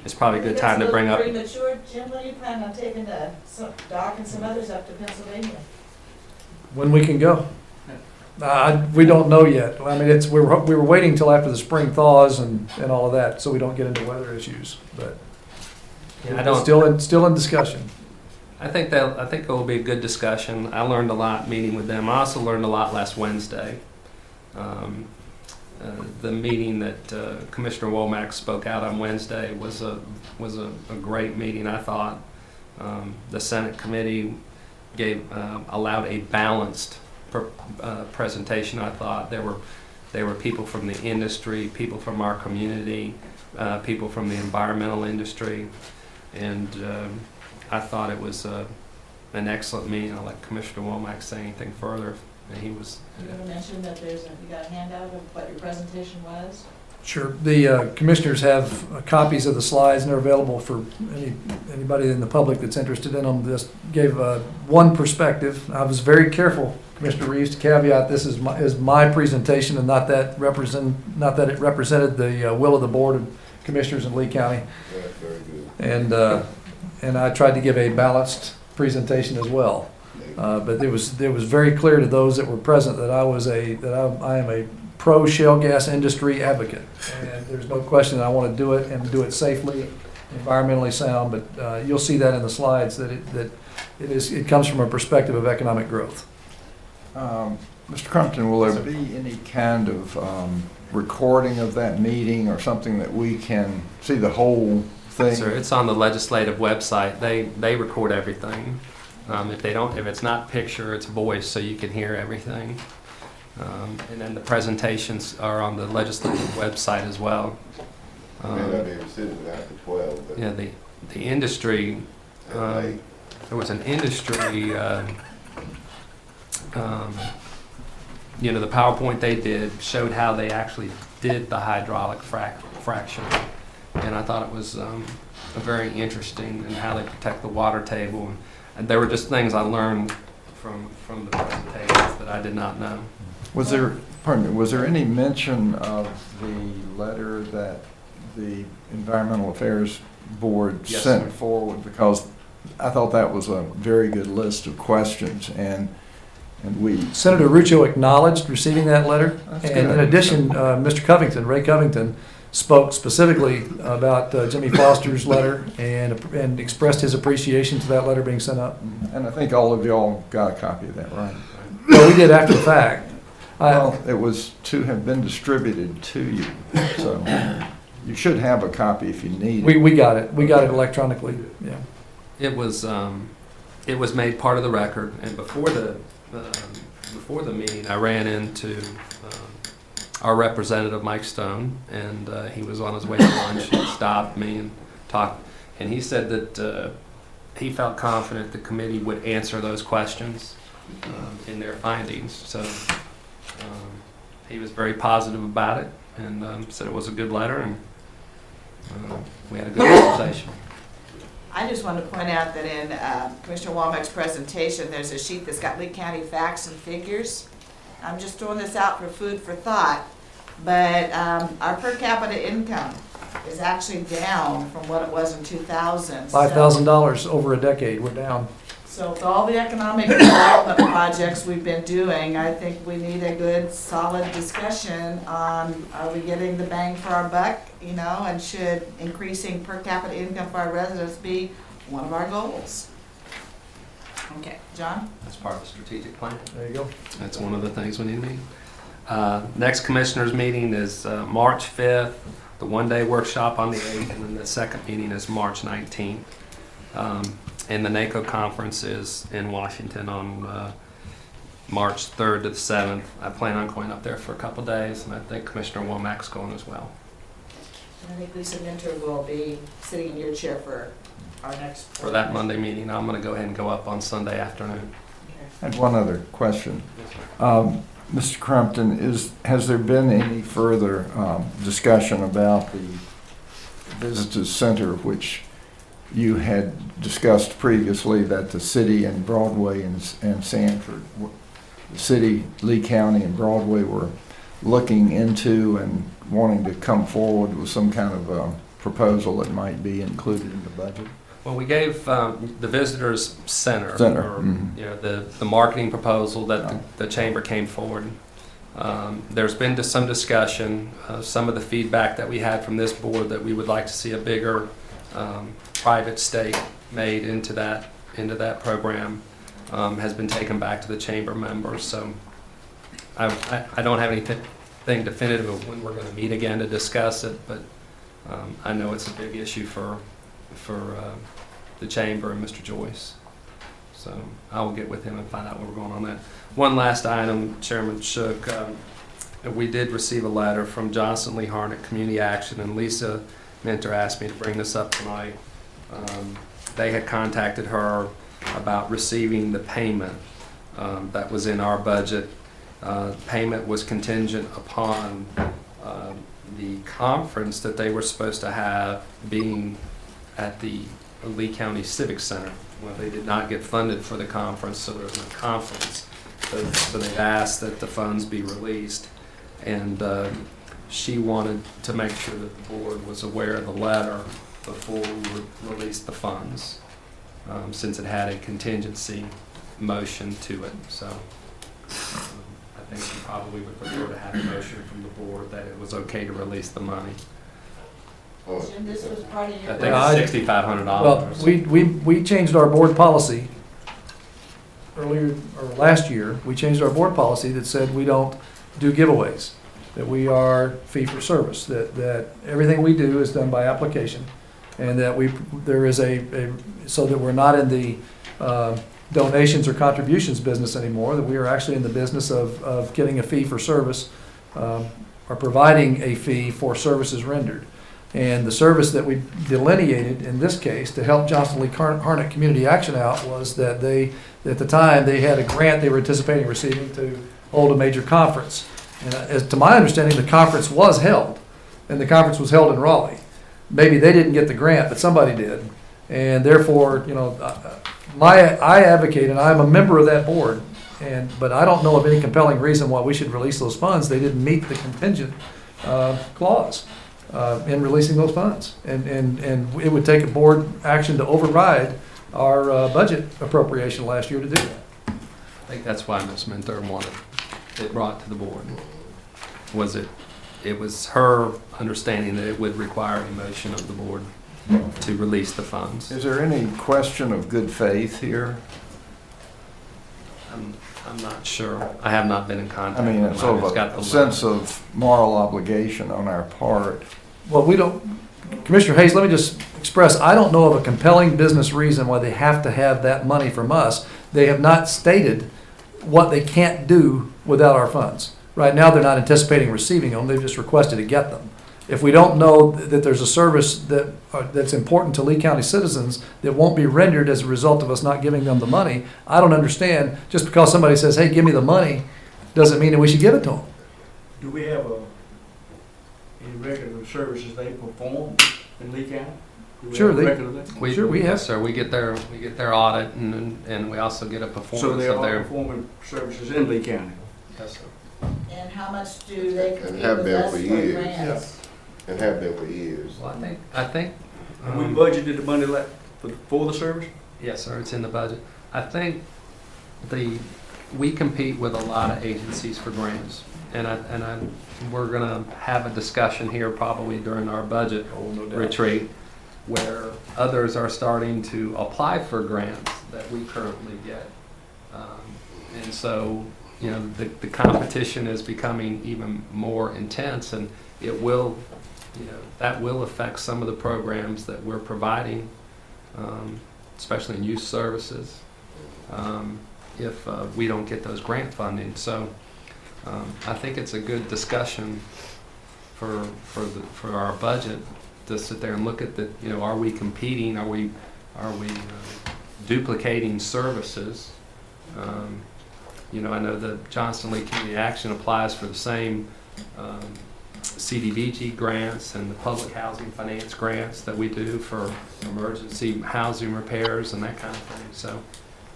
It's probably a good time to bring up. Premature, Jim. When are you planning on taking Doc and some others up to Pennsylvania? When we can go. We don't know yet. I mean, we were waiting until after the spring thaws and all of that, so we don't get into weather issues. But I don't. Still in discussion. I think it will be a good discussion. I learned a lot meeting with them. I also learned a lot last Wednesday. The meeting that Commissioner Womack spoke out on Wednesday was a great meeting, I thought. The Senate committee allowed a balanced presentation, I thought. There were people from the industry, people from our community, people from the environmental industry, and I thought it was an excellent meeting. I'll let Commissioner Womack say anything further. And he was. You want to mention that you got a handout of what your presentation was? Sure. The commissioners have copies of the slides, and they're available for anybody in the public that's interested in them. This gave one perspective. I was very careful, Commissioner Reeves, to caveat this is my presentation, and not that it represented the will of the Board of Commissioners in Lee County. Yeah, very good. And I tried to give a balanced presentation as well. But it was very clear to those that were present that I am a pro shale gas industry advocate, and there's no question that I want to do it and do it safely, environmentally sound. But you'll see that in the slides that it comes from a perspective of economic growth. Mr. Crumpton, will there be any kind of recording of that meeting or something that we can see the whole thing? Sir, it's on the legislative website. They record everything. If it's not picture, it's voice, so you can hear everything. And then the presentations are on the legislative website as well. May not be able to sit it after 12, but. Yeah, the industry. There was an industry. The PowerPoint they did showed how they actually did the hydraulic fraction, and I thought it was very interesting in how they protect the water table. And there were just things I learned from the presentations that I did not know. Was there any mention of the letter that the Environmental Affairs Board Yes, sent sir. forward? Because I thought that was a very good list of questions, and we. Senator Ruccio acknowledged receiving that letter, That's and good. in addition, Mr. Covington, Ray Covington, spoke specifically about Jimmy Foster's letter and expressed his appreciation to that letter being sent out. And I think all of y'all got a copy of that, right? Well, we did after the fact. Well, it was to have been distributed to you, so you should have a copy if you need it. We got it. We got it electronically. Yeah. It was made part of the record, and before the meeting, I ran into our representative, Mike Stone, and he was on his way to lunch. He stopped me and talked, and he said that he felt confident the committee would answer those questions in their findings. So he was very positive about it, and said it was a good letter, and we had a good conversation. I just want to point out that in Commissioner Womack's presentation, there's a sheet that's got Lee County facts and figures. I'm just throwing this out for food for thought, but our per capita income is actually down from what it was in 2000. $5,000 over a decade, we're down. So with all the economic development projects we've been doing, I think we need a good, solid discussion on, are we getting the bang for our buck, you know, and should increasing per capita income for our residents be one of our goals? Okay, John? That's part of the strategic plan. There you go. That's one of the things we need to meet. Next commissioners meeting is March 5th, the one-day workshop on the 8th, and then the second meeting is March 19th. And the NACO conference is in Washington on March 3rd to the 7th. I plan on going up there for a couple days, and I think Commissioner Womack's going as well. I think Lisa Minter will be sitting in your chair for our next. For that Monday meeting, I'm going to go ahead and go up on Sunday afternoon. I had one other question. Mr. Crumpton, has there been any further discussion about the Visitors Center, which you had discussed previously that the city and Broadway and Sanford, the city, Lee County and Broadway were looking into and wanting to come forward with some kind of proposal that might be included in the budget? Well, we gave the Visitors Center, Mm-hmm. you know, the marketing proposal that the chamber came forward. There's been some discussion, some of the feedback that we had from this board that we would like to see a bigger private stake made into that program has been taken back to the chamber members. So I don't have anything definitive of when we're going to meet again to discuss it, but I know it's a big issue for the chamber and Mr. Joyce. So I will get with him and find out where we're going on that. One last item, Chairman Shook. We did receive a letter from Johnson Lee Harnett Community Action, and Lisa Minter asked me to bring this up tonight. They had contacted her about receiving the payment that was in our budget. Payment was contingent upon the conference that they were supposed to have being at the Lee County Civic Center. Well, they did not get funded for the conference, so there was no conference. So they asked that the funds be released, and she wanted to make sure that the board was aware of the letter before we released the funds, since it had a contingency motion to it. So I think she probably would prefer to have a motion from the board that it was okay to release the money. Jim, this was part of your. I think it's $6,500. Well, we changed our board policy earlier, or last year. We changed our board policy that said we don't do giveaways, that we are fee for service, that everything we do is done by application, and that there is so that we're not in the donations or contributions business anymore, that we are actually in the business of getting a fee for service, or providing a fee for services rendered. And the service that we delineated in this case to help Johnson Lee Harnett Community Action out was that at the time, they had a grant they were anticipating receiving to hold a major conference. And as to my understanding, the conference was held, and the conference was held in Raleigh. Maybe they didn't get the grant, but somebody did. And therefore, you know, I advocate, and I'm a member of that board, but I don't know of any compelling reason why we should release those funds. They didn't meet the contingent clause in releasing those funds. And it would take a board action to override our budget appropriation last year to do that. I think that's why Ms. Minter wanted it brought to the board. It was her understanding that it would require a motion of the board to release the funds. Is there any question of good faith here? I'm not sure. I have not been in contact. I mean, with it's them. sort I've got of the a sense of moral obligation on our part. Well, we don't, Commissioner Hayes, let me just express, I don't know of a compelling business reason why they have to have that money from us. They have not stated what they can't do without our funds. Right now, they're not anticipating receiving them, they've just requested to get them. If we don't know that there's a service that's important to Lee County citizens that won't be rendered as a result of us not giving them the money, I don't understand, just because somebody says, hey, give me the money, doesn't mean that we should give it to them. Do we have any record of services they perform in Lee County? Sure, we have. Yes, sir. We get their audit, and we also get a performance So they of are their. performing services in Lee County. Yes, sir. And how much do they And compete have with been us for for years. grants? And have been for years. Well, I think. And we budgeted the money for the service? Yes, sir, it's in the budget. I think we compete with a lot of agencies for grants. We're gonna have a discussion here probably during our budget retreat where others are starting to apply for grants that we currently get. And so, you know, the competition is becoming even more intense, and it will, you know, that will affect some of the programs that we're providing, especially in youth services, if we don't get those grant funding. So I think it's a good discussion for our budget to sit there and look at the, you know, are we competing? Are we duplicating services? You know, I know the Johnston Lee Community Action applies for the same CDBG grants and the public housing finance grants that we do for emergency housing repairs and that kind of thing. So,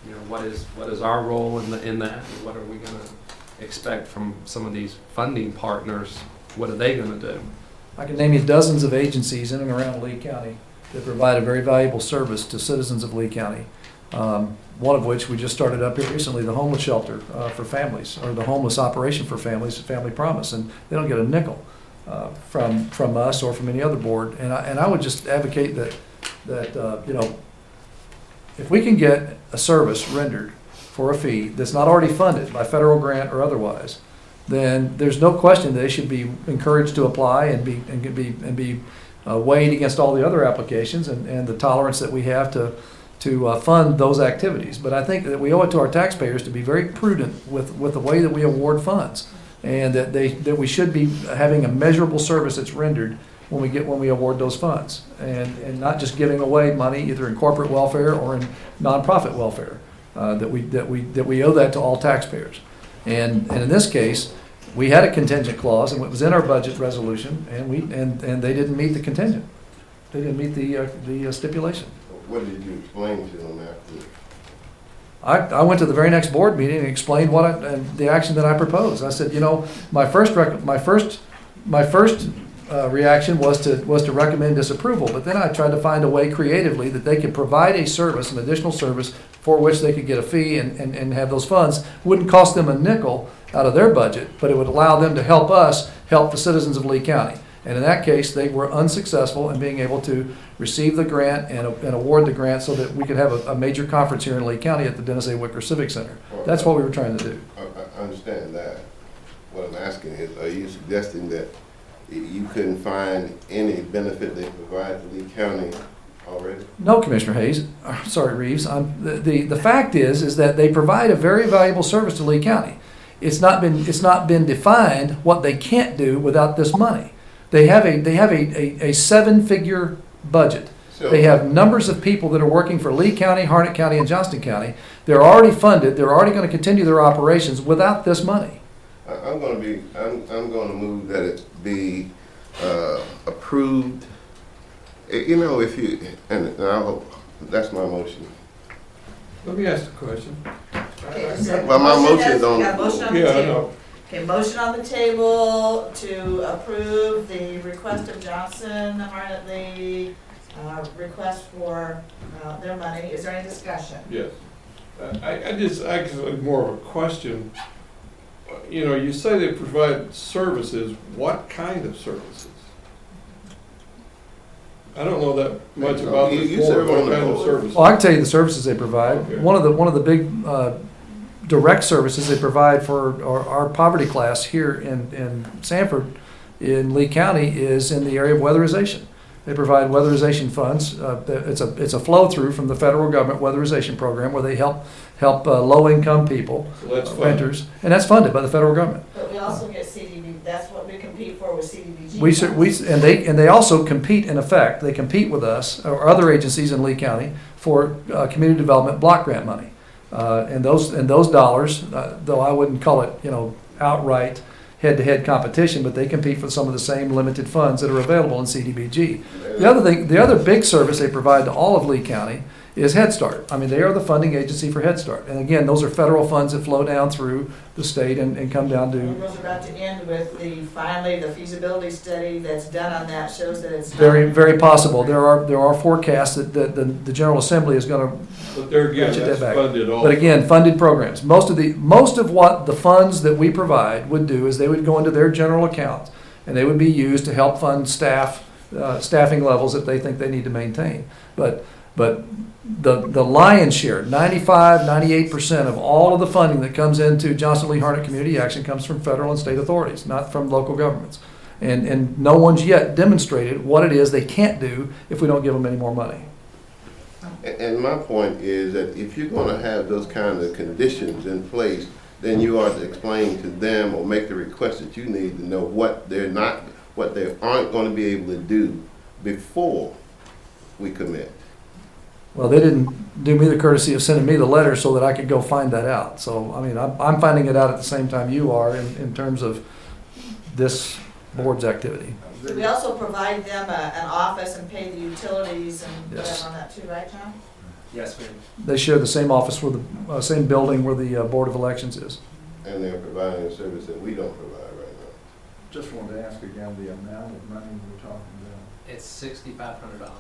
you know, what is our role in that, and what are we going to expect from some of these funding partners? What are they going to do? I can name you dozens of agencies in and around Lee County that provide a very valuable service to citizens of Lee County. One of which we just started up here recently, the homeless shelter for families, or the homeless operation for families, Family Promise, and they don't get a nickel from us or from any other board. And I would just advocate that you know, if we can get a service rendered for a fee that's not already funded by federal grant or otherwise, then there's no question they should be encouraged to apply and be weighed against all the other applications and the tolerance that we have to fund those activities. But I think that we owe it to our taxpayers to be very prudent with the way that we award funds, and that we should be having a measurable service that's rendered when we award those funds, and not just giving away money either in corporate welfare or in nonprofit welfare. That we owe that to all taxpayers. And in this case, we had a contingent clause, and it was in our budget resolution, and they didn't meet the contingent. They didn't meet the stipulation. What did you explain to them after? I went to the very next board meeting and explained and the action that I proposed. I said, you know, my first reaction was to recommend disapproval, but then I tried to find a way creatively that they could provide a service, an additional service, for which they could get a fee and have those funds. Wouldn't cost them a nickel out of their budget, but it would allow them to help us help the citizens of Lee County. And in that case, they were unsuccessful in being able to receive the grant and award the grant so that we could have a major conference here in Lee County at the Dennis A. Wicker Civic Center. That's what we were trying to do. I understand that. What I'm asking is, are you suggesting that you couldn't find any benefit they provide to Lee County already? No, Commissioner Hayes, sorry, Reeves. The fact is that they provide a very valuable service to Lee County. It's not been defined what they can't do without this money. They have a seven-figure budget. So, they have numbers of people that are working for Lee County, Harnett County, and Johnston County. They're already funded. They're already going to continue their operations without this money. I'm going to move that it be approved. You know, if you, and that's my motion. Let me ask a question. Well, my motion is on. Got a motion on the Yeah, I table. know. Okay, motion on the table to approve the request of Johnson, Harnett Lee, request for their money. Is there any discussion? Yes. I just actually more of a question. You know, you say they provide services. What kind of services? I don't know that much about this You board. serve What on the kind of board. services? Well, I can tell you the services they provide. Okay. One of the big direct services they provide for our poverty class here in Sanford, in Lee County, is in the area of weatherization. They provide weatherization funds. It's a flow through from the federal government weatherization program where they help low-income people, So that's renters, and that's funded by the federal government. But we also get CDB, that's what we compete for with CDBG. And they also compete, in effect, they compete with us or other agencies in Lee County for community development block grant money. And those dollars, though I wouldn't call it, you know, outright head-to-head competition, but they compete for some of the same limited funds that are available in CDBG. The other big service they provide to all of Lee County is Head Start. I mean, they are the funding agency for Head Start. And again, those are federal funds that flow down through the state and come down to. We're about to end with finally the feasibility study that's done on that shows that it's. Very, very possible. There are forecasts that the General Assembly is going to. But there again, that's funded also. But again, funded programs. Most of what the funds that we provide would do is they would go into their general account and they would be used to help fund staffing levels that they think they need to maintain. But the lion's share, 98% of all of the funding that comes into Johnson Lee Harnett Community Action comes from federal and state authorities, not from local governments. And no one's yet demonstrated what it is they can't do if we don't give them any more money. And my point is that if you're going to have those kinds of conditions in place, then you ought to explain to them or make the request that you need to know what they aren't going to be able to do before we commit. Well, they didn't do me the courtesy of sending me the letter so that I could go find that out. So, I mean, I'm finding it out at the same time you are in terms of this board's activity. We also provide them an office and pay the utilities and Yes. whatever on that too, right, John? Yes, ma'am. They share the same office with the same building where the Board of Elections is. And they're providing a service that we don't provide right now. Just wanted to ask again the amount of money we're talking about. It's $6,500.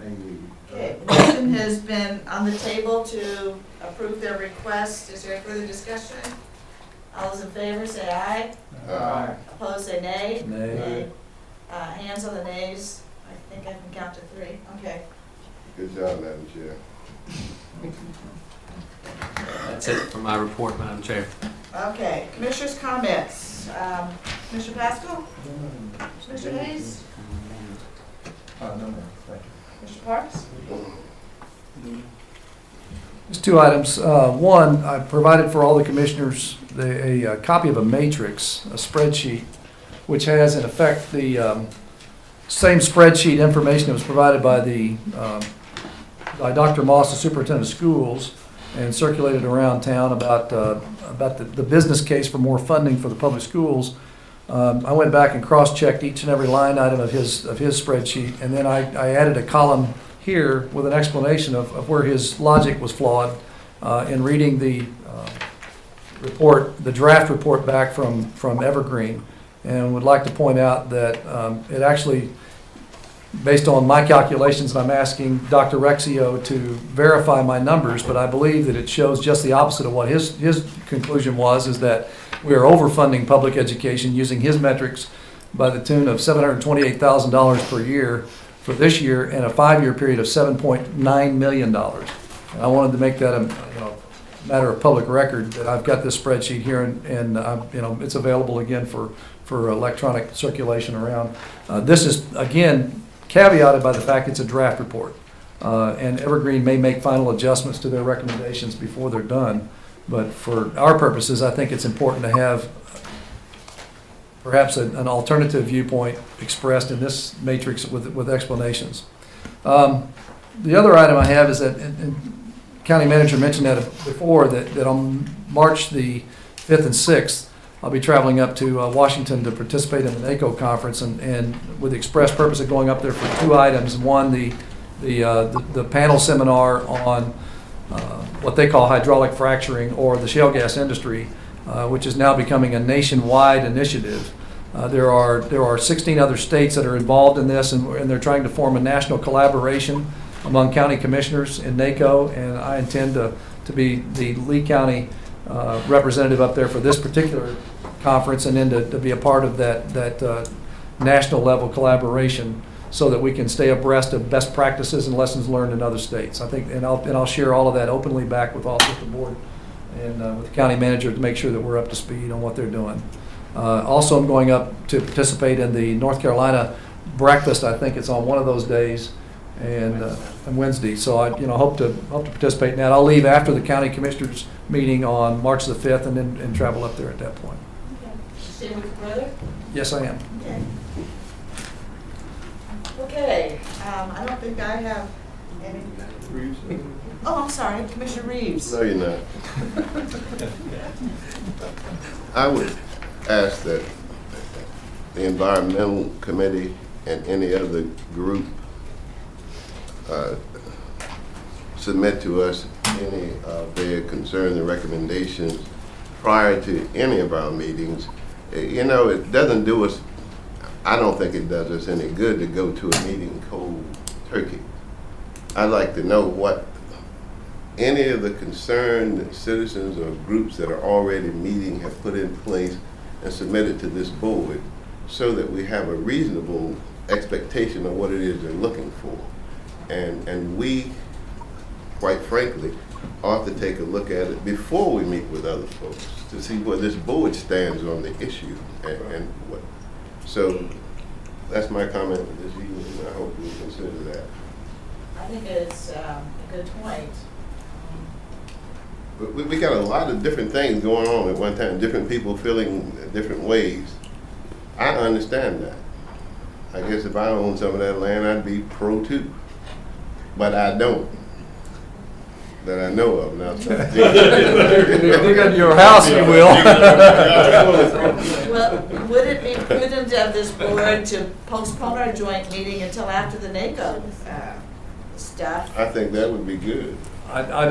Mainly. Okay, the motion has been on the table to approve their request. Is there further discussion? All those in favor say aye. Aye. Opposed say nay. Nay. Hands on the nays. I think I can count to 3. Okay. Good job, Madam Chair. That's it for my report, Madam Chair. Okay, commissioners' comments. Commissioner Pascal? Commissioner Hayes? No, thank you. Commissioner Parks? Just 2 items. One, I provided for all the commissioners a copy of a matrix, a spreadsheet, which has in effect the same spreadsheet information that was provided by Dr. Moss, the superintendent of schools, and circulated around town about the business case for more funding for the public schools. I went back and cross-checked each and every line item of his spreadsheet, and then I added a column here with an explanation of where his logic was flawed in reading the report, the draft report back from Evergreen, and would like to point out that it actually, based on my calculations, and I'm asking Dr. Rexio to verify my numbers, but I believe that it shows just the opposite of what his conclusion was, is that we are overfunding public education using his metrics by the tune of $728,000 per year for this year and a 5-year period of $7.9 million. And I wanted to make that a matter of public record that I've got this spreadsheet here and it's available again for electronic circulation around. This is, again, caveated by the fact it's a draft report. And Evergreen may make final adjustments to their recommendations before they're done. But for our purposes, I think it's important to have perhaps an alternative viewpoint expressed in this matrix with explanations. The other item I have is that, and County Manager mentioned that before, that on March the 5th and 6th, I'll be traveling up to Washington to participate in the NACO conference, and with the express purpose of going up there for 2 items. One, the panel seminar on what they call hydraulic fracturing, or the shale gas industry, which is now becoming a nationwide initiative. There are 16 other states that are involved in this, and they're trying to form a national collaboration among county commissioners in NACO, and I intend to be the Lee County representative up there for this particular conference, and then to be a part of that national level collaboration, so that we can stay abreast of best practices and lessons learned in other states. I think, and I'll share all of that openly back with the board and with the county manager to make sure that we're up to speed on what they're doing. Also, I'm going up to participate in the North Carolina breakfast. I think it's on one of those days, and Wednesday. So I hope to participate in that. I'll leave after the county commissioners meeting on March the 5th, and travel up there at that point. Stay with your brother? Yes, I am. Okay. Okay, I don't think I have any. Oh, I'm sorry, Commissioner Reeves. No, you're not. I would ask that the Environmental Committee and any other group submit to us any of their concerns and recommendations prior to any of our meetings. You know, it doesn't do us, I don't think it does us any good to go to a meeting cold turkey. I'd like to know what any of the concerned citizens or groups that are already meeting have put in place and submitted to this board, so that we have a reasonable expectation of what it is they're looking for. And we, quite frankly, ought to take a look at it before we meet with other folks to see where this board stands on the issue and what. So that's my comment for this evening, and I hope you consider that. I think it's a good point. But we got a lot of different things going on at one time, different people feeling different ways. I understand that. I guess if I owned some of that land, I'd be pro too. But I don't. That I know of now. Dig into your house, you will. Well, would it be prudent of this board to postpone our joint meeting until after the NACO stuff? I think that would be good. I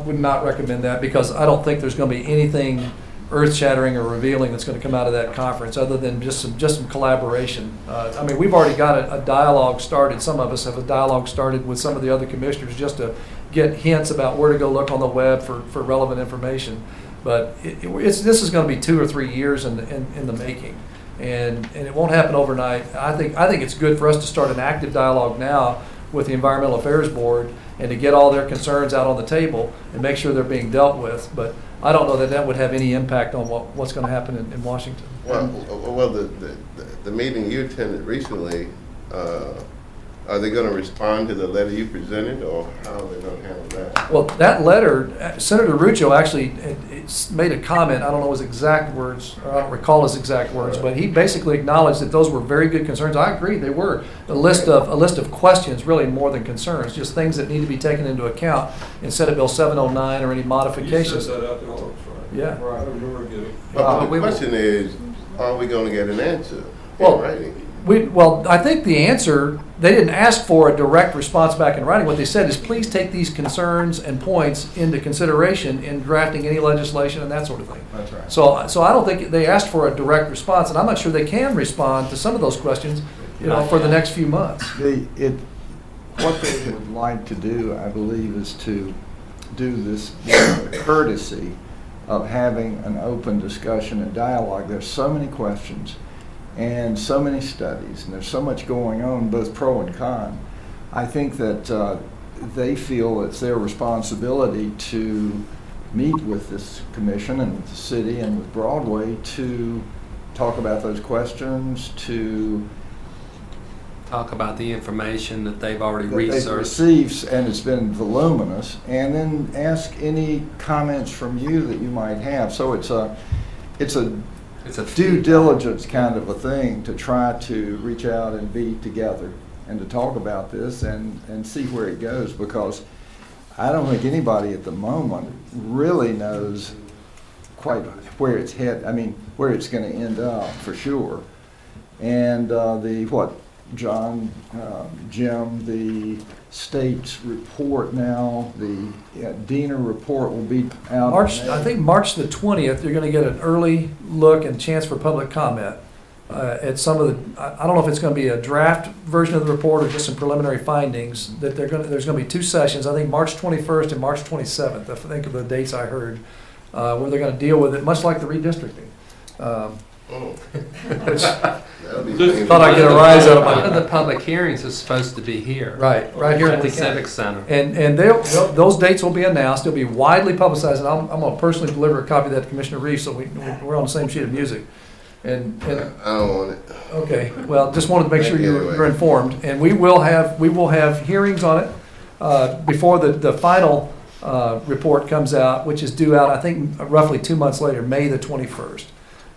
would not recommend that, because I don't think there's going to be anything earth-shattering or revealing that's going to come out of that conference, other than just some collaboration. I mean, we've already got a dialogue started. Some of us have a dialogue started with some of the other commissioners just to get hints about where to go look on the web for relevant information. But this is going to be 2 or 3 years in the making, and it won't happen overnight. I think it's good for us to start an active dialogue now with the Environmental Affairs Board, and to get all their concerns out on the table and make sure they're being dealt with. But I don't know that that would have any impact on what's going to happen in Washington. Well, the meeting you attended recently, are they going to respond to the letter you presented, or how are they going to handle that? Well, that letter, Senator Ruccio actually made a comment. I don't know his exact words, or I don't recall his exact words, but he basically acknowledged that those were very good concerns. I agree, they were a list of questions, really more than concerns, just things that need to be taken into account in Senate Bill 709 or any modifications. You sent that out to all of us, right? Yeah. Right. I remember getting. But the question is, are we going to get an answer Well, in writing? Well, I think the answer, they didn't ask for a direct response back in writing. What they said is, please take these concerns and points into consideration in drafting any legislation and that sort of thing. That's right. So I don't think they asked for a direct response, and I'm not sure they can respond to some of those questions, for the next few months. What they would like to do, I believe, is to do this courtesy of having an open discussion and dialogue. There's so many questions and so many studies, and there's so much going on, both pro and con. I think that they feel it's their responsibility to meet with this commission and with the city and with Broadway to talk about those questions, to Talk about the information that they've already that they've researched. received, and it's been voluminous, and then ask any comments from you that you might have. So it's a due diligence kind of a thing to try to reach out and be together and to talk about this and see where it goes, because I don't think anybody at the moment really knows quite where it's where it's going to end up for sure. And Jim, the state's report now, the Diener report will be out. I think March the 20th, you're going to get an early look and chance for public comment at some of the, I don't know if it's going to be a draft version of the report or just some preliminary findings, that there's going to be 2 sessions, I think March 21st and March 27th, I think of the dates I heard, where they're going to deal with it, much like the redistricting. Which thought I'd get a rise out of One of the public hearings is supposed to be here. Right here at the Civic Center. And those dates will be announced. They'll be widely publicized, and I'm going to personally deliver a copy of that to Commissioner Reeves, so we're on the same sheet of music. And I don't want it. Okay, well, just wanted to make sure you're informed, and we will have hearings on it before the final report comes out, which is due out, I think, roughly 2 months later, May the 21st.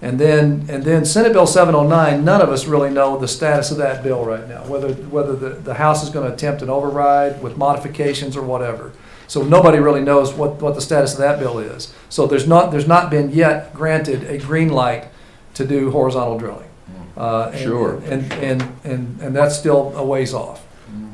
And then Senate Bill 709, none of us really know the status of that bill right now, whether the House is going to attempt an override with modifications or whatever. So nobody really knows what the status of that bill is. So there's not been yet granted a green light to do horizontal drilling. Sure. And that's still a ways off.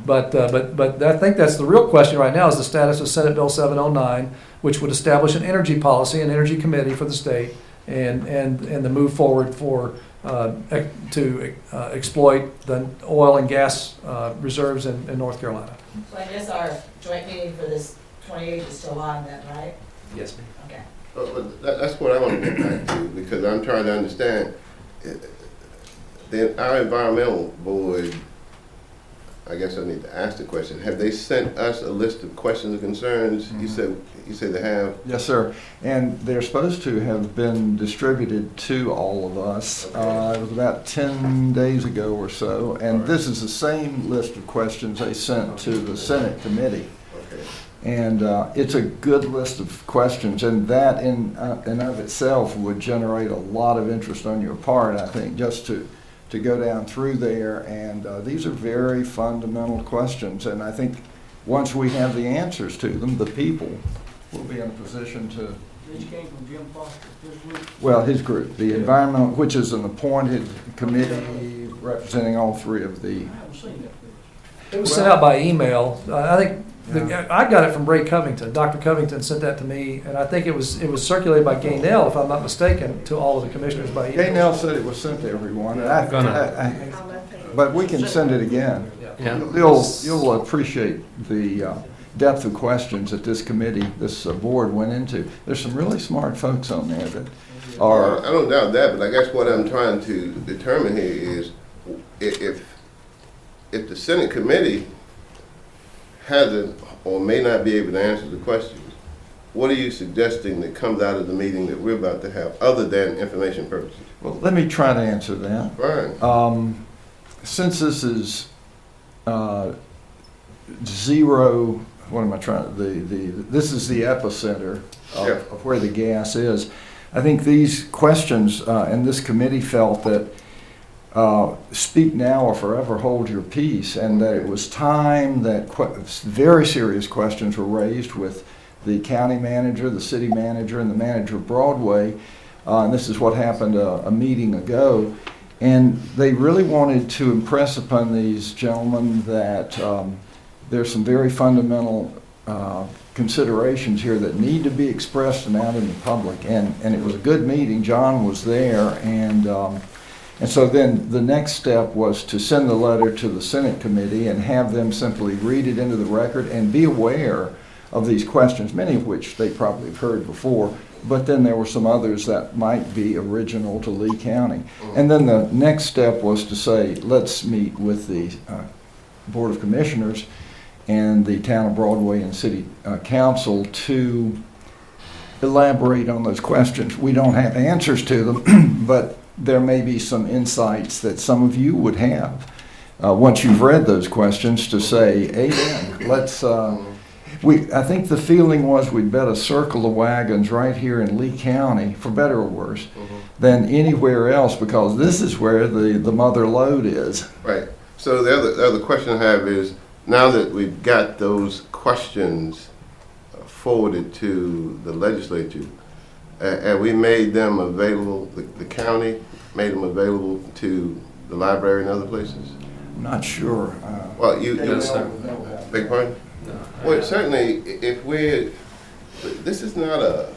But I think that's the real question right now is the status of Senate Bill 709, which would establish an energy policy, an energy committee for the state, and the move forward for to exploit the oil and gas reserves in North Carolina. So I guess our joint meeting for this 28th is still on then, right? Yes, ma'am. Okay. But that's what I want to get back to, because I'm trying to understand. Our environmental board, I guess I need to ask the question, have they sent us a list of questions and concerns? Mm-hmm. You said they have? Yes, sir. And they're supposed to have been distributed to all of us. Okay. It was about 10 days ago or so. And this is the same list of questions they sent to the Senate committee. Okay. And it's a good list of questions, and that in of itself would generate a lot of interest on your part, I think, just to go down through there. And these are very fundamental questions, and I think once we have the answers to them, the people will be in a position to. This came from Jim Foster, his group. Well, his group, the environmental, which is an appointed committee representing all three of the. I haven't seen that. It was sent out by email. I think I got it from Ray Covington. Dr. Covington sent that to me, and I think it was circulated by Gaynell, if I'm not mistaken, to all of the commissioners by email. Gaynell said it was sent to everyone, and but we can send it again. Yeah. You'll appreciate the depth of questions that this committee, this board went into. There's some really smart folks on there that are. I don't doubt that, but I guess what I'm trying to determine here is if the Senate committee hasn't or may not be able to answer the questions, what are you suggesting that comes out of the meeting that we're about to have, other than information purposes? Well, let me try to answer that. Fine. Since this is zero, what am I trying to, this is the epicenter of where the gas is. I think these questions, and this committee felt that speak now or forever hold your peace, and that it was time that very serious questions were raised with the county manager, the city manager, and the manager of Broadway. And this is what happened a meeting ago. And they really wanted to impress upon these gentlemen that there's some very fundamental considerations here that need to be expressed and out in the public. And it was a good meeting. John was there, and so then the next step was to send the letter to the Senate committee and have them simply read it into the record and be aware of these questions, many of which they probably have heard before, but then there were some others that might be original to Lee County. And then the next step was to say, let's meet with the Board of Commissioners and the Town of Broadway and City Council to elaborate on those questions. We don't have answers to them, but there may be some insights that some of you would have once you've read those questions to say, amen, let's, I think the feeling was we'd better circle the wagons right here in Lee County, for better or worse, than anywhere else, because this is where the mother lode is. Right. So the other question I have is, now that we've got those questions forwarded to the legislature, and we made them available, the county made them available to the library and other places? I'm not sure. Well, Yes, sir. Beg pardon? Well, certainly, if we're, this is not a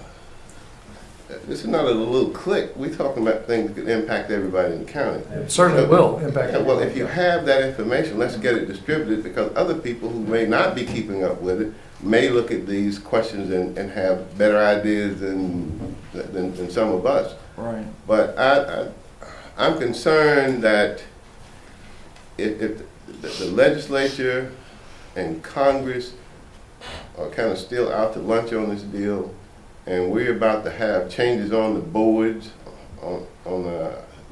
little clique. We're talking about things that could impact everybody in the county. It certainly will impact. Well, if you have that information, let's get it distributed, because other people who may not be keeping up with it may look at these questions and have better ideas than some of us. Right. But I'm concerned that if the legislature and Congress are kind of still out to lunch on this deal, and we're about to have changes on the boards, on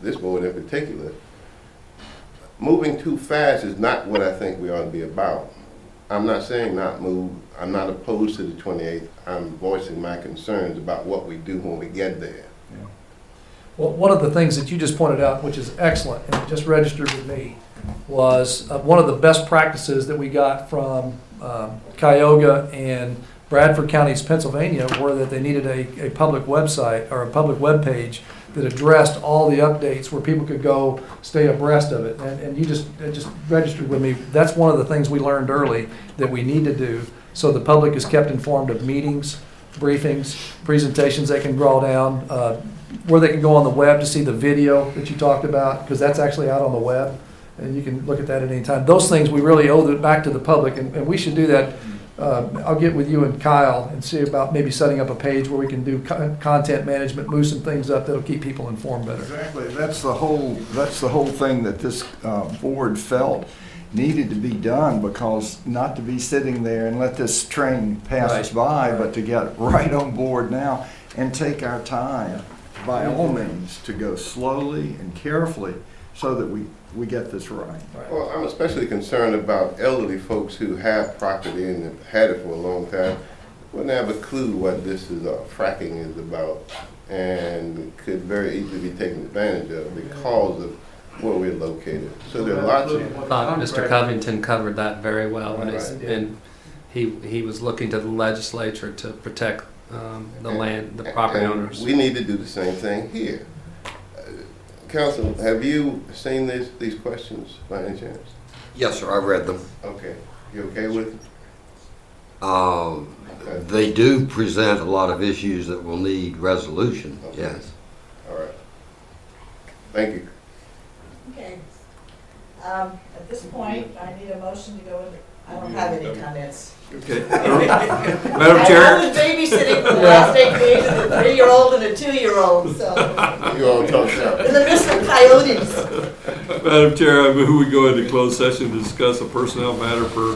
this board in particular, moving too fast is not what I think we ought to be about. I'm not saying not move. I'm not opposed to the 28th. I'm voicing my concerns about what we do when we get there. Yeah. Well, one of the things that you just pointed out, which is excellent, and it just registered with me, was one of the best practices that we got from Cuyahoga and Bradford counties, Pennsylvania, were that they needed a public website or a public web page that addressed all the updates where people could go stay abreast of it. And it just registered with me. That's one of the things we learned early that we need to do, so the public is kept informed of meetings, briefings, presentations they can draw down, where they can go on the web to see the video that you talked about, because that's actually out on the web, and you can look at that at any time. Those things we really owe back to the public, and we should do that. I'll get with you and Kyle and see about maybe setting up a page where we can do content management, move some things up that'll keep people informed better. Exactly. That's the whole thing that this board felt needed to be done, because not to be sitting there and let this train pass us by, but to get right on board now and take our time, by all means, to go slowly and carefully so that we get this right. Well, I'm especially concerned about elderly folks who have property and have had it for a long time, wouldn't have a clue what this is, fracking is about, and could very easily be taken advantage of because of where we're located. So there are lots of... Mr. Covington covered that very well, and he was looking to the legislature to protect the land, the property owners. We need to do the same thing here. Council, have you seen these questions by any chance? Yes, sir, I read them. Okay. You okay with it? They do present a lot of issues that will need resolution, Okay. yes. All right. Thank you. Okay. At this point, I need a motion to go into, I don't have any comments. Okay. Madam Chair? I was babysitting for the last 8 days of a 3-year-old and a 2-year-old, so. You all talk shop. In the midst of coyotes. Madam Chair, I move we go into closed session to discuss a personnel matter for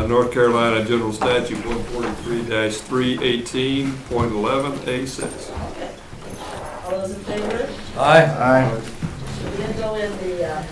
North Carolina General Statute 143-318.11A6. All those in favor? Aye. We didn't go in the. Yeah.